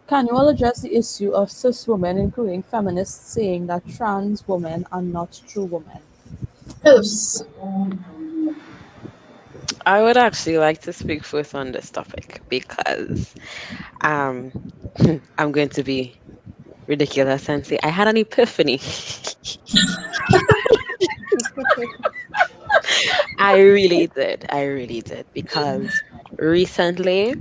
Can you all address the issue of cis women, including feminists, saying that trans women are not true women? Oops. I would actually like to speak first on this topic because um I'm going to be ridiculous and say I had an epiphany. I really did. I really did because recently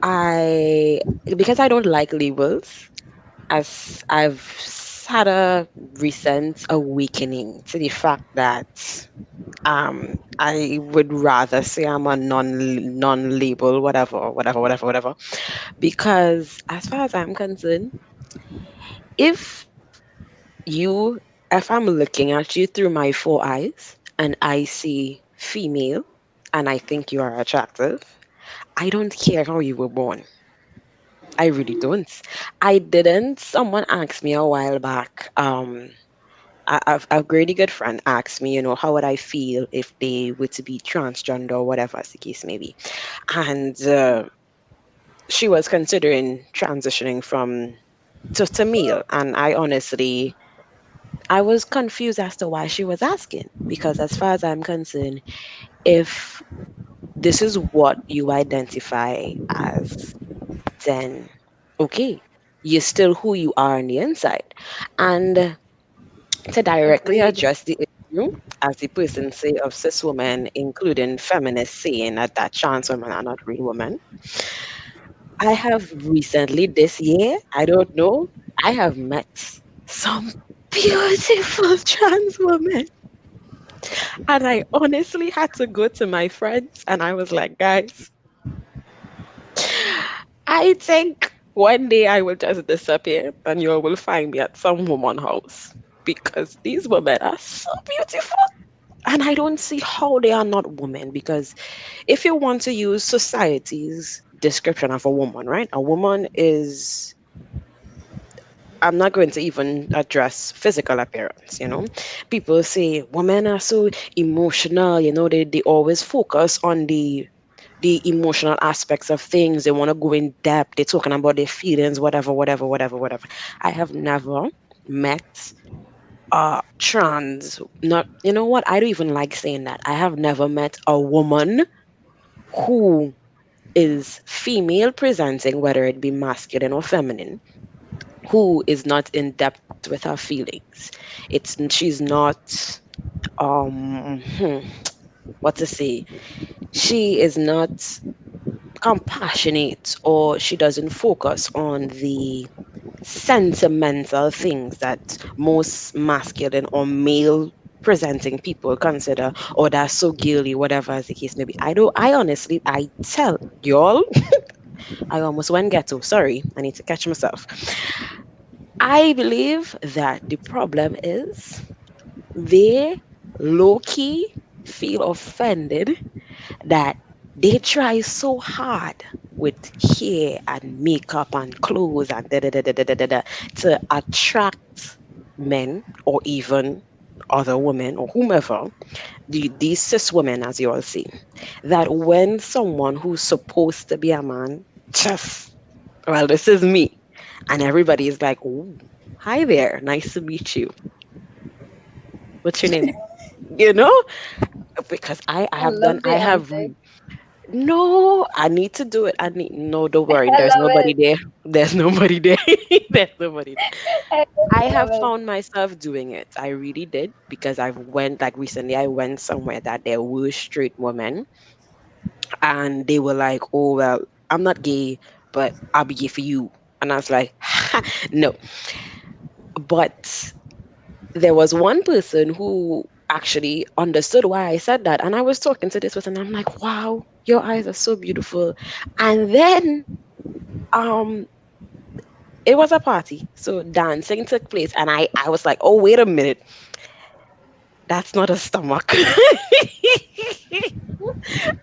I because I don't like labels, as had a recent awakening to the fact that I would rather say I'm a non-label whatever because as far as I'm concerned, if you if I'm looking at you through my four eyes and I see female and I think you are attractive, I don't care how you were born. I really don't. I didn't. Someone asked me a while back. A really good friend asked me, how would I feel if they were to be transgender or whatever as the case may be. And she was considering transitioning from to male. And I was confused as to why she was asking. Because as far as I'm concerned, if this is what you identify as, then okay, you're still who you are on the inside. And to directly Agreed. address the issue, as the person say of cis women, including feminists saying that trans women are not real women, I have recently this year, I don't know, I have met some beautiful trans women. And I honestly had to go to my friends and I was like, guys, I think one day I will just disappear and you all will find me at some woman house because these women are so beautiful. And I don't see how they are not women because if you want to use society's description of a woman, right? A woman is, I'm not going to even address physical appearance, People say women are so emotional, they always focus on the emotional aspects of things. They want to go in depth. They're talking about their feelings, whatever. I have never met trans, not, you know what, I don't even like saying that. I have never met a woman who is female presenting, whether it be masculine or feminine, who is not in depth with her feelings. She's not what to say, she is not compassionate, or she doesn't focus on the sentimental things that most masculine or male presenting people consider, or that's so girly, whatever as the case may be. I honestly, I tell y'all, I almost went ghetto. Sorry, I need to catch myself. I believe that the problem is they low key feel offended that they try so hard with hair and makeup and clothes and da to attract men or even other women or whomever, these cis women, as you all see, that when someone who's supposed to be a man just, well, this is me, and everybody is like, "Ooh, hi there, nice to meet you. What's your name?" You know, because I love the I have antics. no, I need to do it. I need, no, don't worry. I There's love nobody it. there. There's nobody there. There's nobody there. I I love have it. found myself doing it. I really did because I've went like recently. I went somewhere that there were straight women, and they were like, "Oh well, I'm not gay, but I'll be gay for you." And I was like, "No." But there was one person who actually understood why I said that, and I was talking to this person. And I'm like, "Wow, your eyes are so beautiful." And then um it was a party, so dancing took place, and I was like, oh, wait a minute, that's not a stomach. I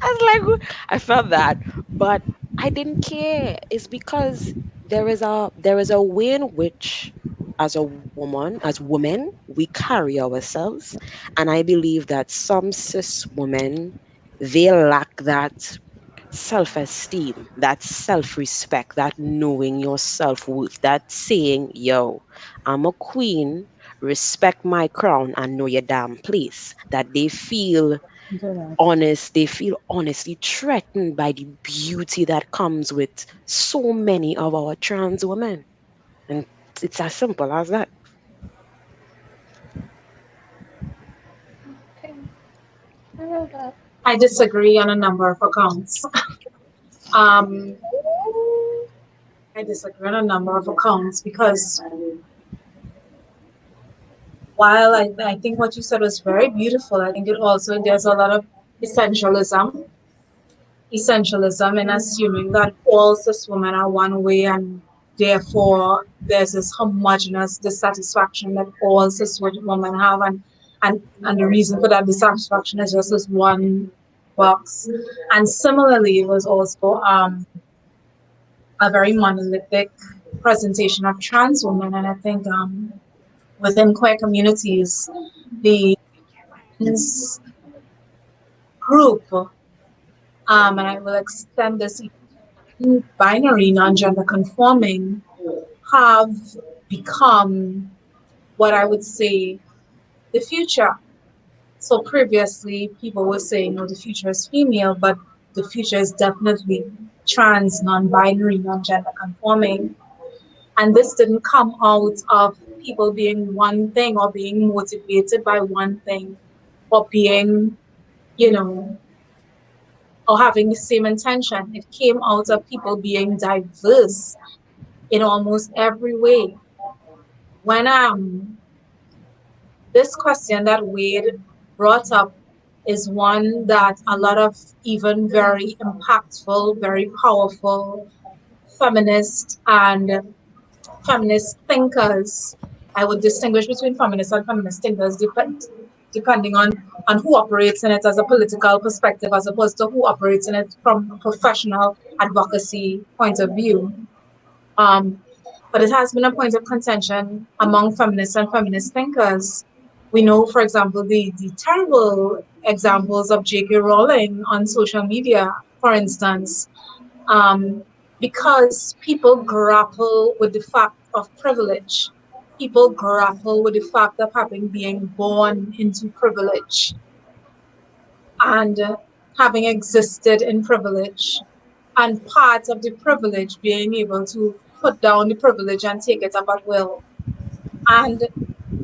was like, I felt that, but I didn't care. It's because there is a way in which as women we carry ourselves, and I believe that some cis women, they lack that self-esteem, that self-respect, that knowing your self-worth, that saying, yo, I'm a queen, respect my crown and know your damn place. That they feel Correct. honest, they feel honestly threatened by the beauty that comes with so many of our trans women. And it's as simple as that. Okay, I know that. I disagree on a number of accounts. Um, I disagree on a number of accounts because while I think what you said was very beautiful, I think it also there's a lot of essentialism, essentialism, and assuming that all cis women are one way and therefore there's this homogeneous dissatisfaction that all cis women have, and the reason for that dissatisfaction is just this one box. And similarly, it was also a very monolithic presentation of trans women, and I think within queer communities, the trans group, and I will extend this even binary, non-gender conforming, have become what I would say the future. So previously, people were saying, "Oh, the future is female," but the future is definitely trans, non-binary, non-gender conforming. And this didn't come out of people being one thing or being motivated by one thing or being, you know, or having the same intention. It came out of people being diverse in almost every way. When this question that Wade brought up is one that a lot of even very impactful, very powerful feminist and feminist thinkers. I would distinguish between feminists and feminist thinkers depending on who operates in it as a political perspective as opposed to who operates in it from a professional advocacy point of view. Um, but it has been a point of contention among feminists and feminist thinkers. We know, for example, the terrible examples of J.K. Rowling on social media, for instance, um, because people grapple with the fact of privilege. People grapple with the fact of having being born into privilege and having existed in privilege, and part of the privilege being able to put down the privilege and take it up at will. And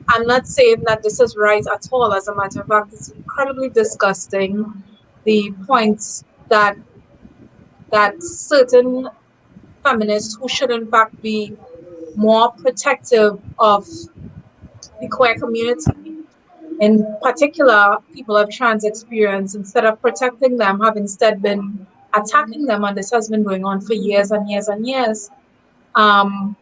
I'm not saying that this is right at all. As a matter of fact, it's incredibly disgusting the points that certain feminists who should in fact be more protective of the queer community, in particular people of trans experience, instead of protecting them, have instead been attacking them, and this has been going on for years and years and years. Um,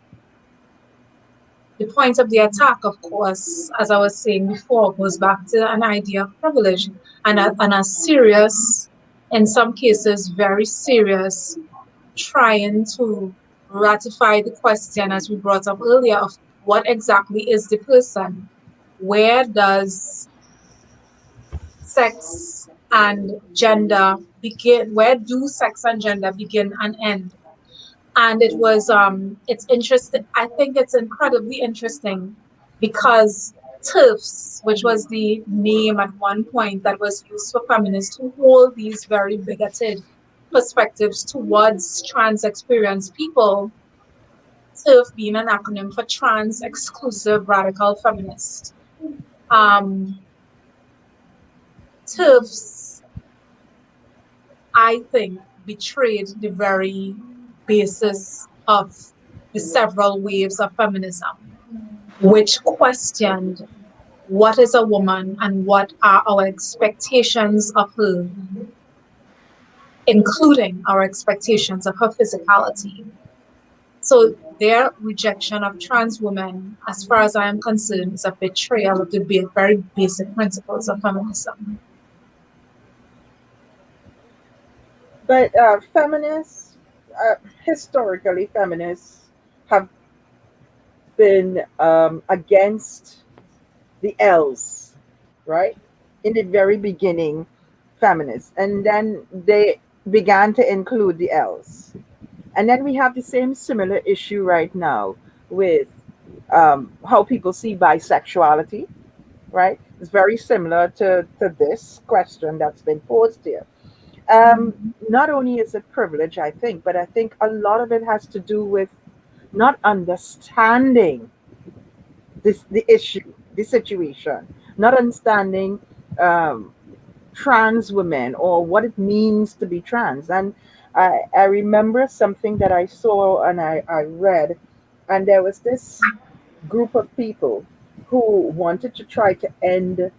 the point of the attack, of course, as I was saying before, goes back to an idea of privilege and a serious, in some cases, very serious, trying to ratify the question, as we brought up earlier, of what exactly is the person? Where does sex and gender begin? Where do sex and gender begin and end? And it's interesting. I think it's incredibly interesting because TERFs, which was the name at one point that was used for feminists who hold these very bigoted perspectives towards trans experienced people, TERF being an acronym for Trans Exclusive Radical Feminist. Um, TERFs, I think, betrayed the very basis of the several waves of feminism, which questioned what is a woman and what are our expectations of her, including our expectations of her physicality. So their rejection of trans women, as far as I am concerned, is a betrayal of the very basic principles of feminism. But feminists, historically feminists, have been against the L's, right? In the very beginning, feminists. And then they began to include the L's. And then we have the same similar issue right now with how people see bisexuality, right? It's very similar to this question that's been posed here. Not only is it privilege, I think, but I think a lot of it has to do with not understanding the issue, the situation, not understanding um, trans women or what it means to be trans. And I remember something that I saw and I read, and there was this group of people who wanted to try to end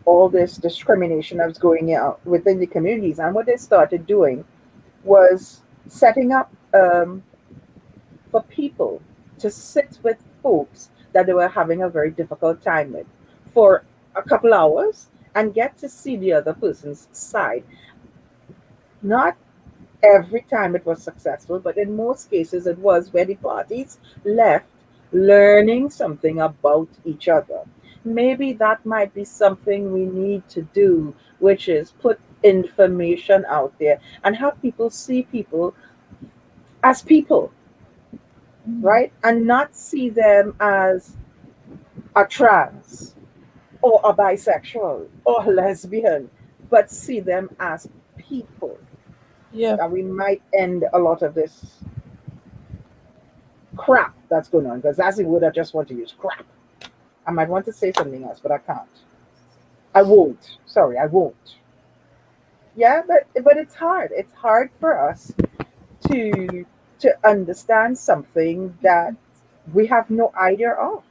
all this discrimination that was going on within the communities. And what they started doing was setting up for people to sit with folks that they were having a very difficult time with for a couple hours and get to see the other person's side. Not every time it was successful, but in most cases it was, where the parties left learning something about each other. Maybe that might be something we need to do, which is put information out there and have people see people as people, right? And not see them as a trans or a bisexual or a lesbian, but see them as people. Yeah. And we might end a lot of this crap that's going on, because that's the word I just want to use, crap. I might want to say something else, but I can't. I won't. Sorry, I won't. Yeah, but it's hard. It's hard for us to understand something that we have no idea of.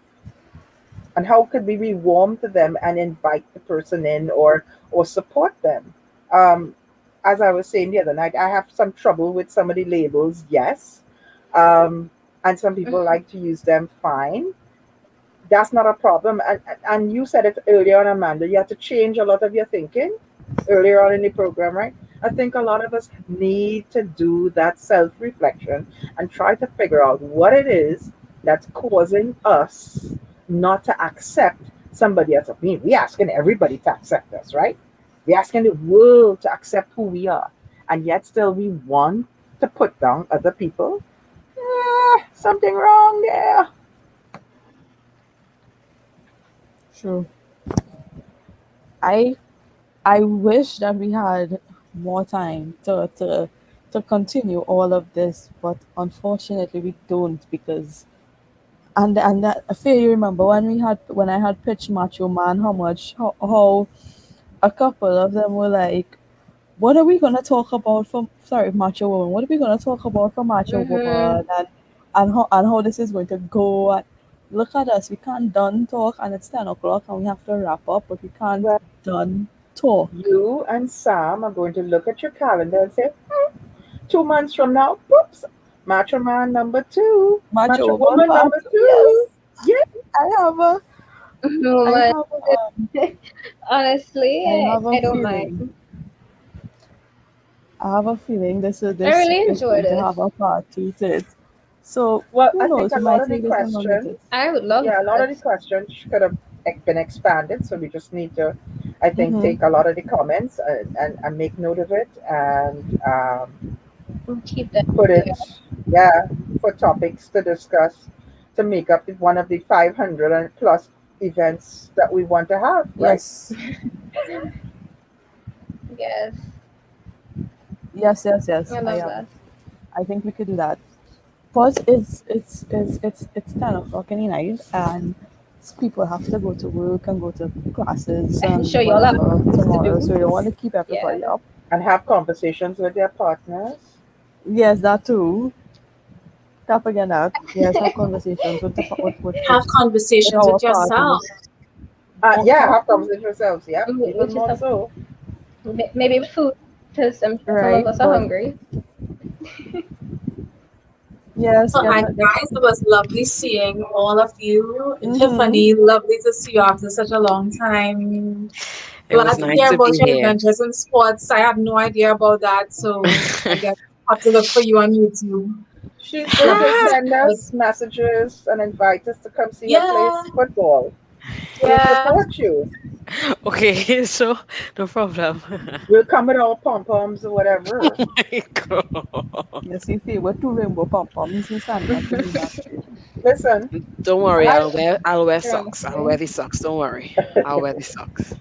And how could we be warm to them and invite the person in, or support them? Um, as I was saying the other night, I have some trouble with some of the labels, yes. Um, and some people like to use them, fine. That's not a problem. And you said it earlier on, Amanda, you have to change a lot of your thinking earlier on in the program, right? I think a lot of us need to do that self reflection and try to figure out what it is that's causing us not to accept somebody else. I mean, we're asking everybody to accept us, right? We're asking the world to accept who we are. And yet still we want to put down other people. Something wrong there. True. I I wish that we had more time to continue all of this, but unfortunately we don't, because and that I feel you remember when I had pitched Macho Man, how a couple of them were like, what are we gonna talk about for, sorry, Macho Woman, what are we gonna talk about for Macho Mhm. Woman, and how this is going to go. And look at us, we can't done talk, and it's 10 o'clock and we have to wrap up, but we can't Well, done talk. you and Sam are going to look at your calendar and say, 2 months from now, whoops, Macho Man number two, Macho Macho Woman Woman part number two, two. yes. Yeah, I have a I Woman. have Honestly, I have a I don't feeling. mind. I have a feeling I this really is enjoy going to this. have a part two to it. So well, who I think knows? a We lot might of the take this and run with questions, it. I would love yeah, a lot of the this. questions could have been expanded. So we just need to, I think, Mm-hmm. take a lot of the comments and make note of it and Keep that. put Yeah. it, yeah, for topics to discuss to make up one of the 500 and plus events that we want to have, right? Yes. Yes. Yes. I love that. I think we could do that. But it's 10 o'clock in the night, and people have to go to work and go to classes I'm and sure you all have whatever things to tomorrow. do. So you don't want to keep Yeah. everybody up. And have conversations with their partners. Yes, that too. Can't forget that. Yes, have conversations Have with conversations our with yourself. partners. Yeah, Okay. have conversations with yourselves. Yep, even Which is more something. so. Maybe with food, because I'm sure some of Right, us are but hungry. yes, Well, and get guys, it was lovely seeing all of you. And mm-hmm. Tiffany, lovely to see you after such a long time. It was Glad to nice hear to about be your here. adventures in sports. I had no idea about that, so I guess I have to look for you on YouTube. She's going to Yes. send us messages and invite us to come see her play Yeah. football. We'll Yeah. support you. Okay, so no problem. We'll come with our pom poms or whatever. My God. Yes, if you were two rainbow pom poms, we send them to you back too. Listen, Don't worry, I I'll wear socks. I'll wear Okay. the socks. Don't worry. I'll wear the socks.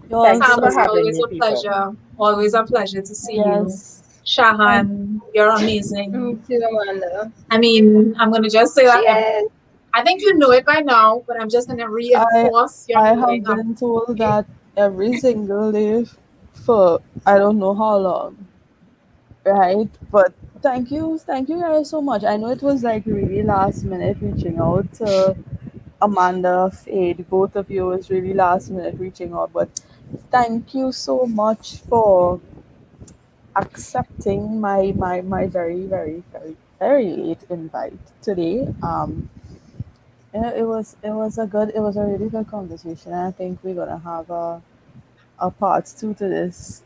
You thank you Sam, for it's also, having always me, a people. pleasure. Always a pleasure to see you. yes, and Shahan, you're Me amazing. too, Amanda. I mean, I'm going to just say She that is. I think you know it by now, but I'm just going to I reinforce your I knowing. have been told that every single day for I don't know how long, right? But thank you guys so much. I know it was like really last minute reaching out to Amanda, Fade, both of you was really last minute reaching out, but thank you so much for accepting my very, very, very, very late invite today. It was a really good conversation. I think we're gonna have a part two to this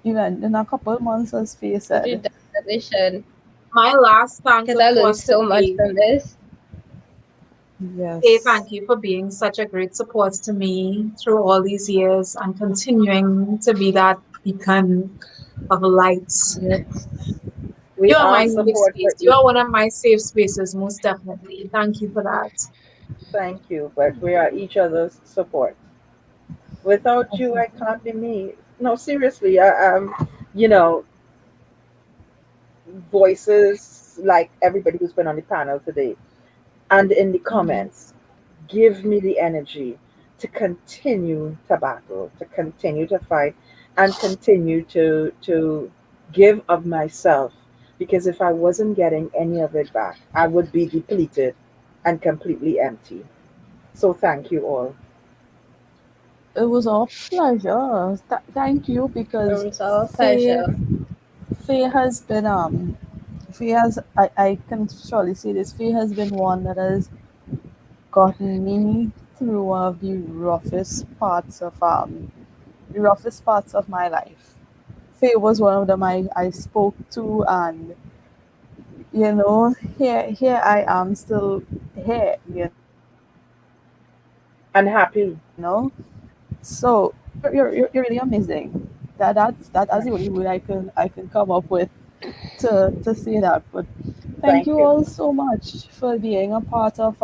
event in a couple of months, as Faye You said. definitely should. My last thanks, Because of I learned course, to so much Faye. from this. Faye, Yes. thank you for being such a great support to me through all these years and continuing to be that beacon of light. Yes. We You are are my safe support for space. You each. are one of my safe spaces, most definitely. Thank you for that. Thank you, but we are each other's support. Without you, I Definitely. can't be me. No, seriously, you know, voices like everybody who's been on the panel today and in the Mhm. comments give me the energy to continue to battle, to continue to fight, and continue to give of myself. Because if I wasn't getting any of it back, I would be depleted and completely empty. So thank you all. It was our pleasure. Thank you It because was our Faye pleasure. Faye has been Faye has I can surely say this, Faye has been one that has gotten me through one of the roughest parts of my life. Faye was one of them I spoke to, and here I am still here, And happy. So you're really amazing. That's the only word I can come up with to say that. But thank Thank you you. all so much for being a part of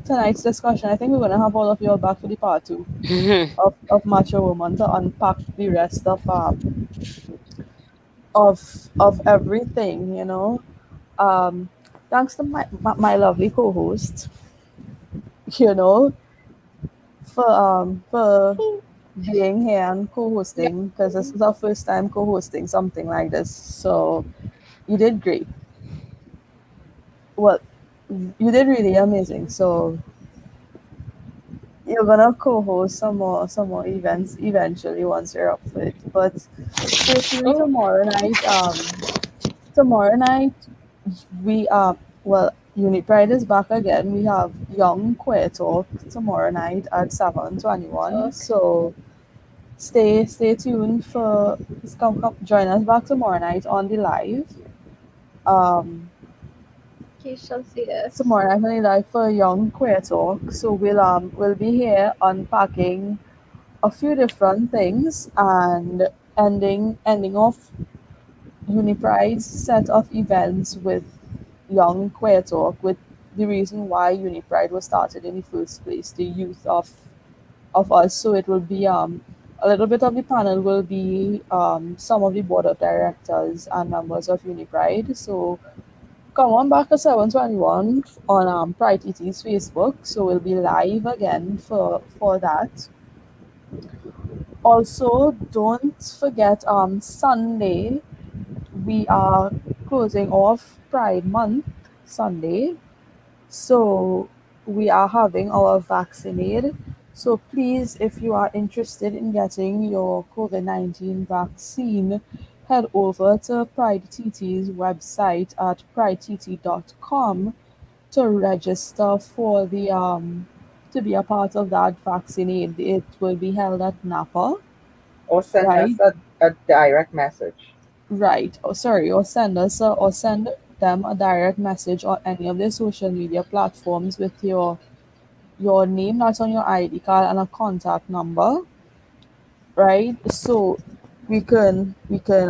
tonight's discussion. I think we're gonna have all of you all back for the part two of Macho Woman to unpack the rest of everything, Um thanks to my lovely co host, you know, for being here and Yeah. co-hosting because this is our first time co-hosting something like this. So you did great. Well, you did really amazing. So you're gonna co-host some more events eventually once you're up for it. But stay tuned Oh, tomorrow night. Tomorrow night we well, Uni Pride is back again. We have Young Queer Talk tomorrow night at 7:21. talk. So stay tuned for come join us back tomorrow night on the live. Um You shall see us. Tomorrow night on the live for Young Queer Talk. So we'll be here unpacking a few different things and ending off Unipride's set of events with Young Queer Talk, with the reason why Unipride was started in the first place, the youth of us. So it will be a little bit of the panel will be some of the board of directors and members of Unipride. So come on back at 7:21 on Pride ET's Facebook. So we'll be live again for that. Also, don't forget Sunday we are closing off Pride Month Sunday. So we are having our vaccinate. So please, if you are interested in getting your COVID-19 vaccine, head over to Pride TT's website at pridett.com to register for the to be a part of that vaccinate. It will be held at Napa, Or send right? us a direct message. Right. Oh, sorry. Or send us or send them a direct message on any of their social media platforms with your name that's on your ID card and a contact number, right? So we can make that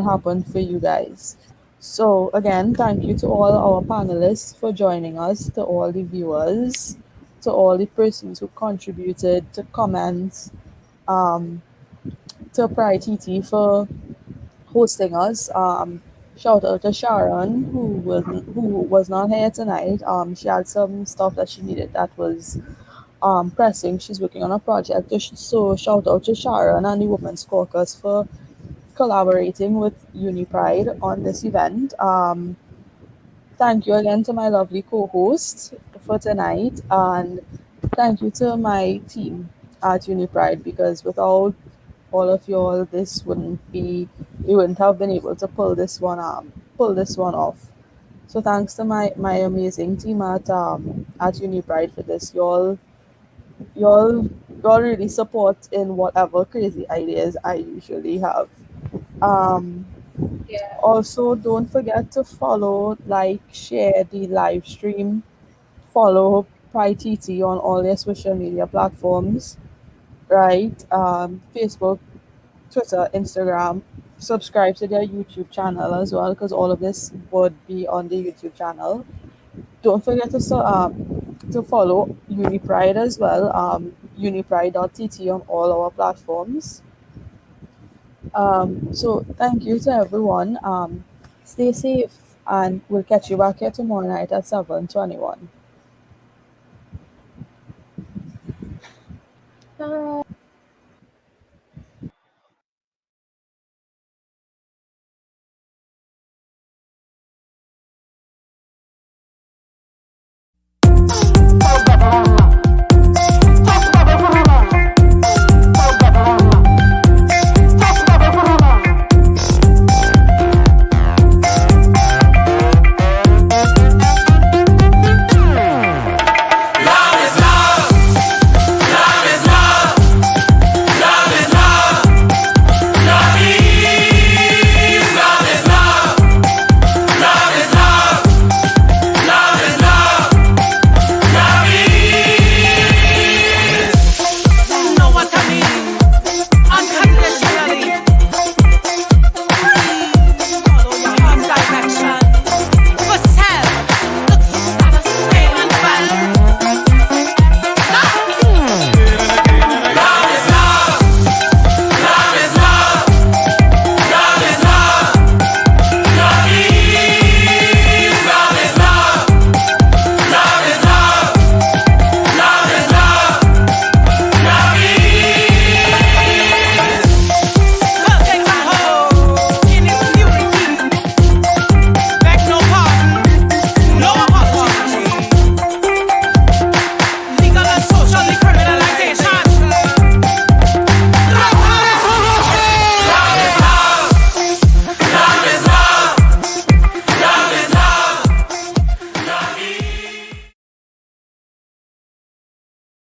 happen for you guys. So again, thank you to all our panelists for joining us, to all the viewers, to all the persons who contributed to comments, um, to Pride TT for hosting us. Shout out to Sharon who was not here tonight. She had some stuff that she needed that was pressing. She's working on a project. So shout out to Sharon and the Women's Caucus for collaborating with UniPride on this event. Thank you again to my lovely co-host for tonight, and thank you to my team at UniPride, because without all of y'all, this wouldn't be, we wouldn't have been able to pull this one off. So thanks to my amazing team at UniPride for this. Y'all y'all really support in whatever crazy ideas I usually have. Um, Also, don't forget to follow, like, share the live stream, follow PyTT on all their social media platforms, right? Facebook, Twitter, Instagram. Subscribe to their YouTube channel as well, because all of this would be on the YouTube channel. Don't forget to follow UniPride as well, unipride.tt on all our platforms. So thank you to everyone. Stay safe, and we'll catch you back here tomorrow night at 7:21. Bye.